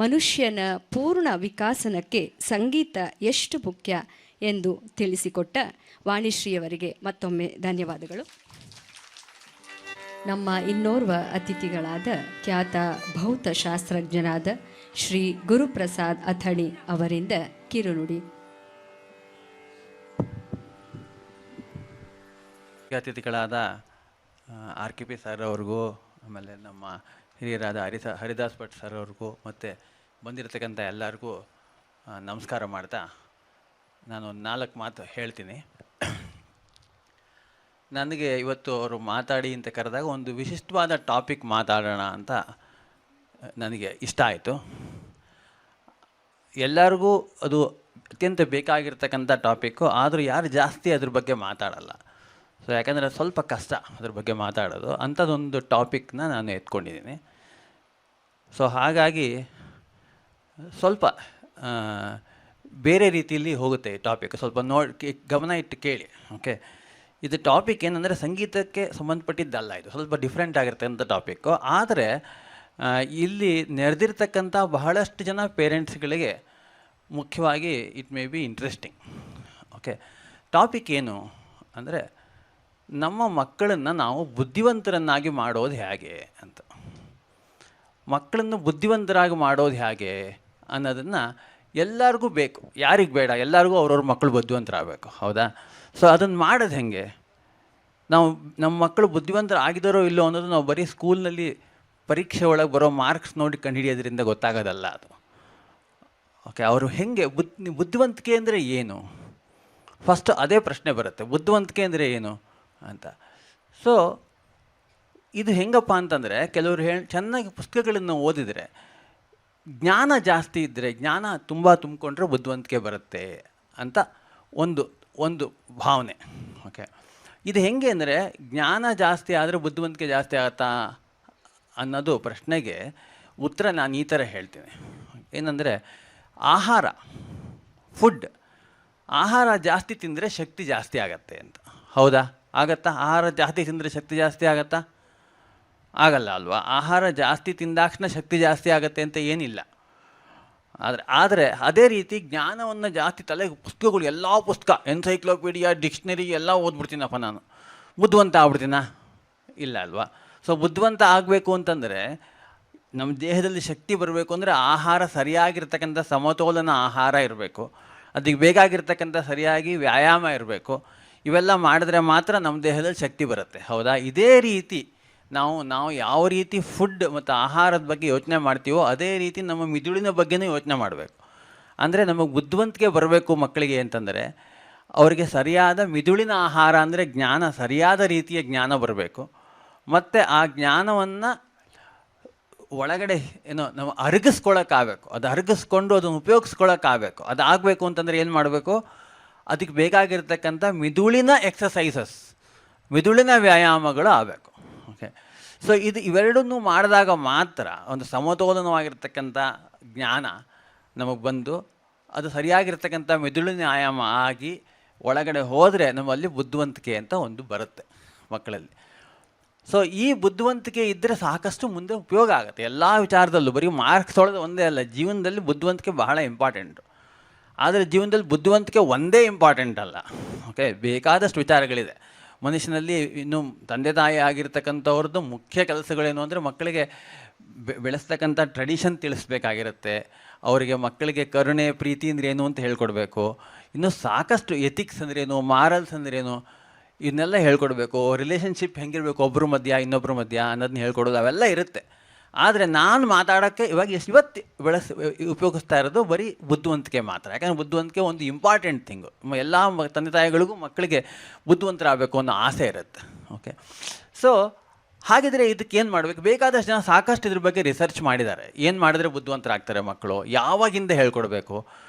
ಮನುಷ್ಯನ ಪೂರ್ಣ ವಿಕಾಸನಕ್ಕೆ ಸಂಗೀತ ಎಷ್ಟು ಮುಖ್ಯ ಎಂದು ತಿಳಿಸಿಕೊಟ್ಟ ವಾಣಿಶ್ರೀಯವರಿಗೆ ಮತ್ತೊಮ್ಮೆ ಧನ್ಯವಾದಗಳು. ನಮ್ಮ ಇನ್ನೋರ್ವ ಅತಿಥಿಗಳಾದ ಖ್ಯಾತ ಭೌತಶಾಸ್ತ್ರಜ್ಞರಾದ ಶ್ರೀ ಗುರುಪ್ರಸಾದ್ ಅಥಣಿ ಅವರಿಂದ ಕಿರುನುಡಿ. ಅತಿಥಿಗಳಾದ RKP ಸರ್ ಅವ್ರಿಗೂ, ಆಮೇಲೆ ನಮ್ಮ ಹಿರಿಯರಾದ ಹರಿದಾಸ್ ಭಟ್ ಸರ್ ಅವ್ರಿಗೂ ಮತ್ತು ಬಂದಿರತಕ್ಕಂಥ ಎಲ್ಲರಿಗೂ ನಮಸ್ಕಾರ ಮಾಡ್ತಾ ನಾನು ಒಂದು 4 ಮಾತು ಹೇಳ್ತೀನಿ. ನನಗೆ ಇವತ್ತು ಅವರು ಮಾತಾಡಿ ಅಂತ ಕರೆದಾಗ ಒಂದು ವಿಶಿಷ್ಟವಾದ ಟಾಪಿಕ್ ಮಾತಾಡೋಣ ಅಂತ ನನಗೆ ಇಷ್ಟ ಆಯಿತು. ಎಲ್ಲರಿಗೂ ಅದು ಅತ್ಯಂತ ಬೇಕಾಗಿರ್ತಕ್ಕಂಥ ಟಾಪಿಕ್ಕು, ಆದರೂ ಯಾರು ಜಾಸ್ತಿ ಅದ್ರ ಬಗ್ಗೆ ಮಾತಾಡಲ್ಲ. ಸೊ ಯಾಕಂದರೆ ಸ್ವಲ್ಪ ಕಷ್ಟ ಅದ್ರ ಬಗ್ಗೆ ಮಾತಾಡೋದು. ಅಂಥದ್ದೊಂದು ಟಾಪಿಕ್ನ ನಾನು ಎತ್ಕೊಂಡಿದ್ದೀನಿ. ಸೊ ಹಾಗಾಗಿ ಸ್ವಲ್ಪ ಬೇರೆ ರೀತಿಯಲ್ಲಿ ಹೋಗುತ್ತೆ ಈ ಟಾಪಿಕ್. ಸ್ವಲ್ಪ ಗಮನ ಇಟ್ಟು ಕೇಳಿ. ಓಕೆ, ಇದು ಟಾಪಿಕ್ ಏನಂದರೆ ಸಂಗೀತಕ್ಕೆ ಸಂಬಂಧಪಟ್ಟಿದ್ದಲ್ಲ, ಇದು ಸ್ವಲ್ಪ ಡಿಫ್ರೆಂಟ್ ಆಗಿರ್ತಕ್ಕಂಥ ಟಾಪಿಕ್ಕು. ಆದರೆ ಇಲ್ಲಿ ನೆರೆದಿರ್ತಕ್ಕಂಥ ಬಹಳಷ್ಟು ಜನ ಪೇರೆಂಟ್ಸ್ಗಳಿಗೆ ಮುಖ್ಯವಾಗಿ it may be interesting. Okay, topic ಏನು ಅಂದರೆ ನಮ್ಮ ಮಕ್ಕಳನ್ನು ನಾವು ಬುದ್ಧಿವಂತರನ್ನಾಗಿ ಮಾಡೋದು ಹೇಗೆ ಅಂತ. ಮಕ್ಕಳನ್ನು ಬುದ್ಧಿವಂತರಾಗಿ ಮಾಡೋದು ಹೇಗೆ ಅನ್ನೋದನ್ನು ಎಲ್ಲರಿಗೂ ಬೇಕು, ಯಾರಿಗೆ ಬೇಡ, ಎಲ್ಲರಿಗೂ ಅವ್ರವ್ರ ಮಕ್ಕಳು ಬುದ್ಧಿವಂತರಾಗಬೇಕು, ಹೌದಾ? ಸೊ ಅದನ್ನು ಮಾಡೋದು ಹೇಗೆ? ನಾವು ನಮ್ಮ ಮಕ್ಕಳು ಬುದ್ಧಿವಂತರು ಆಗಿದ್ದಾರೋ ಇಲ್ಲೋ ಅನ್ನೋದು ನಾವು ಬರೀ ಸ್ಕೂಲ್ನಲ್ಲಿ ಪರೀಕ್ಷೆ ಒಳಗೆ ಬರೋ ಮಾರ್ಕ್ಸ್ ನೋಡಿ ಕಂಡುಹಿಡಿಯೋದ್ರಿಂದ ಗೊತ್ತಾಗೋದಲ್ಲ ಅದು. ಓಕೆ, ಅವರು ಹೇಗೆ ಬುದ್ಧಿವಂತಿಕೆ ಅಂದರೆ ಏನು? ಫಸ್ಟ್ ಅದೇ ಪ್ರಶ್ನೆ ಬರುತ್ತೆ, ಬುದ್ಧಿವಂತಿಕೆ ಅಂದರೆ ಏನು ಅಂತ. ಸೊ ಇದು ಹೆಂಗಪ್ಪ ಅಂತಂದರೆ, ಕೆಲವರು ಚೆನ್ನಾಗಿ ಪುಸ್ತಕಗಳನ್ನು ಓದಿದರೆ, ಜ್ಞಾನ ಜಾಸ್ತಿ ಇದ್ದರೆ, ಜ್ಞಾನ ತುಂಬ ತುಂಬಿಕೊಂಡ್ರೆ ಬುದ್ಧಿವಂತಿಕೆ ಬರುತ್ತೆ ಅಂತ ಒಂದು ಭಾವನೆ. ಓಕೆ, ಇದು ಹೆಂಗೆ ಅಂದರೆ, ಜ್ಞಾನ ಜಾಸ್ತಿ ಆದರೆ ಬುದ್ಧಿವಂತಿಕೆ ಜಾಸ್ತಿ ಆಗುತ್ತಾ ಅನ್ನೋದು ಪ್ರಶ್ನೆಗೆ ಉತ್ತರ ನಾನು ಈ ಥರ ಹೇಳ್ತೀನಿ. ಏನಂದರೆ, ಆಹಾರ ಜಾಸ್ತಿ ತಿಂದರೆ ಶಕ್ತಿ ಜಾಸ್ತಿ ಆಗತ್ತೆ ಅಂತ. ಹೌದಾ? ಆಗತ್ತಾ? ಆಹಾರ ಜಾಸ್ತಿ ತಿಂದರೆ ಶಕ್ತಿ ಜಾಸ್ತಿ ಆಗತ್ತಾ? ಆಗಲ್ಲ ಅಲ್ವಾ? ಆಹಾರ ಜಾಸ್ತಿ ತಿಂದಾಕ್ಷಣ ಶಕ್ತಿ ಜಾಸ್ತಿ ಆಗುತ್ತೆ ಅಂತ ಏನಿಲ್ಲ. ಆದರೆ ಅದೇ ರೀತಿ ಜ್ಞಾನವನ್ನು ಜಾಸ್ತಿ ಪುಸ್ತಕಗಳು, ಎಲ್ಲ ಪುಸ್ತಕ, ಎನ್ಸೈಕ್ಲೋಪೀಡಿಯಾ, ಡಿಕ್ಷನರಿ ಎಲ್ಲ ಓದ್ಬಿಡ್ತೀನಪ್ಪ ನಾನು, ಬುದ್ಧಿವಂತ ಆಗ್ಬಿಡ್ತೀನಾ? ಇಲ್ಲ ಅಲ್ವಾ? ಸೊ ಬುದ್ಧಿವಂತ ಆಗಬೇಕು ಅಂತಂದರೆ, ನಮ್ಮ ದೇಹದಲ್ಲಿ ಶಕ್ತಿ ಬರಬೇಕು ಅಂದರೆ ಆಹಾರ ಸರಿಯಾಗಿರ್ತಕ್ಕಂಥ ಸಮತೋಲನ ಆಹಾರ ಇರಬೇಕು, ಅದಕ್ಕೆ ಬೇಕಾಗಿರ್ತಕ್ಕಂಥ ಸರಿಯಾಗಿ ವ್ಯಾಯಾಮ ಇರಬೇಕು. ಇವೆಲ್ಲ ಮಾಡಿದ್ರೆ ಮಾತ್ರ ನಮ್ಮ ದೇಹದಲ್ಲಿ ಶಕ್ತಿ ಬರುತ್ತೆ, ಹೌದಾ? ಇದೇ ರೀತಿ ನಾವು ಯಾವ ರೀತಿ ಫುಡ್ ಮತ್ತು ಆಹಾರದ ಬಗ್ಗೆ ಯೋಚನೆ ಮಾಡ್ತೀವೋ ಅದೇ ರೀತಿ ನಮ್ಮ ಮಿದುಳಿನ ಬಗ್ಗೆನೂ ಯೋಚನೆ ಮಾಡಬೇಕು. ಅಂದರೆ ನಮಗೆ ಬುದ್ಧಿವಂತಿಕೆ ಬರಬೇಕು ಮಕ್ಕಳಿಗೆ ಅಂತಂದರೆ, ಅವರಿಗೆ ಸರಿಯಾದ ಮಿದುಳಿನ ಆಹಾರ ಅಂದರೆ ಜ್ಞಾನ, ಸರಿಯಾದ ರೀತಿಯ ಜ್ಞಾನ ಬರಬೇಕು. ಮತ್ತು ಆ ಜ್ಞಾನವನ್ನು ಒಳಗಡೆ ನಾವು ಅರಗಿಸ್ಕೊಳ್ಳೋಕ್ಕಾಗಬೇಕು. ಅದು ಅರಗಿಸ್ಕೊಂಡು ಅದನ್ನು ಉಪಯೋಗಿಸ್ಕೊಳ್ಳೋಕ್ಕಾಗಬೇಕು. ಅದಾಗಬೇಕು ಅಂತಂದರೆ ಏನು ಮಾಡಬೇಕು? ಅದಕ್ಕೆ ಬೇಕಾಗಿರ್ತಕ್ಕಂಥ ಮಿದುಳಿನ ಎಕ್ಸಸೈಸಸ್, ಮಿದುಳಿನ ವ್ಯಾಯಾಮಗಳು ಆಗಬೇಕು. ಓಕೆ, ಸೊ ಇವೆರಡನ್ನೂ ಮಾಡಿದಾಗ ಮಾತ್ರ ಒಂದು ಸಮತೋಲನವಾಗಿರ್ತಕ್ಕಂಥ ಜ್ಞಾನ ನಮಗೆ ಬಂದು ಅದು ಸರಿಯಾಗಿರ್ತಕ್ಕಂಥ ಮಿದುಳಿನ ವ್ಯಾಯಾಮ ಆಗಿ ಒಳಗಡೆ ಹೋದರೆ ನಮ್ಮಲ್ಲಿ ಬುದ್ಧಿವಂತಿಕೆ ಅಂತ ಒಂದು ಬರುತ್ತೆ ಮಕ್ಕಳಲ್ಲಿ. ಸೊ ಈ ಬುದ್ಧಿವಂತಿಕೆ ಇದ್ದರೆ ಸಾಕಷ್ಟು ಮುಂದೆ ಉಪಯೋಗ ಆಗುತ್ತೆ ಎಲ್ಲ ವಿಚಾರದಲ್ಲೂ. ಬರೀ ಮಾರ್ಕ್ಸ್ ತೊಳೆದು ಒಂದೇ ಅಲ್ಲ, ಜೀವನದಲ್ಲಿ ಬುದ್ಧಿವಂತಿಕೆ ಬಹಳ ಇಂಪಾರ್ಟೆಂಟು. ಆದರೆ ಜೀವನದಲ್ಲಿ ಬುದ್ಧಿವಂತಿಕೆ ಒಂದೇ ಇಂಪಾರ್ಟೆಂಟ್ ಅಲ್ಲ. ಓಕೆ, ಬೇಕಾದಷ್ಟು ವಿಚಾರಗಳಿದೆ ಮನುಷ್ಯನಲ್ಲಿ. ಇನ್ನು ತಂದೆ ತಾಯಿ ಆಗಿರ್ತಕ್ಕಂಥವ್ರದ್ದು ಮುಖ್ಯ ಕೆಲಸಗಳೇನು ಅಂದರೆ, ಮಕ್ಕಳಿಗೆ ಬೆಳೆಸ್ತಕ್ಕಂಥ ಟ್ರೆಡಿಷನ್ ತಿಳಿಸ್ಬೇಕಾಗಿರುತ್ತೆ. ಅವರಿಗೆ ಮಕ್ಕಳಿಗೆ ಕರುಣೆ, ಪ್ರೀತಿ ಅಂದ್ರೇನು ಅಂತ ಹೇಳ್ಕೊಡ್ಬೇಕು. ಇನ್ನು ಸಾಕಷ್ಟು ಎಥಿಕ್ಸ್ ಅಂದ್ರೇನು, ಮಾರಲ್ಸ್ ಅಂದ್ರೇನು ಇವನ್ನೆಲ್ಲ ಹೇಳ್ಕೊಡ್ಬೇಕು. ರಿಲೇಷನ್ಶಿಪ್ ಹೆಂಗಿರಬೇಕು ಒಬ್ಬರ ಮಧ್ಯ ಇನ್ನೊಬ್ಬರ ಮಧ್ಯ ಅನ್ನೋದನ್ನ ಹೇಳ್ಕೊಡೋದು, ಅವೆಲ್ಲ ಇರುತ್ತೆ. ಆದರೆ ನಾನು ಮಾತಾಡೋಕ್ಕೆ ಇವತ್ತು ಉಪಯೋಗಿಸ್ತಾ ಇರೋದು ಬರೀ ಬುದ್ಧಿವಂತಿಕೆ ಮಾತ್ರ. ಯಾಕಂದರೆ ಬುದ್ಧಿವಂತಿಕೆ ಒಂದು ಇಂಪಾರ್ಟೆಂಟ್ ಥಿಂಗು. ಎಲ್ಲ ತಂದೆ ತಾಯಿಗಳಿಗೂ ಮಕ್ಕಳಿಗೆ ಬುದ್ಧಿವಂತರಾಗಬೇಕು ಅನ್ನೋ ಆಸೆ ಇರುತ್ತೆ. ಓಕೆ, ಸೊ ಹಾಗಿದ್ರೆ ಇದಕ್ಕೆ ಏನು ಮಾಡಬೇಕು? ಬೇಕಾದಷ್ಟು ಜನ ಸಾಕಷ್ಟು ಇದ್ರ ಬಗ್ಗೆ ರಿಸರ್ಚ್ ಮಾಡಿದ್ದಾರೆ. ಏನು ಮಾಡಿದ್ರೆ ಬುದ್ಧಿವಂತರಾಗ್ತಾರೆ ಮಕ್ಕಳು, ಯಾವಾಗಿಂದ ಹೇಳ್ಕೊಡ್ಬೇಕು?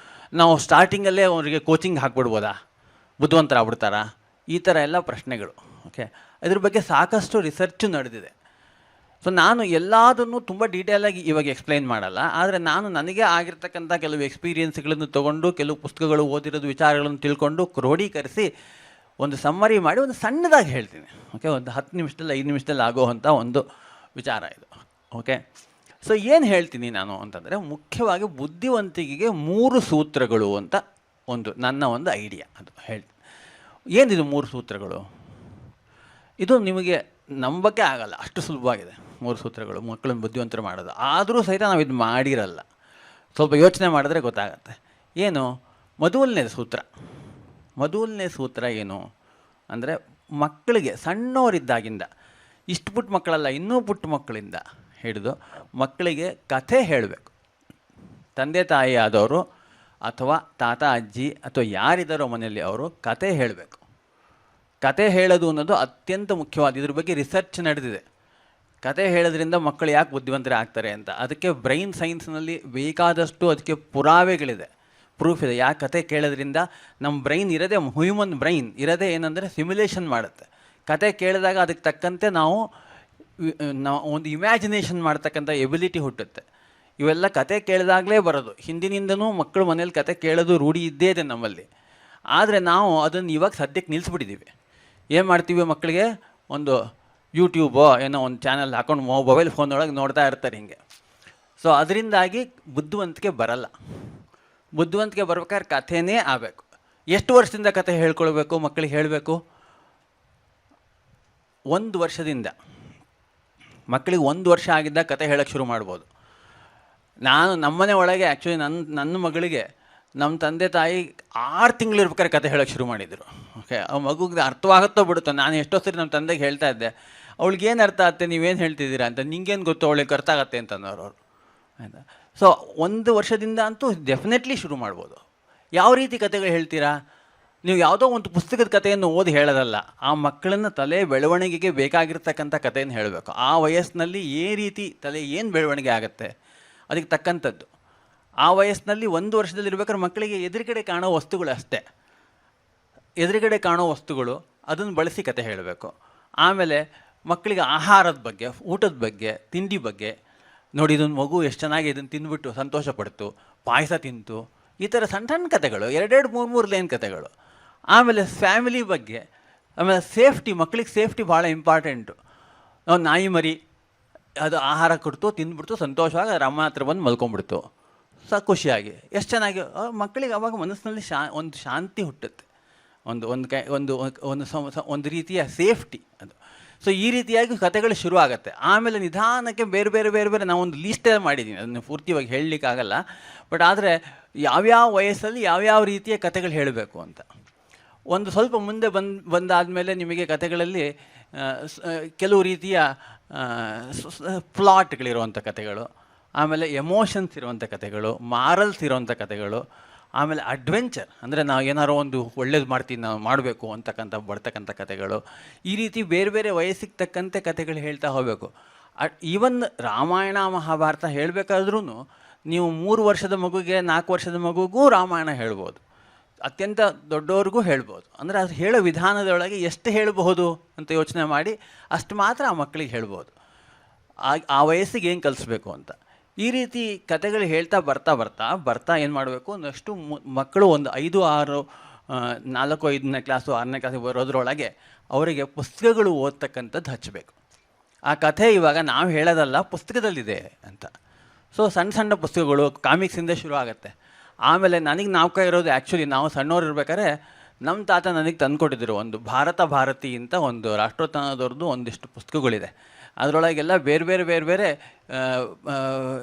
ನಾವು ಸ್ಟಾರ್ಟಿಂಗಲ್ಲೇ ಅವರಿಗೆ ಕೋಚಿಂಗ್ ಹಾಕ್ಬಿಡ್ಬೋದಾ? ಬುದ್ಧಿವಂತರಾಗ್ಬಿಡ್ತಾರಾ? ಈ ಥರ ಎಲ್ಲ ಪ್ರಶ್ನೆಗಳು. ಓಕೆ, ಇದ್ರ ಬಗ್ಗೆ ಸಾಕಷ್ಟು ರಿಸರ್ಚು ನಡೆದಿದೆ. ಸೊ ನಾನು ಎಲ್ಲದನ್ನು ತುಂಬ ಡೀಟೇಲಾಗಿ ಇವಾಗ ಎಕ್ಸ್ಪ್ಲೈನ್ ಮಾಡಲ್ಲ. ಆದರೆ ನಾನು ನನಗೆ ಆಗಿರ್ತಕ್ಕಂಥ ಕೆಲವು ಎಕ್ಸ್ಪೀರಿಯನ್ಸ್ಗಳನ್ನು ತೊಗೊಂಡು, ಕೆಲವು ಪುಸ್ತಕಗಳು ಓದಿರೋದು ವಿಚಾರಗಳನ್ನು ತಿಳ್ಕೊಂಡು ಕ್ರೋಢೀಕರಿಸಿ ಒಂದು ಸಮ್ಮರಿ ಮಾಡಿ ಒಂದು ಸಣ್ಣದಾಗಿ ಹೇಳ್ತೀನಿ. ಓಕೆ, ಒಂದು 10 ನಿಮಿಷದಲ್ಲಿ 5 ನಿಮಿಷದಲ್ಲಿ ಆಗೋವಂಥ ಒಂದು ವಿಚಾರ ಇದು. ಓಕೆ, ಸೊ ಏನು ಹೇಳ್ತೀನಿ ನಾನು ಅಂತಂದರೆ, ಮುಖ್ಯವಾಗಿ ಬುದ್ಧಿವಂತಿಕೆಗೆ 3 ಸೂತ್ರಗಳು ಅಂತ ನನ್ನ ಒಂದು ಐಡಿಯಾ. ಅದು ಹೇಳ್ತೀನಿ. ಏನಿದು 3 ಸೂತ್ರಗಳು? ಇದು ನಿಮಗೆ ನಂಬಕ್ಕೆ ಆಗಲ್ಲ, ಅಷ್ಟು ಸುಲಭವಾಗಿದೆ 3 ಸೂತ್ರಗಳು ಮಕ್ಕಳನ್ನು ಬುದ್ಧಿವಂತರು ಮಾಡೋದು. ಆದರೂ ಸಹಿತ ನಾವು ಇದು ಮಾಡಿರಲ್ಲ. ಸ್ವಲ್ಪ ಯೋಚನೆ ಮಾಡಿದ್ರೆ ಗೊತ್ತಾಗತ್ತೆ. ಏನು ಮೊದಲನೇ ಸೂತ್ರ ಏನು ಅಂದರೆ, ಮಕ್ಕಳಿಗೆ ಸಣ್ಣವರಿದ್ದಾಗಿಂದ, ಇಷ್ಟು ಪುಟ್ಟ ಮಕ್ಕಳಲ್ಲ, ಇನ್ನೂ ಪುಟ್ಟ ಮಕ್ಕಳಿಂದ ಹಿಡಿದು ಮಕ್ಕಳಿಗೆ ಕಥೆ ಹೇಳಬೇಕು. ತಂದೆ ತಾಯಿ ಆದವರು ಅಥವಾ ತಾತ ಅಜ್ಜಿ ಅಥವಾ ಯಾರಿದ್ದಾರೋ ಮನೆಯಲ್ಲಿ ಅವರು ಕತೆ ಹೇಳಬೇಕು. ಕತೆ ಹೇಳೋದು ಅನ್ನೋದು ಅತ್ಯಂತ ಮುಖ್ಯವಾದ. ಇದ್ರ ಬಗ್ಗೆ ರಿಸರ್ಚ್ ನಡೆದಿದೆ. ಕತೆ ಹೇಳೋದ್ರಿಂದ ಮಕ್ಕಳು ಯಾಕೆ ಬುದ್ಧಿವಂತರೇ ಆಗ್ತಾರೆ ಅಂತ. ಅದಕ್ಕೆ ಬ್ರೈನ್ ಸೈನ್ಸ್ನಲ್ಲಿ ಬೇಕಾದಷ್ಟು ಅದಕ್ಕೆ ಪುರಾವೆಗಳಿದೆ, ಪ್ರೂಫ್ ಇದೆ. ಯಾಕೆ ಕತೆ ಕೇಳೋದ್ರಿಂದ ನಮ್ಮ ಬ್ರೈನ್ ಇರೋದೇ, ಹ್ಯೂಮನ್ ಬ್ರೈನ್ ಇರೋದೇ ಏನಂದರೆ ಸಿಮ್ಯುಲೇಷನ್ ಮಾಡುತ್ತೆ. ಕತೆ ಕೇಳಿದಾಗ ಅದಕ್ಕೆ ತಕ್ಕಂತೆ ನಾವು ಒಂದು ಇಮ್ಯಾಜಿನೇಷನ್ ಮಾಡ್ತಕ್ಕಂಥ ಎಬಿಲಿಟಿ ಹುಟ್ಟುತ್ತೆ. ಇವೆಲ್ಲ ಕತೆ ಕೇಳಿದಾಗಲೇ ಬರೋದು. ಹಿಂದಿನಿಂದನೂ ಮಕ್ಕಳು ಮನೇಲಿ ಕತೆ ಕೇಳೋದು ರೂಢಿ ಇದ್ದೇ ಇದೆ ನಮ್ಮಲ್ಲಿ. ಆದರೆ ನಾವು ಅದನ್ನು ಇವಾಗ ಸದ್ಯಕ್ಕೆ ನಿಲ್ಲಿಸ್ಬಿಟ್ಟಿದ್ದೀವಿ. ಏನು ಮಾಡ್ತೀವಿ, ಮಕ್ಕಳಿಗೆ ಒಂದು ಯೂಟ್ಯೂಬೋ ಏನೋ ಒಂದು ಚಾನಲ್ ಹಾಕೊಂಡು ಮೊಬೈಲ್ ಫೋನೊಳಗೆ ನೋಡ್ತಾ ಇರ್ತಾರೆ ಹಿಂಗೆ. ಸೊ ಅದರಿಂದಾಗಿ ಬುದ್ಧಿವಂತಿಕೆ ಬರಲ್ಲ. ಬುದ್ಧಿವಂತಿಕೆ ಬರ್ಬೇಕಾದ್ರೆ ಕಥೆನೇ ಆಗಬೇಕು. ಎಷ್ಟು ವರ್ಷದಿಂದ ಕತೆ ಹೇಳ್ಕೊಳ್ಬೇಕು ಮಕ್ಕಳಿಗೆ ಹೇಳಬೇಕು? 1 ವರ್ಷದಿಂದ. ಮಕ್ಕಳಿಗೆ 1 ವರ್ಷ ಆಗಿದ್ದಾಗ ಕತೆ ಹೇಳೋಕ್ಕೆ ಶುರು ಮಾಡ್ಬೋದು. ನಮ್ಮನೆ ಒಳಗೆ ಆ್ಯಕ್ಚುಲಿ ನನ್ನ ಮಗಳಿಗೆ ನಮ್ಮ ತಂದೆ ತಾಯಿ 6 ತಿಂಗಳಿರ್ಬೇಕಾದ್ರೆ ಕತೆ ಹೇಳೋಕ್ಕೆ ಶುರು ಮಾಡಿದರು. ಓಕೆ, ಆ ಮಗುಗೆ ಅರ್ಥವಾಗುತ್ತೋ ಬಿಡುತ್ತೋ. ನಾನು ಎಷ್ಟೋ ಸರಿ ನಮ್ಮ ತಂದೆಗೆ ಹೇಳ್ತಾ ಇದ್ದೆ, ಅವಳಿಗೇನು ಅರ್ಥ ಆಗುತ್ತೆ, ನೀವೇನು ಹೇಳ್ತಿದ್ದೀರಾ ಅಂತ, ನಿಂಗೇನು ಗೊತ್ತು ಅವಳಿಗೆ ಅರ್ಥ ಆಗತ್ತೆ ಅಂತಂದವರು ಅವರು. ಆಯಿತಾ? ಸೊ 1 ವರ್ಷದಿಂದ ಅಂತೂ ಡೆಫಿನೆಟ್ಲಿ ಶುರು ಮಾಡ್ಬೋದು. ಯಾವ ರೀತಿ ಕತೆಗಳು ಹೇಳ್ತೀರಾ? ನೀವು ಯಾವುದೋ ಒಂದು ಪುಸ್ತಕದ ಕಥೆಯನ್ನು ಓದಿ ಹೇಳೋದಲ್ಲ, ಆ ಮಕ್ಕಳನ್ನ ತಲೆ ಬೆಳವಣಿಗೆಗೆ ಬೇಕಾಗಿರ್ತಕ್ಕಂಥ ಕಥೆಯನ್ನು ಹೇಳಬೇಕು. ಆ ವಯಸ್ಸಿನಲ್ಲಿ ರೀತಿ ತಲೆ ಏನು ಬೆಳವಣಿಗೆ ಆಗುತ್ತೆ ಅದಕ್ಕೆ ತಕ್ಕಂಥದ್ದು. ಆ ವಯಸ್ಸಿನಲ್ಲಿ 1 ವರ್ಷದಲ್ಲಿರ್ಬೇಕಾದ್ರೆ ಮಕ್ಕಳಿಗೆ ಎದುರುಗಡೆ ಕಾಣೋ ವಸ್ತುಗಳು ಅಷ್ಟೇ, ಎದುರುಗಡೆ ಕಾಣೋ ವಸ್ತುಗಳು, ಅದನ್ನು ಬಳಸಿ ಕತೆ ಹೇಳಬೇಕು. ಆಮೇಲೆ ಮಕ್ಕಳಿಗೆ ಆಹಾರದ ಬಗ್ಗೆ, ಊಟದ ಬಗ್ಗೆ, ತಿಂಡಿ ಬಗ್ಗೆ, ನೋಡಿ ಇದೊಂದು ಮಗು ಎಷ್ಟು ಚೆನ್ನಾಗಿ ಇದನ್ನು ತಿಂದ್ಬಿಟ್ಟು ಸಂತೋಷ ಪಡ್ತು, ಪಾಯಸ ತಿಂತು, ಈ ಥರ ಸಣ್ಣ ಸಣ್ಣ ಕತೆಗಳು, 2 3 ಲೈನ್ ಕತೆಗಳು. ಆಮೇಲೆ ಫ್ಯಾಮಿಲಿ ಬಗ್ಗೆ, ಆಮೇಲೆ ಸೇಫ್ಟಿ, ಮಕ್ಕಳಿಗೆ ಸೇಫ್ಟಿ ಭಾಳ ಇಂಪಾರ್ಟೆಂಟು. ನಾವು ನಾಯಿ ಮರಿ ಅದು ಆಹಾರ ಕೊಡ್ತು, ತಿಂದ್ಬಿಡ್ತು, ಸಂತೋಷವಾಗಿ ಅದ್ರ ಅಮ್ಮ ಹತ್ರ ಬಂದು ಮಲ್ಕೊಂಡ್ಬಿಡ್ತು, ಖುಷಿಯಾಗಿ, ಎಷ್ಟು ಚೆನ್ನಾಗಿ. ಮಕ್ಕಳಿಗೆ ಅವಾಗ ಮನಸ್ಸಿನಲ್ಲಿ ಒಂದು ಶಾಂತಿ ಹುಟ್ಟುತ್ತೆ, ಒಂದು ರೀತಿಯ ಸೇಫ್ಟಿ ಅದು. ಸೊ ಈ ರೀತಿಯಾಗಿ ಕತೆಗಳು ಶುರು ಆಗುತ್ತೆ. ಆಮೇಲೆ ನಿಧಾನಕ್ಕೆ ಬೇರೆ ಬೇರೆ ಬೇರೆ ಬೇರೆ ನಾವೊಂದು ಲೀಸ್ಟೇ ಮಾಡಿದ್ದೀನಿ, ಅದನ್ನು ಪೂರ್ತಿಯಾಗಿ ಹೇಳಲಿಕ್ಕಾಗಲ್ಲ. ಬಟ್ ಆದರೆ ಯಾವ್ಯಾವ ವಯಸ್ಸಲ್ಲಿ ಯಾವ್ಯಾವ ರೀತಿಯ ಕತೆಗಳು ಹೇಳಬೇಕು ಅಂತ ಒಂದು ಸ್ವಲ್ಪ ಮುಂದೆ ಬಂದಾದಮೇಲೆ ನಿಮಗೆ ಕತೆಗಳಲ್ಲಿ ಕೆಲವು ರೀತಿಯ ಪ್ಲಾಟ್ಗಳಿರುವಂಥ ಕತೆಗಳು, ಆಮೇಲೆ ಎಮೋಷನ್ಸ್ ಇರುವಂಥ ಕತೆಗಳು, ಮಾರಲ್ಸ್ ಇರುವಂಥ ಕತೆಗಳು, ಆಮೇಲೆ ಅಡ್ವೆಂಚರ್, ಅಂದರೆ ನಾವು ಏನಾರೋ ಒಂದು ಒಳ್ಳೇದು ಮಾಡ್ತೀವಿ ನಾವು ಮಾಡಬೇಕು ಬರ್ತಕ್ಕಂಥ ಕತೆಗಳು. ಈ ರೀತಿ ಬೇರೆ ಬೇರೆ ವಯಸ್ಸಿಗೆ ತಕ್ಕಂತೆ ಕತೆಗಳು ಹೇಳ್ತಾ ಹೋಗಬೇಕು. ಈವನ್ ರಾಮಾಯಣ ಮಹಾಭಾರತ ಹೇಳಬೇಕಾದ್ರೂ ನೀವು 3 ವರ್ಷದ ಮಗುಗೆ 4 ವರ್ಷದ ಮಗುಗೂ ರಾಮಾಯಣ ಹೇಳ್ಬೋದು, ಅತ್ಯಂತ ದೊಡ್ಡವ್ರಿಗೂ ಹೇಳ್ಬೋದು. ಅಂದರೆ ಅದು ಹೇಳೋ ವಿಧಾನದೊಳಗೆ ಎಷ್ಟು ಹೇಳಬಹುದು ಅಂತ ಯೋಚನೆ ಮಾಡಿ ಅಷ್ಟು ಮಾತ್ರ ಆ ಮಕ್ಕಳಿಗೆ ಹೇಳ್ಬೋದು, ಆ ವಯಸ್ಸಿಗೆ ಏನು ಕಲಿಸ್ಬೇಕು ಅಂತ. ಈ ರೀತಿ ಕತೆಗಳು ಹೇಳ್ತಾ ಬರ್ತಾ ಏನು ಮಾಡಬೇಕು, ಒಂದಷ್ಟು ಮಕ್ಕಳು ಒಂದು 5, 6, 4, 5ನೇ ಕ್ಲಾಸು 6ನೇ ಕ್ಲಾಸಿಗೆ ಬರೋದ್ರೊಳಗೆ ಅವರಿಗೆ ಪುಸ್ತಕಗಳು ಓದ್ತಕ್ಕಂಥದ್ದು ಹಚ್ಚಬೇಕು. ಆ ಕಥೆ ಇವಾಗ ನಾವು ಹೇಳೋದಲ್ಲ, ಪುಸ್ತಕದಲ್ಲಿದೆ ಅಂತ. ಸೊ ಸಣ್ಣ ಸಣ್ಣ ಪುಸ್ತಕಗಳು, ಕಾಮಿಕ್ಸಿಂದ ಶುರು ಆಗುತ್ತೆ. ಆಮೇಲೆ ನನಗೆ ನಾಲ್ಕ ಇರೋದು ಆ್ಯಕ್ಚುಲಿ ನಾವು ಸಣ್ಣವ್ರು ಇರ್ಬೇಕಾದ್ರೆ ನಮ್ಮ ತಾತ ನನಗೆ ತಂದುಕೊಟ್ಟಿದ್ರು, ಒಂದು ಭಾರತಿ ಅಂತ ಒಂದು ರಾಷ್ಟ್ರೋತ್ಥಾನದವ್ರದ್ದು ಒಂದಿಷ್ಟು ಪುಸ್ತಕಗಳಿದೆ. ಅದರೊಳಗೆಲ್ಲ ಬೇರೆ ಬೇರೆ ಬೇರೆ ಬೇರೆ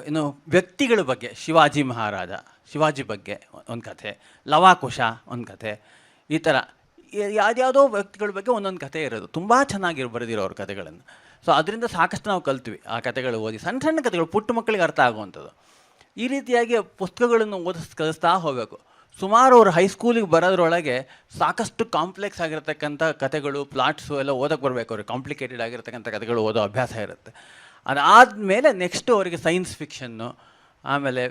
ಏನು ವ್ಯಕ್ತಿಗಳ ಬಗ್ಗೆ, ಶಿವಾಜಿ ಮಹಾರಾಜ, ಶಿವಾಜಿ ಬಗ್ಗೆ ಒಂದು ಕಥೆ, ಲವಾಕುಶ ಒಂದು ಕಥೆ, ಈ ಥರ ಯಾವುದ್ಯಾವುದೋ ವ್ಯಕ್ತಿಗಳ ಬಗ್ಗೆ ಒಂದೊಂದು ಕಥೆ ಇರೋದು. ತುಂಬ ಚೆನ್ನಾಗಿ ಬರೆದಿರೋ ಅವ್ರ ಕಥೆಗಳನ್ನು. ಸೊ ಅದರಿಂದ ಸಾಕಷ್ಟು ನಾವು ಕಲ್ತ್ವಿ ಆ ಕಥೆಗಳು ಓದಿ. ಸಣ್ಣ ಸಣ್ಣ ಕಥೆಗಳು ಪುಟ್ಟ ಮಕ್ಕಳಿಗೆ ಅರ್ಥ ಆಗುವಂಥದ್ದು. ಈ ರೀತಿಯಾಗಿ ಪುಸ್ತಕಗಳನ್ನು ಕಲಿಸ್ತಾ ಹೋಗಬೇಕು. ಸುಮಾರು ಅವರು ಹೈಸ್ಕೂಲಿಗೆ ಬರೋದ್ರೊಳಗೆ ಸಾಕಷ್ಟು ಕಾಂಪ್ಲೆಕ್ಸ್ ಆಗಿರ್ತಕ್ಕಂಥ ಕಥೆಗಳು, ಪ್ಲಾಟ್ಸು ಎಲ್ಲ ಓದೋಕ್ಕೆ ಬರಬೇಕು. ಅವ್ರಿಗೆ ಕಾಂಪ್ಲಿಕೇಟೆಡ್ ಆಗಿರ್ತಕ್ಕಂಥ ಕಥೆಗಳು ಓದೋ ಅಭ್ಯಾಸ ಇರುತ್ತೆ. ಅದಾದಮೇಲೆ ನೆಕ್ಸ್ಟು ಅವರಿಗೆ ಸೈನ್ಸ್ ಫಿಕ್ಷನ್ನು, ಆಮೇಲೆ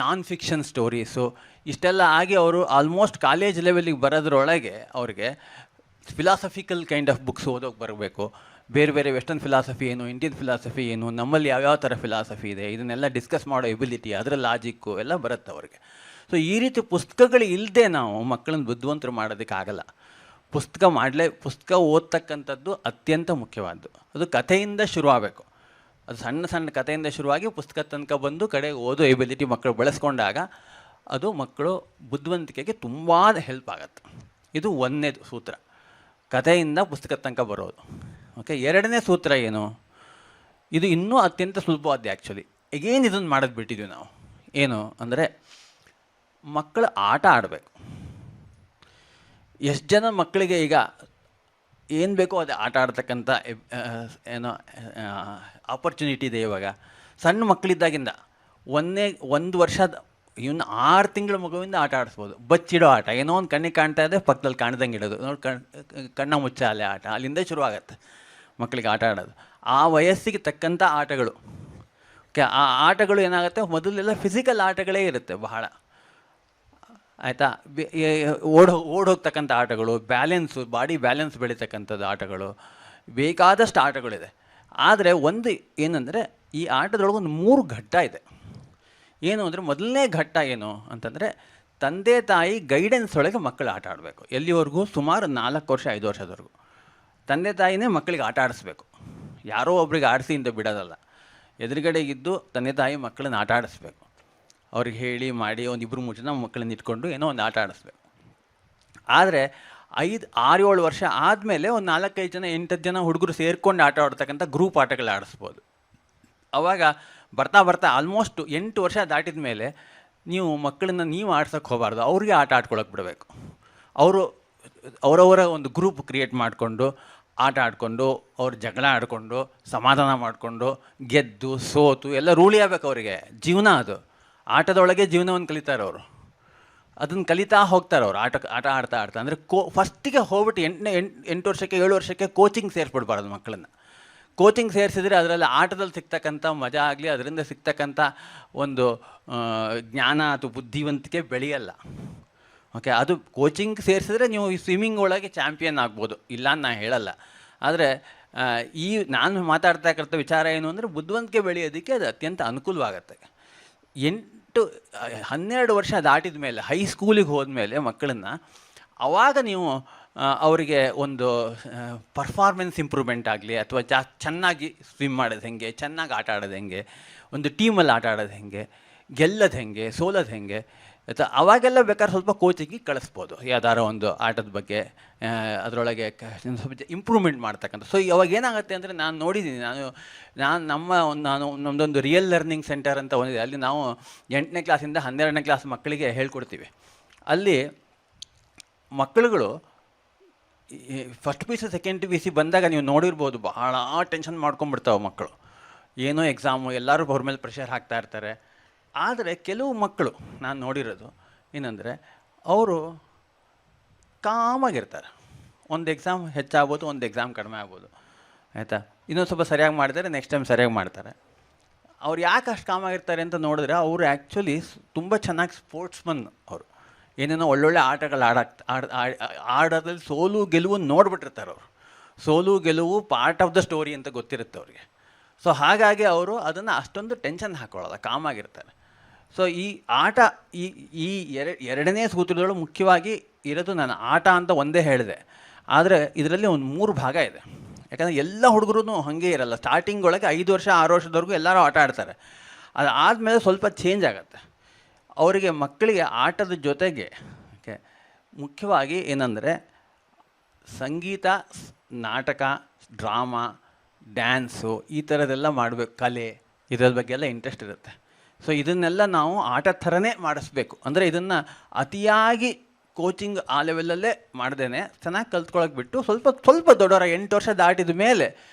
ನಾನ್ ಫಿಕ್ಷನ್ ಸ್ಟೋರೀಸು, ಇಷ್ಟೆಲ್ಲ ಆಗಿ ಅವರು ಆಲ್ಮೋಸ್ಟ್ ಕಾಲೇಜ್ ಲೆವೆಲಿಗೆ ಬರೋದ್ರೊಳಗೆ ಅವ್ರಿಗೆ ಫಿಲಾಸಫಿಕಲ್ ಕೈಂಡ್ ಆಫ್ ಬುಕ್ಸ್ ಓದೋಕ್ಕೆ ಬರಬೇಕು. ಬೇರೆ ಬೇರೆ ವೆಸ್ಟರ್ನ್ ಫಿಲಾಸಫಿ ಏನು, ಇಂಡಿಯನ್ ಫಿಲಾಸಫಿ ಏನು, ನಮ್ಮಲ್ಲಿ ಯಾವ್ಯಾವ ಥರ ಫಿಲಾಸಫಿ ಇದೆ, ಇದನ್ನೆಲ್ಲ ಡಿಸ್ಕಸ್ ಮಾಡೋ ಎಬಿಲಿಟಿ, ಅದರ ಲಾಜಿಕ್ಕು ಎಲ್ಲ ಬರುತ್ತೆ ಅವ್ರಿಗೆ. ಸೊ ಈ ರೀತಿ ಪುಸ್ತಕಗಳು ಇಲ್ಲದೆ ನಾವು ಮಕ್ಕಳನ್ನ ಬುದ್ಧಿವಂತರು ಮಾಡೋದಕ್ಕಾಗಲ್ಲ. ಪುಸ್ತಕ ಓದ್ತಕ್ಕಂಥದ್ದು ಅತ್ಯಂತ ಮುಖ್ಯವಾದ್ದು. ಅದು ಕಥೆಯಿಂದ ಶುರು ಆಗಬೇಕು. ಅದು ಸಣ್ಣ ಸಣ್ಣ ಕಥೆಯಿಂದ ಶುರುವಾಗಿ ಪುಸ್ತಕ ತನಕ ಬಂದು ಕಡೆಗೆ ಓದೋ ಎಬಿಲಿಟಿ ಮಕ್ಕಳು ಬೆಳೆಸ್ಕೊಂಡಾಗ ಅದು ಮಕ್ಕಳು ಬುದ್ಧಿವಂತಿಕೆಗೆ ತುಂಬ ಹೆಲ್ಪ್ ಆಗುತ್ತೆ. ಇದು 1ನೇದು ಸೂತ್ರ, ಕಥೆಯಿಂದ ಪುಸ್ತಕದ ತನಕ ಬರೋದು. ಓಕೆ, 2ನೇ ಸೂತ್ರ ಏನು? ಇದು ಇನ್ನೂ ಅತ್ಯಂತ ಸುಲಭವಾದ ಆ್ಯಕ್ಚುಲಿ. ಈಗೇನು ಇದನ್ನು ಮಾಡೋದು ಬಿಟ್ಟಿದ್ದೀವಿ ನಾವು. ಏನು ಅಂದರೆ ಮಕ್ಕಳು ಆಟ ಆಡಬೇಕು. ಎಷ್ಟು ಜನ ಮಕ್ಕಳಿಗೆ ಈಗ ಏನು ಬೇಕೋ ಅದು ಆಟ ಆಡ್ತಕ್ಕಂಥ ಏನೋ ಆಪರ್ಚುನಿಟಿ ಇದೆ ಇವಾಗ. ಸಣ್ಣ ಮಕ್ಕಳಿದ್ದಾಗಿಂದ 1 ವರ್ಷದ ಇವನು 6 ತಿಂಗಳ ಮಗುವಿಂದ ಆಟ ಆಡಿಸ್ಬೋದು. ಬಚ್ಚಿಡೋ ಆಟ, ಏನೋ ಒಂದು ಕಣ್ಣಿಗೆ ಕಾಣ್ತಾ ಇದೆ ಪಕ್ಕದಲ್ಲಿ ಕಾಣ್ದಂಗೆ ಇಡೋದು, ನೋಡಿ ಕಣ್ಣ ಮುಚ್ಚಾಲೆ ಆಟ, ಅಲ್ಲಿಂದ ಶುರು ಆಗುತ್ತೆ ಮಕ್ಕಳಿಗೆ ಆಟ ಆಡೋದು. ಆ ವಯಸ್ಸಿಗೆ ತಕ್ಕಂಥ ಆಟಗಳು. ಆ ಆಟಗಳು ಏನಾಗುತ್ತೆ, ಮೊದಲೆಲ್ಲ ಫಿಸಿಕಲ್ ಆಟಗಳೇ ಇರುತ್ತೆ ಬಹಳ, ಆಯಿತಾ. ಓಡೋಗ್ತಕ್ಕಂಥ ಆಟಗಳು, ಬ್ಯಾಲೆನ್ಸು, ಬಾಡಿ ಬ್ಯಾಲೆನ್ಸ್ ಬೆಳೀತಕ್ಕಂಥದ್ದು ಆಟಗಳು, ಬೇಕಾದಷ್ಟು ಆಟಗಳಿದೆ. ಆದರೆ ಒಂದು ಏನಂದರೆ ಈ ಆಟದೊಳಗೊಂದು 3 ಘಟ್ಟ ಇದೆ. ಏನು ಅಂದರೆ ಮೊದಲನೇ ಘಟ್ಟ ಏನು ಅಂತಂದರೆ ತಂದೆ ತಾಯಿ ಗೈಡೆನ್ಸ್ ಒಳಗೆ ಮಕ್ಕಳು ಆಟ ಆಡಬೇಕು. ಎಲ್ಲಿವರೆಗೂ? ಸುಮಾರು 4 ವರ್ಷ 5 ವರ್ಷದವರೆಗೂ ತಂದೆ ತಾಯಿನೇ ಮಕ್ಕಳಿಗೆ ಆಟ ಆಡಿಸ್ಬೇಕು. ಯಾರೋ ಒಬ್ರಿಗೆ ಆಡಿಸಿ ಅಂತ ಬಿಡೋದಲ್ಲ. ಎದುರುಗಡೆಗಿದ್ದು ತಂದೆ ತಾಯಿ ಮಕ್ಕಳನ್ನ ಆಟ ಆಡಿಸ್ಬೇಕು. ಅವ್ರಿಗೆ ಹೇಳಿ ಮಾಡಿ 1-2-3 ಜನ ಮಕ್ಕಳನ್ನ ಇಟ್ಕೊಂಡು ಏನೋ ಒಂದು ಆಟ ಆಡಿಸ್ಬೇಕು. ಆದರೆ 6-7 ವರ್ಷ ಆದಮೇಲೆ ಒಂದು 4-5 ಜನ 8 ಜನ ಹುಡುಗರು ಸೇರ್ಕೊಂಡು ಆಟ ಆಡ್ತಕ್ಕಂಥ ಗ್ರೂಪ್ ಆಟಗಳು ಆಡಿಸ್ಬೋದು. ಆವಾಗ ಬರ್ತಾ ಬರ್ತಾ ಆಲ್ಮೋಸ್ಟ್ 8 ವರ್ಷ ದಾಟಿದ ಮೇಲೆ ನೀವು ಮಕ್ಕಳನ್ನ ನೀವು ಆಡ್ಸೋಕ್ಕೆ ಹೋಗಬಾರ್ದು, ಅವ್ರಿಗೆ ಆಟ ಆಡ್ಕೊಳಕ್ಕೆ ಬಿಡಬೇಕು. ಅವರವರ ಒಂದು ಗ್ರೂಪ್ ಕ್ರಿಯೇಟ್ ಮಾಡಿಕೊಂಡು ಆಟ ಆಡಿಕೊಂಡು ಅವ್ರು ಜಗಳ ಆಡಿಕೊಂಡು ಸಮಾಧಾನ ಮಾಡಿಕೊಂಡು ಗೆದ್ದು ಸೋತು ಎಲ್ಲ ರೂಢಿ ಆಗಬೇಕು ಅವರಿಗೆ. ಜೀವನ ಅದು, ಆಟದೊಳಗೆ ಜೀವನವನ್ನು ಕಲಿತಾರೆ ಅವರು. ಅದನ್ನು ಕಲಿತಾ ಹೋಗ್ತಾರೆ ಅವರು ಆಟ ಆಡ್ತಾ ಅಂದರೆ ಫಸ್ಟಿಗೆ ಹೋಗ್ಬಿಟ್ಟು 8 ವರ್ಷಕ್ಕೆ 7 ವರ್ಷಕ್ಕೆ ಕೋಚಿಂಗ್ ಸೇರಿಸ್ಬಿಡ್ಬಾರ್ದು ಮಕ್ಕಳನ್ನು. ಕೋಚಿಂಗ್ ಸೇರಿಸಿದ್ರೆ ಅದರಲ್ಲಿ ಆಟದಲ್ಲಿ ಸಿಗ್ತಕ್ಕಂಥ ಮಜಾ ಆಗಲಿ, ಅದರಿಂದ ಸಿಗ್ತಕ್ಕಂಥ ಒಂದು ಜ್ಞಾನ ಅಥವಾ ಬುದ್ಧಿವಂತಿಕೆ ಬೆಳೆಯಲ್ಲ. ಓಕೆ, ಅದು ಕೋಚಿಂಗ್ ಸೇರಿಸಿದ್ರೆ ನೀವು ಈ ಸ್ವಿಮ್ಮಿಂಗ್ ಒಳಗೆ ಚಾಂಪಿಯನ್ ಆಗ್ಬೋದು, ಇಲ್ಲ ಅಂತ ನಾನು ಹೇಳಲ್ಲ. ಆದರೆ ನಾನು ಮಾತಾಡ್ತಕ್ಕಂಥ ವಿಚಾರ ಏನು ಅಂದರೆ ಬುದ್ಧಿವಂತಿಕೆ ಬೆಳೆಯೋದಕ್ಕೆ ಅದು ಅತ್ಯಂತ ಅನುಕೂಲವಾಗತ್ತೆ. 12 ವರ್ಷ ದಾಟಿದ ಮೇಲೆ ಹೈಸ್ಕೂಲಿಗೆ ಹೋದ್ಮೇಲೆ ಮಕ್ಕಳನ್ನು ಆವಾಗ ನೀವು ಅವರಿಗೆ ಒಂದು ಪರ್ಫಾರ್ಮೆನ್ಸ್ ಇಂಪ್ರೂವ್ಮೆಂಟ್ ಆಗಲಿ ಅಥವಾ ಚೆನ್ನಾಗಿ ಸ್ವಿಮ್ ಮಾಡೋದು ಹೆಂಗೆ, ಚೆನ್ನಾಗಿ ಆಟ ಆಡೋದು ಹೆಂಗೆ, ಒಂದು ಟೀಮಲ್ಲಿ ಆಟ ಆಡೋದು ಹೆಂಗೆ, ಗೆಲ್ಲೋದು ಹೆಂಗೆ, ಸೋಲೋದು ಹೆಂಗೆ, ಅಥವಾ ಅವಾಗೆಲ್ಲ ಬೇಕಾದ್ರೆ ಸ್ವಲ್ಪ ಕೋಚಿಂಗಿಗೆ ಕಳಿಸ್ಬೋದು. ಯಾವ್ದಾರೋ ಒಂದು ಆಟದ ಬಗ್ಗೆ ಅದರೊಳಗೆ ಸ್ವಲ್ಪ ಇಂಪ್ರೂವ್ಮೆಂಟ್ ಮಾಡ್ತಕ್ಕಂಥ. ಸೊ ಅವಾಗ ಏನಾಗುತ್ತೆ ಅಂದರೆ ನಾನು ನೋಡಿದ್ದೀನಿ, ನಮ್ಮದೊಂದು ರಿಯಲ್ ಲರ್ನಿಂಗ್ ಸೆಂಟರ್ ಅಂತ ಒಂದಿದೆ. ಅಲ್ಲಿ ನಾವು 8ನೇ ಕ್ಲಾಸಿಂದ 12ನೇ ಕ್ಲಾಸ್ ಮಕ್ಕಳಿಗೆ ಹೇಳ್ಕೊಡ್ತೀವಿ. ಅಲ್ಲಿ ಮಕ್ಕಳುಗಳು first P C second P C ಬಂದಾಗ ನೀವು ನೋಡಿರ್ಬೋದು, ಬಹಳ ಟೆನ್ಷನ್ ಮಾಡ್ಕೊಂಡ್ಬಿಡ್ತಾವೆ ಮಕ್ಕಳು. ಏನೋ ಎಕ್ಸಾಮು, ಎಲ್ಲರೂ ಅವ್ರ ಮೇಲೆ ಪ್ರೆಷರ್ ಹಾಕ್ತಾ ಇರ್ತಾರೆ. ಆದರೆ ಕೆಲವು ಮಕ್ಕಳು ನಾನು ನೋಡಿರೋದು ಏನಂದರೆ ಅವರು ಕಾಮಾಗಿರ್ತಾರೆ. ಒಂದು ಎಕ್ಸಾಮ್ ಹೆಚ್ಚಾಗ್ಬೋದು, ಒಂದು ಎಕ್ಸಾಮ್ ಕಡಿಮೆ ಆಗ್ಬೋದು, ಆಯಿತಾ. ಇನ್ನೊಂದು ಸ್ವಲ್ಪ ಸರಿಯಾಗಿ ಮಾಡಿದರೆ ನೆಕ್ಸ್ಟ್ ಟೈಮ್ ಸರಿಯಾಗಿ ಮಾಡ್ತಾರೆ. ಅವ್ರು ಯಾಕೆ ಅಷ್ಟು ಕಾಮಾಗಿರ್ತಾರೆ ಅಂತ ನೋಡಿದ್ರೆ ಅವರು ಆ್ಯಕ್ಚುಲಿ ತುಂಬ ಚೆನ್ನಾಗಿ ಸ್ಪೋರ್ಟ್ಸ್ಮನ್. ಅವರು ಏನೇನೋ ಒಳ್ಳೊಳ್ಳೆ ಆಟಗಳು ಆಡೋದ್ರಲ್ಲಿ ಸೋಲು ಗೆಲುವು ನೋಡ್ಬಿಟ್ಟಿರ್ತಾರೆ ಅವರು. ಸೋಲು ಗೆಲುವು ಪಾರ್ಟ್ ಆಫ್ ದ ಸ್ಟೋರಿ ಅಂತ ಗೊತ್ತಿರುತ್ತೆ ಅವ್ರಿಗೆ. ಸೊ ಹಾಗಾಗಿ ಅವರು ಅದನ್ನು ಅಷ್ಟೊಂದು ಟೆನ್ಷನ್ ಹಾಕ್ಕೊಳ್ಳೋಲ್ಲ, ಕಾಮಾಗಿರ್ತಾರೆ. ಸೊ ಈ ಆಟ ಈ ಎರಡನೇ ಸೂತ್ರದೊಳಗೆ ಮುಖ್ಯವಾಗಿ ಇರೋದು, ನಾನು ಆಟ ಅಂತ ಒಂದೇ ಹೇಳಿದೆ, ಆದರೆ ಇದರಲ್ಲಿ ಒಂದು 3 ಭಾಗ ಇದೆ. ಯಾಕಂದರೆ ಎಲ್ಲ ಹುಡುಗರು ಹಾಗೆ ಇರಲ್ಲ. ಸ್ಟಾರ್ಟಿಂಗ್ ಒಳಗೆ 5 ವರ್ಷ 6 ವರ್ಷದವರೆಗೂ ಎಲ್ಲರೂ ಆಟ ಆಡ್ತಾರೆ. ಅದಾದಮೇಲೆ ಸ್ವಲ್ಪ ಚೇಂಜ್ ಆಗುತ್ತೆ ಅವರಿಗೆ. ಮಕ್ಕಳಿಗೆ ಆಟದ ಜೊತೆಗೆ ಮುಖ್ಯವಾಗಿ ಏನಂದರೆ ಸಂಗೀತ, ನಾಟಕ, ಡ್ರಾಮಾ, ಡ್ಯಾನ್ಸು ಈ ಥರದ್ದೆಲ್ಲ ಮಾಡಬೇಕು. ಕಲೆ, ಇದರ ಬಗ್ಗೆ ಎಲ್ಲ ಇಂಟ್ರೆಸ್ಟ್ ಇರುತ್ತೆ. ಸೊ ಇದನ್ನೆಲ್ಲ ನಾವು ಆಟ ಥರನೇ ಮಾಡಿಸ್ಬೇಕು. ಅಂದರೆ ಇದನ್ನು ಅತಿಯಾಗಿ ಕೋಚಿಂಗ್ ಆ ಲೆವೆಲಲ್ಲೇ ಮಾಡ್ದೇನೆ ಚೆನ್ನಾಗಿ ಕಲ್ತ್ಕೊಳ್ಳೋಕೆ ಬಿಟ್ಟು ಸ್ವಲ್ಪ ದೊಡ್ಡವರ 8 ವರ್ಷ ದಾಟಿದ ಮೇಲೆ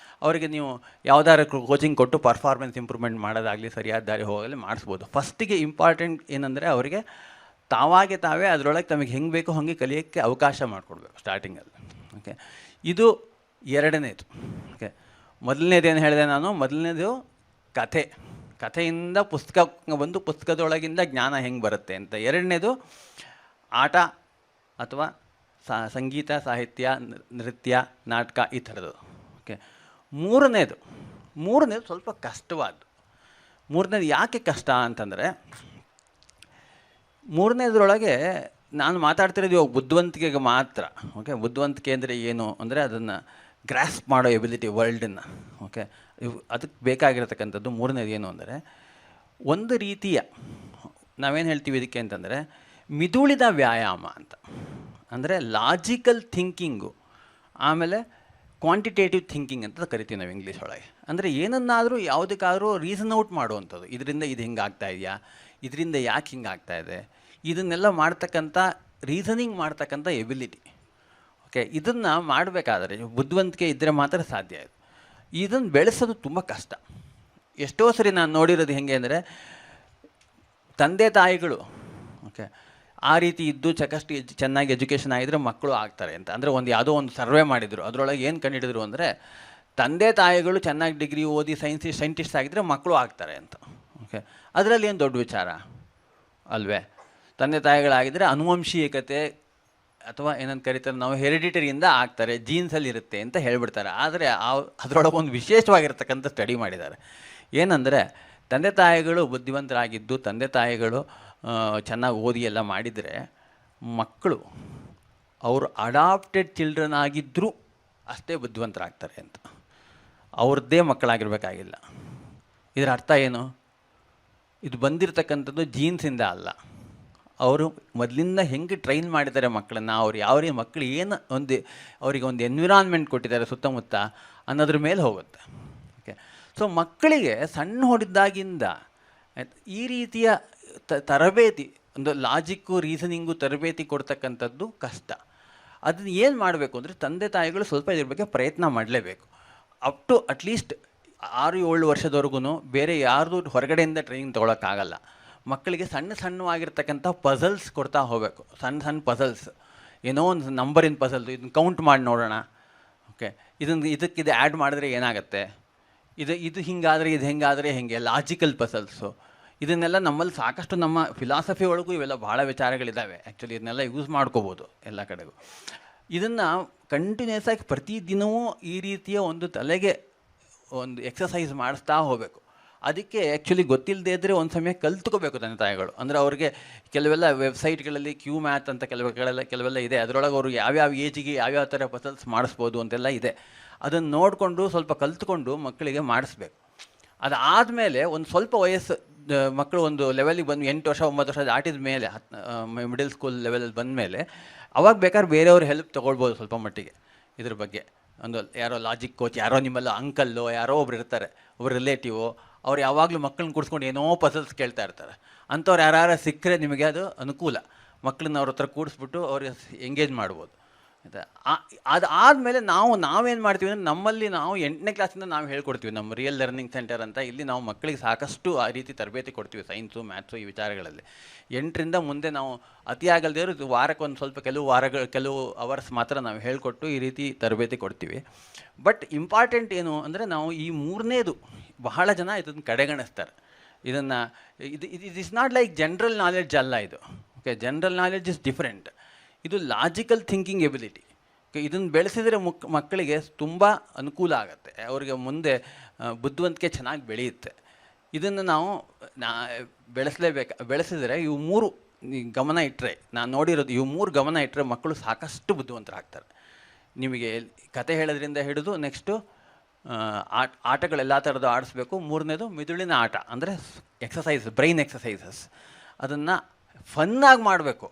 ಅವರಿಗೆ ನೀವು ಯಾವುದಾದ್ರು ಕೋಚಿಂಗ್ ಕೊಟ್ಟು ಪರ್ಫಾರ್ಮೆನ್ಸ್ ಇಂಪ್ರೂವ್ಮೆಂಟ್ ಮಾಡೋದಾಗಲಿ, ಸರಿಯಾದ ದಾರಿ ಹೋಗಲಿ ಮಾಡಿಸ್ಬೋದು. ಫಸ್ಟಿಗೆ ಇಂಪಾರ್ಟೆಂಟ್ ಏನಂದರೆ ಅವರಿಗೆ ತಾವೇ ಅದರೊಳಗೆ ತಮಗೆ ಹೆಂಗೆ ಬೇಕೋ ಹಾಗೆ ಕಲಿಯೋಕ್ಕೆ ಅವಕಾಶ ಮಾಡಿಕೊಡ್ಬೇಕು ಸ್ಟಾರ್ಟಿಂಗಲ್ಲಿ. ಓಕೆ, ಇದು ಎರಡನೇದು. ಓಕೆ, ಮೊದಲನೇದೇನು ಹೇಳಿದೆ ನಾನು, ಮೊದಲನೇದು ಕಥೆಯಿಂದ ಪುಸ್ತಕ ಬಂದು ಪುಸ್ತಕದೊಳಗಿಂದ ಜ್ಞಾನ ಹೆಂಗೆ ಬರುತ್ತೆ ಅಂತ. ಎರಡನೇದು ಆಟ ಅಥವಾ ಸಂಗೀತ, ಸಾಹಿತ್ಯ, ನೃತ್ಯ, ನಾಟಕ ಈ ಥರದ್ದು. ಓಕೆ, ಮೂರನೇದು ಸ್ವಲ್ಪ ಕಷ್ಟವಾದ್ದು. ಮೂರನೇದು ಯಾಕೆ ಕಷ್ಟ ಅಂತಂದರೆ, ಮೂರನೇದ್ರೊಳಗೆ ನಾನು ಮಾತಾಡ್ತಿರೋದು ಇವಾಗ ಬುದ್ಧಿವಂತಿಕೆಗೆ ಮಾತ್ರ. ಓಕೆ, ಬುದ್ಧಿವಂತಿಕೆ ಅಂದರೆ ಏನು ಅಂದರೆ ಅದನ್ನು ಗ್ರಾಸ್ಪ್ ಮಾಡೋ ಎಬಿಲಿಟಿ ವರ್ಲ್ಡನ್ನು. ಓಕೆ, ಅದಕ್ಕೆ ಬೇಕಾಗಿರತಕ್ಕಂಥದ್ದು ಮೂರನೇದು ಏನು ಅಂದರೆ ಒಂದು ರೀತಿಯ, ನಾವೇನು ಹೇಳ್ತೀವಿ ಇದಕ್ಕೆ ಅಂತಂದರೆ ಮಿದುಳಿದ ವ್ಯಾಯಾಮ ಅಂತ. ಅಂದರೆ ಲಾಜಿಕಲ್ ಥಿಂಕಿಂಗು, ಆಮೇಲೆ ಕ್ವಾಂಟಿಟೇಟಿವ್ ಥಿಂಕಿಂಗ್ ಅಂತ ಕರಿತೀವಿ ನಾವು ಇಂಗ್ಲೀಷ್ ಒಳಗೆ. ಅಂದರೆ ಏನನ್ನಾದರೂ ಯಾವುದಕ್ಕಾದರೂ ರೀಸನ್ ಔಟ್ ಮಾಡುವಂಥದ್ದು. ಇದರಿಂದ ಇದು ಹಿಂಗೆ ಆಗ್ತಾ ಇದೆಯಾ, ಇದರಿಂದ ಯಾಕೆ ಹಿಂಗೆ ಆಗ್ತಾಯಿದೆ, ಇದನ್ನೆಲ್ಲ ಮಾಡ್ತಕ್ಕಂಥ ರೀಸನಿಂಗ್ ಮಾಡ್ತಕ್ಕಂಥ ಎಬಿಲಿಟಿ. ಓಕೆ, ಇದನ್ನು ಮಾಡಬೇಕಾದ್ರೆ ಬುದ್ಧಿವಂತಿಕೆ ಇದ್ದರೆ ಮಾತ್ರ ಸಾಧ್ಯ. ಇದನ್ನು ಬೆಳೆಸೋದು ತುಂಬ ಕಷ್ಟ. ಎಷ್ಟೋ ಸರಿ ನಾನು ನೋಡಿರೋದು ಹೇಗೆ ಅಂದರೆ ತಂದೆ ತಾಯಿಗಳು ಓಕೆ ಆ ರೀತಿ ಇದ್ದು ಚೆನ್ನಾಗಿ ಎಜುಕೇಷನ್ ಆಗಿದ್ರೆ ಮಕ್ಕಳು ಆಗ್ತಾರೆ ಅಂತ. ಅಂದರೆ ಯಾವುದೋ ಒಂದು ಸರ್ವೆ ಮಾಡಿದರು, ಅದರೊಳಗೆ ಏನು ಕಂಡುಹಿಡಿದ್ರು ಅಂದರೆ ತಂದೆ ತಾಯಿಗಳು ಚೆನ್ನಾಗಿ ಡಿಗ್ರಿ ಓದಿ ಸೈಂಟಿಸ್ಟ್ ಆಗಿದ್ದರೆ ಮಕ್ಕಳು ಆಗ್ತಾರೆ ಅಂತ. ಓಕೆ, ಅದರಲ್ಲಿ ಏನು ದೊಡ್ಡ ವಿಚಾರ ಅಲ್ವೇ? ತಂದೆ ತಾಯಿಗಳಾಗಿದ್ದರೆ ಅನುವಂಶೀಯತೆ ಅಥವಾ ಏನಂತ ಕರೀತಾರೆ ನಾವು, ಹೆರಿಡಿಟರಿಯಿಂದ ಆಗ್ತಾರೆ, ಜೀನ್ಸಲ್ಲಿ ಇರುತ್ತೆ ಅಂತ ಹೇಳಿಬಿಡ್ತಾರೆ. ಆದರೆ ಅದರೊಳಗೆ ಒಂದು ವಿಶೇಷವಾಗಿರ್ತಕ್ಕಂಥ ಸ್ಟಡಿ ಮಾಡಿದ್ದಾರೆ. ಏನಂದರೆ ತಂದೆ ತಾಯಿಗಳು ಬುದ್ಧಿವಂತರಾಗಿದ್ದು, ತಂದೆ ತಾಯಿಗಳು ಚೆನ್ನಾಗಿ ಓದಿ ಎಲ್ಲ ಮಾಡಿದರೆ ಮಕ್ಕಳು ಅವರು ಅಡಾಪ್ಟೆಡ್ ಚಿಲ್ಡ್ರನ್ ಆಗಿದ್ದರೂ ಅಷ್ಟೇ ಬುದ್ಧಿವಂತರಾಗ್ತಾರೆ ಅಂತ. ಅವ್ರದ್ದೇ ಮಕ್ಕಳಾಗಿರಬೇಕಾಗಿಲ್ಲ. ಇದರ ಅರ್ಥ ಏನು? ಇದು ಬಂದಿರತಕ್ಕಂಥದ್ದು ಜೀನ್ಸಿಂದ ಅಲ್ಲ, ಅವರು ಮೊದಲಿಂದ ಹೆಂಗೆ ಟ್ರೈನ್ ಮಾಡಿದ್ದಾರೆ ಮಕ್ಕಳನ್ನು, ಅವ್ರು ಯಾವ ರೀತಿ ಮಕ್ಕಳು ಏನು ಅವರಿಗೆ ಒಂದು ಎನ್ವಿರಾನ್ಮೆಂಟ್ ಕೊಟ್ಟಿದ್ದಾರೆ ಸುತ್ತಮುತ್ತ ಅನ್ನೋದ್ರ ಮೇಲೆ ಹೋಗುತ್ತೆ. ಓಕೆ, ಸೊ ಮಕ್ಕಳಿಗೆ ಸಣ್ಣ ಹೊಡಿದ್ದಾಗಿಂದ ಈ ರೀತಿಯ ತರಬೇತಿ, ಒಂದು ಲಾಜಿಕ್ಕು ರೀಸನಿಂಗು ತರಬೇತಿ ಕೊಡ್ತಕ್ಕಂಥದ್ದು ಕಷ್ಟ. ಅದನ್ನು ಏನು ಮಾಡಬೇಕು ಅಂದರೆ ತಂದೆ ತಾಯಿಗಳು ಸ್ವಲ್ಪ ಇದ್ರ ಬಗ್ಗೆ ಪ್ರಯತ್ನ ಮಾಡಲೇಬೇಕು. ಅಪ್ ಟು ಅಟ್ಲೀಸ್ಟ್ 6-7 ವರ್ಷದವರೆಗೂ ಬೇರೆ ಯಾರ್ದು ಹೊರಗಡೆಯಿಂದ ಟ್ರೈನಿಂಗ್ ತೊಗೊಳಕ್ಕಾಗಲ್ಲ. ಮಕ್ಕಳಿಗೆ ಸಣ್ಣವಾಗಿರ್ತಕ್ಕಂಥ ಪಝಲ್ಸ್ ಕೊಡ್ತಾ ಹೋಗಬೇಕು. ಸಣ್ಣ ಪಝಲ್ಸ್, ಏನೋ ಒಂದು ನಂಬರಿನ ಪಝಲ್, ಇದನ್ನು ಕೌಂಟ್ ಮಾಡಿ ನೋಡೋಣ. ಓಕೆ, ಇದಕ್ಕೆ ಆ್ಯಡ್ ಮಾಡಿದ್ರೆ ಏನಾಗುತ್ತೆ, ಇದು ಹಿಂಗಾದರೆ ಇದು ಹೆಂಗಾದರೆ ಹೆಂಗೆ, ಲಾಜಿಕಲ್ ಪಝಲ್ಸು. ಇದನ್ನೆಲ್ಲ ನಮ್ಮಲ್ಲಿ ಸಾಕಷ್ಟು ನಮ್ಮ ಫಿಲಾಸಫಿ ಒಳಗೂ ಇವೆಲ್ಲ ಭಾಳ ವಿಚಾರಗಳಿದ್ದಾವೆ. ಆ್ಯಕ್ಚುಲಿ ಇದನ್ನೆಲ್ಲ ಯೂಸ್ ಮಾಡ್ಕೋಬೋದು ಎಲ್ಲ ಕಡೆಗೂ. ಇದನ್ನು ಕಂಟಿನ್ಯೂಸ್ ಆಗಿ ಪ್ರತಿದಿನವೂ ಈ ರೀತಿಯ ಒಂದು ತಲೆಗೆ ಒಂದು ಎಕ್ಸಸೈಸ್ ಮಾಡಿಸ್ತಾ ಹೋಗಬೇಕು. ಅದಕ್ಕೆ ಆ್ಯಕ್ಚುಲಿ ಗೊತ್ತಿಲ್ಲದೆ ಇದ್ದರೆ ಒಂದು ಸಮಯ ಕಲ್ತ್ಕೋಬೇಕು ತಂದೆ ತಾಯಿಗಳು. ಅಂದರೆ ಅವ್ರಿಗೆ ಕೆಲವೆಲ್ಲ ವೆಬ್ಸೈಟ್ಗಳಲ್ಲಿ ಕ್ಯೂ ಮ್ಯಾಥ್ ಅಂತ ಕೆಲವೆಲ್ಲ ಇದೆ. ಅದರೊಳಗೆ ಅವರು ಯಾವ್ಯಾವ ಏಜಿಗೆ ಯಾವ್ಯಾವ ಥರ ಪಸಲ್ಸ್ ಮಾಡಿಸ್ಬೋದು ಅಂತೆಲ್ಲ ಇದೆ. ಅದನ್ನು ನೋಡಿಕೊಂಡು ಸ್ವಲ್ಪ ಕಲ್ತ್ಕೊಂಡು ಮಕ್ಕಳಿಗೆ ಮಾಡಿಸ್ಬೇಕು. ಅದಾದಮೇಲೆ ಒಂದು ಸ್ವಲ್ಪ ವಯಸ್ಸು ಮಕ್ಕಳು ಒಂದು ಲೆವೆಲಿಗೆ ಬಂದು 8 ವರ್ಷ 9 ವರ್ಷ ದಾಟಿದ ಮೇಲೆ, ಮಿಡಲ್ ಸ್ಕೂಲ್ ಲೆವೆಲಲ್ಲಿ ಬಂದ ಮೇಲೆ, ಅವಾಗ ಬೇಕಾದ್ರೆ ಬೇರೆಯವ್ರ ಹೆಲ್ಪ್ ತೊಗೊಳ್ಬೋದು ಸ್ವಲ್ಪ ಮಟ್ಟಿಗೆ ಇದ್ರ ಬಗ್ಗೆ. ಒಂದು ಯಾರೋ ಲಾಜಿಕ್ ಕೋಚ್, ಯಾರೋ ನಿಮ್ಮೆಲ್ಲ ಅಂಕಲ್ಲು, ಯಾರೋ ಒಬ್ರು ಇರ್ತಾರೆ, ಒಬ್ರು ರಿಲೇಟಿವು, ಅವ್ರು ಯಾವಾಗಲೂ ಮಕ್ಕಳನ್ನ ಕೂಡಿಸ್ಕೊಂಡು ಏನೋ ಪಸಲ್ಸ್ ಕೇಳ್ತಾ ಇರ್ತಾರೆ. ಅಂಥವ್ರು ಯಾರು ಸಿಕ್ಕರೆ ನಿಮಗೆ ಅದು ಅನುಕೂಲ. ಮಕ್ಕಳನ್ನ ಅವ್ರ ಹತ್ರ ಕೂಡಿಸ್ಬಿಟ್ಟು ಅವ್ರಿಗೆ ಎಂಗೇಜ್ ಮಾಡ್ಬೋದು. ಅದಾದಮೇಲೆ ನಾವೇನು ಮಾಡ್ತೀವಿ ಅಂದರೆ, ನಮ್ಮಲ್ಲಿ ನಾವು 8ನೇ ಕ್ಲಾಸಿಂದ ನಾವು ಹೇಳ್ಕೊಡ್ತೀವಿ. ನಮ್ಮ ರಿಯಲ್ ಲರ್ನಿಂಗ್ ಸೆಂಟರ್ ಅಂತ ಇಲ್ಲಿ ನಾವು ಮಕ್ಕಳಿಗೆ ಸಾಕಷ್ಟು ಆ ರೀತಿ ತರಬೇತಿ ಕೊಡ್ತೀವಿ. ಸೈನ್ಸು, ಮ್ಯಾಥ್ಸು ಈ ವಿಚಾರಗಳಲ್ಲಿ 8ರಿಂದ ಮುಂದೆ ನಾವು ಅತಿ ಆಗಲ್ದೇವರು ವಾರಕ್ಕೆ ಒಂದು ಸ್ವಲ್ಪ ಕೆಲವು ಅವರ್ಸ್ ಮಾತ್ರ ನಾವು ಹೇಳಿಕೊಟ್ಟು ಈ ರೀತಿ ತರಬೇತಿ ಕೊಡ್ತೀವಿ. ಬಟ್ ಇಂಪಾರ್ಟೆಂಟ್ ಏನು ಅಂದರೆ, ನಾವು ಈ 3ನೇದು ಬಹಳ ಜನ ಇದನ್ನು ಕಡೆಗಣಿಸ್ತಾರೆ. ಇದು is not like general knowledge ಅಲ್ಲ ಇದು. Okay, general knowledge is different. ಇದು ಲಾಜಿಕಲ್ ಥಿಂಕಿಂಗ್ ಎಬಿಲಿಟಿ. ಇದನ್ನು ಬೆಳೆಸಿದರೆ ಮಕ್ಕಳಿಗೆ ತುಂಬ ಅನುಕೂಲ ಆಗುತ್ತೆ. ಅವರಿಗೆ ಮುಂದೆ ಬುದ್ಧಿವಂತಿಕೆ ಚೆನ್ನಾಗಿ ಬೆಳೆಯುತ್ತೆ. ಇದನ್ನು ನಾವು ಬೆಳೆಸಿದರೆ ಇವು 3 ಗಮನ ಇಟ್ಟರೆ, ನಾನು ನೋಡಿರೋದು ಇವು 3 ಗಮನ ಇಟ್ಟರೆ ಮಕ್ಕಳು ಸಾಕಷ್ಟು ಬುದ್ಧಿವಂತರಾಗ್ತಾರೆ. ನಿಮಗೆ ಕತೆ ಹೇಳೋದ್ರಿಂದ ಹಿಡಿದು ನೆಕ್ಸ್ಟು ಆಟಗಳೆಲ್ಲ ಥರದ್ದು ಆಡಿಸ್ಬೇಕು. 3ನೇದು ಮಿದುಳಿನ ಆಟ, ಅಂದರೆ ಎಕ್ಸಸೈಸ್, ಬ್ರೈನ್ ಎಕ್ಸಸೈಸಸ್. ಅದನ್ನು ಫನ್ನಾಗಿ ಮಾಡಬೇಕು.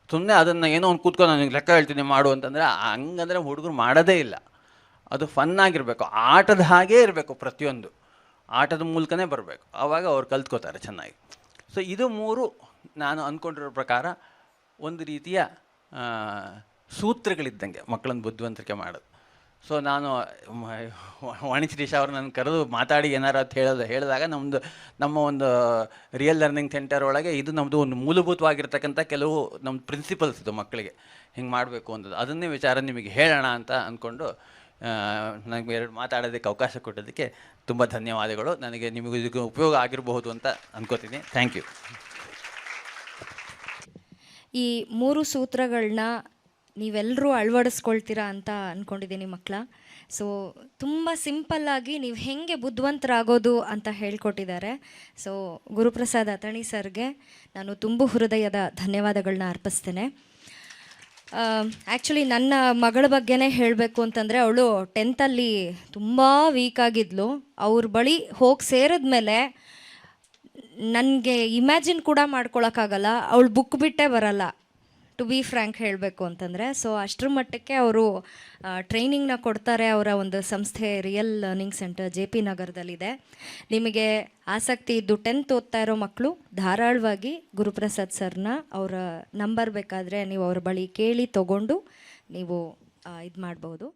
ಸುಮ್ಮನೆ ಅದನ್ನು ಏನೋ ಒಂದು ಕೂತ್ಕೊಂಡು ನನಗೆ ಲೆಕ್ಕ ಹೇಳ್ತೀನಿ ಮಾಡು ಅಂತಂದರೆ ಹಂಗಂದರೆ ಹುಡುಗರು ಮಾಡೋದೇ ಇಲ್ಲ. ಅದು ಫನ್ನಾಗಿರಬೇಕು, ಆಟದ ಹಾಗೇ ಇರಬೇಕು. ಪ್ರತಿಯೊಂದು ಆಟದ ಮೂಲಕನೇ ಬರಬೇಕು. ಆವಾಗ ಅವ್ರು ಕಲ್ತ್ಕೋತಾರೆ ಚೆನ್ನಾಗಿ. ಸೊ ಇದು 3 ನಾನು ಅಂದ್ಕೊಂಡಿರೋ ಪ್ರಕಾರ ಒಂದು ರೀತಿಯ ಸೂತ್ರಗಳಿದ್ದಂಗೆ ಮಕ್ಕಳನ್ನು ಬುದ್ಧಿವಂತಿಕೆ ಮಾಡೋದು. ಸೊ ನಾನು ವಾಣಿಶ್ರೀಶಾ ಅವರು ನನ್ನ ಕರೆದು ಮಾತಾಡಿ ಏನಾರು ಅಂತ ಹೇಳಿದಾಗ ನಮ್ಮ ಒಂದು ರಿಯಲ್ ಲರ್ನಿಂಗ್ ಸೆಂಟರ್ ಒಳಗೆ ಇದು ನಮ್ಮದು ಒಂದು ಮೂಲಭೂತವಾಗಿರ್ತಕ್ಕಂಥ ಕೆಲವು ನಮ್ಮ ಪ್ರಿನ್ಸಿಪಲ್ಸ್ ಇದು ಮಕ್ಕಳಿಗೆ ಹಿಂಗೆ ಮಾಡಬೇಕು ಅನ್ನೋದು. ಅದನ್ನೇ ವಿಚಾರ ನಿಮಗೆ ಹೇಳೋಣ ಅಂತ ಅಂದ್ಕೊಂಡು ನನಗೆ 2 ಮಾತಾಡೋದಕ್ಕೆ ಅವಕಾಶ ಕೊಟ್ಟೋದಕ್ಕೆ ತುಂಬ ಧನ್ಯವಾದಗಳು. ನನಗೆ ನಿಮಗೆ ಇದಕ್ಕೆ ಉಪಯೋಗ ಆಗಿರಬಹುದು ಅಂತ ಅಂದ್ಕೋತೀನಿ. Thank you. ಈ 3 ಸೂತ್ರಗಳನ್ನ ನೀವೆಲ್ಲರೂ ಅಳವಡಿಸ್ಕೊಳ್ತೀರಾ ಅಂತ ಅಂದ್ಕೊಂಡಿದ್ದೀನಿ ಮಕ್ಕಳ. ಸೊ ತುಂಬ ಸಿಂಪಲ್ಲಾಗಿ ನೀವು ಹೇಗೆ ಬುದ್ಧಿವಂತರಾಗೋದು ಅಂತ ಹೇಳ್ಕೊಟ್ಟಿದ್ದಾರೆ. ಸೊ ಗುರುಪ್ರಸಾದ್ ಅತಣಿ ಸರ್ಗೆ ನಾನು ತುಂಬ ಹೃದಯದ ಧನ್ಯವಾದಗಳನ್ನ ಅರ್ಪಿಸ್ತೇನೆ. ಆ್ಯಕ್ಚುಲಿ ನನ್ನ ಮಗಳ ಬಗ್ಗೆನೇ ಹೇಳಬೇಕು ಅಂತಂದರೆ, ಅವಳು 10th ತುಂಬ ವೀಕ್ ಆಗಿದ್ಲು. ಅವ್ರ ಬಳಿ ಹೋಗಿ ಸೇರಿದ್ಮೇಲೆ ನನಗೆ ಇಮ್ಯಾಜಿನ್ ಕೂಡ ಮಾಡ್ಕೊಳಕ್ಕಾಗಲ್ಲ, ಅವಳು ಬುಕ್ ಬಿಟ್ಟೇ ಬರಲ್ಲ, ಟು ಬಿ ಫ್ರ್ಯಾಂಕ್ ಹೇಳಬೇಕು ಅಂತಂದರೆ. ಸೊ ಅಷ್ಟರ ಮಟ್ಟಕ್ಕೆ ಅವರು ಟ್ರೈನಿಂಗ್ನ ಕೊಡ್ತಾರೆ. ಅವರ ಒಂದು ಸಂಸ್ಥೆ ರಿಯಲ್ ಲರ್ನಿಂಗ್ ಸೆಂಟರ್ JP ನಗರದಲ್ಲಿದೆ. ನಿಮಗೆ ಆಸಕ್ತಿ ಇದ್ದು 10th ಓದ್ತಾ ಇರೋ ಮಕ್ಕಳು ಧಾರಾಳವಾಗಿ ಗುರುಪ್ರಸಾದ್ ಸರ್ನ ಅವರ ನಂಬರ್ ಬೇಕಾದರೆ ನೀವು ಅವ್ರ ಬಳಿ ಕೇಳಿ ತೊಗೊಂಡು ನೀವು ಇದು ಮಾಡ್ಬೋದು.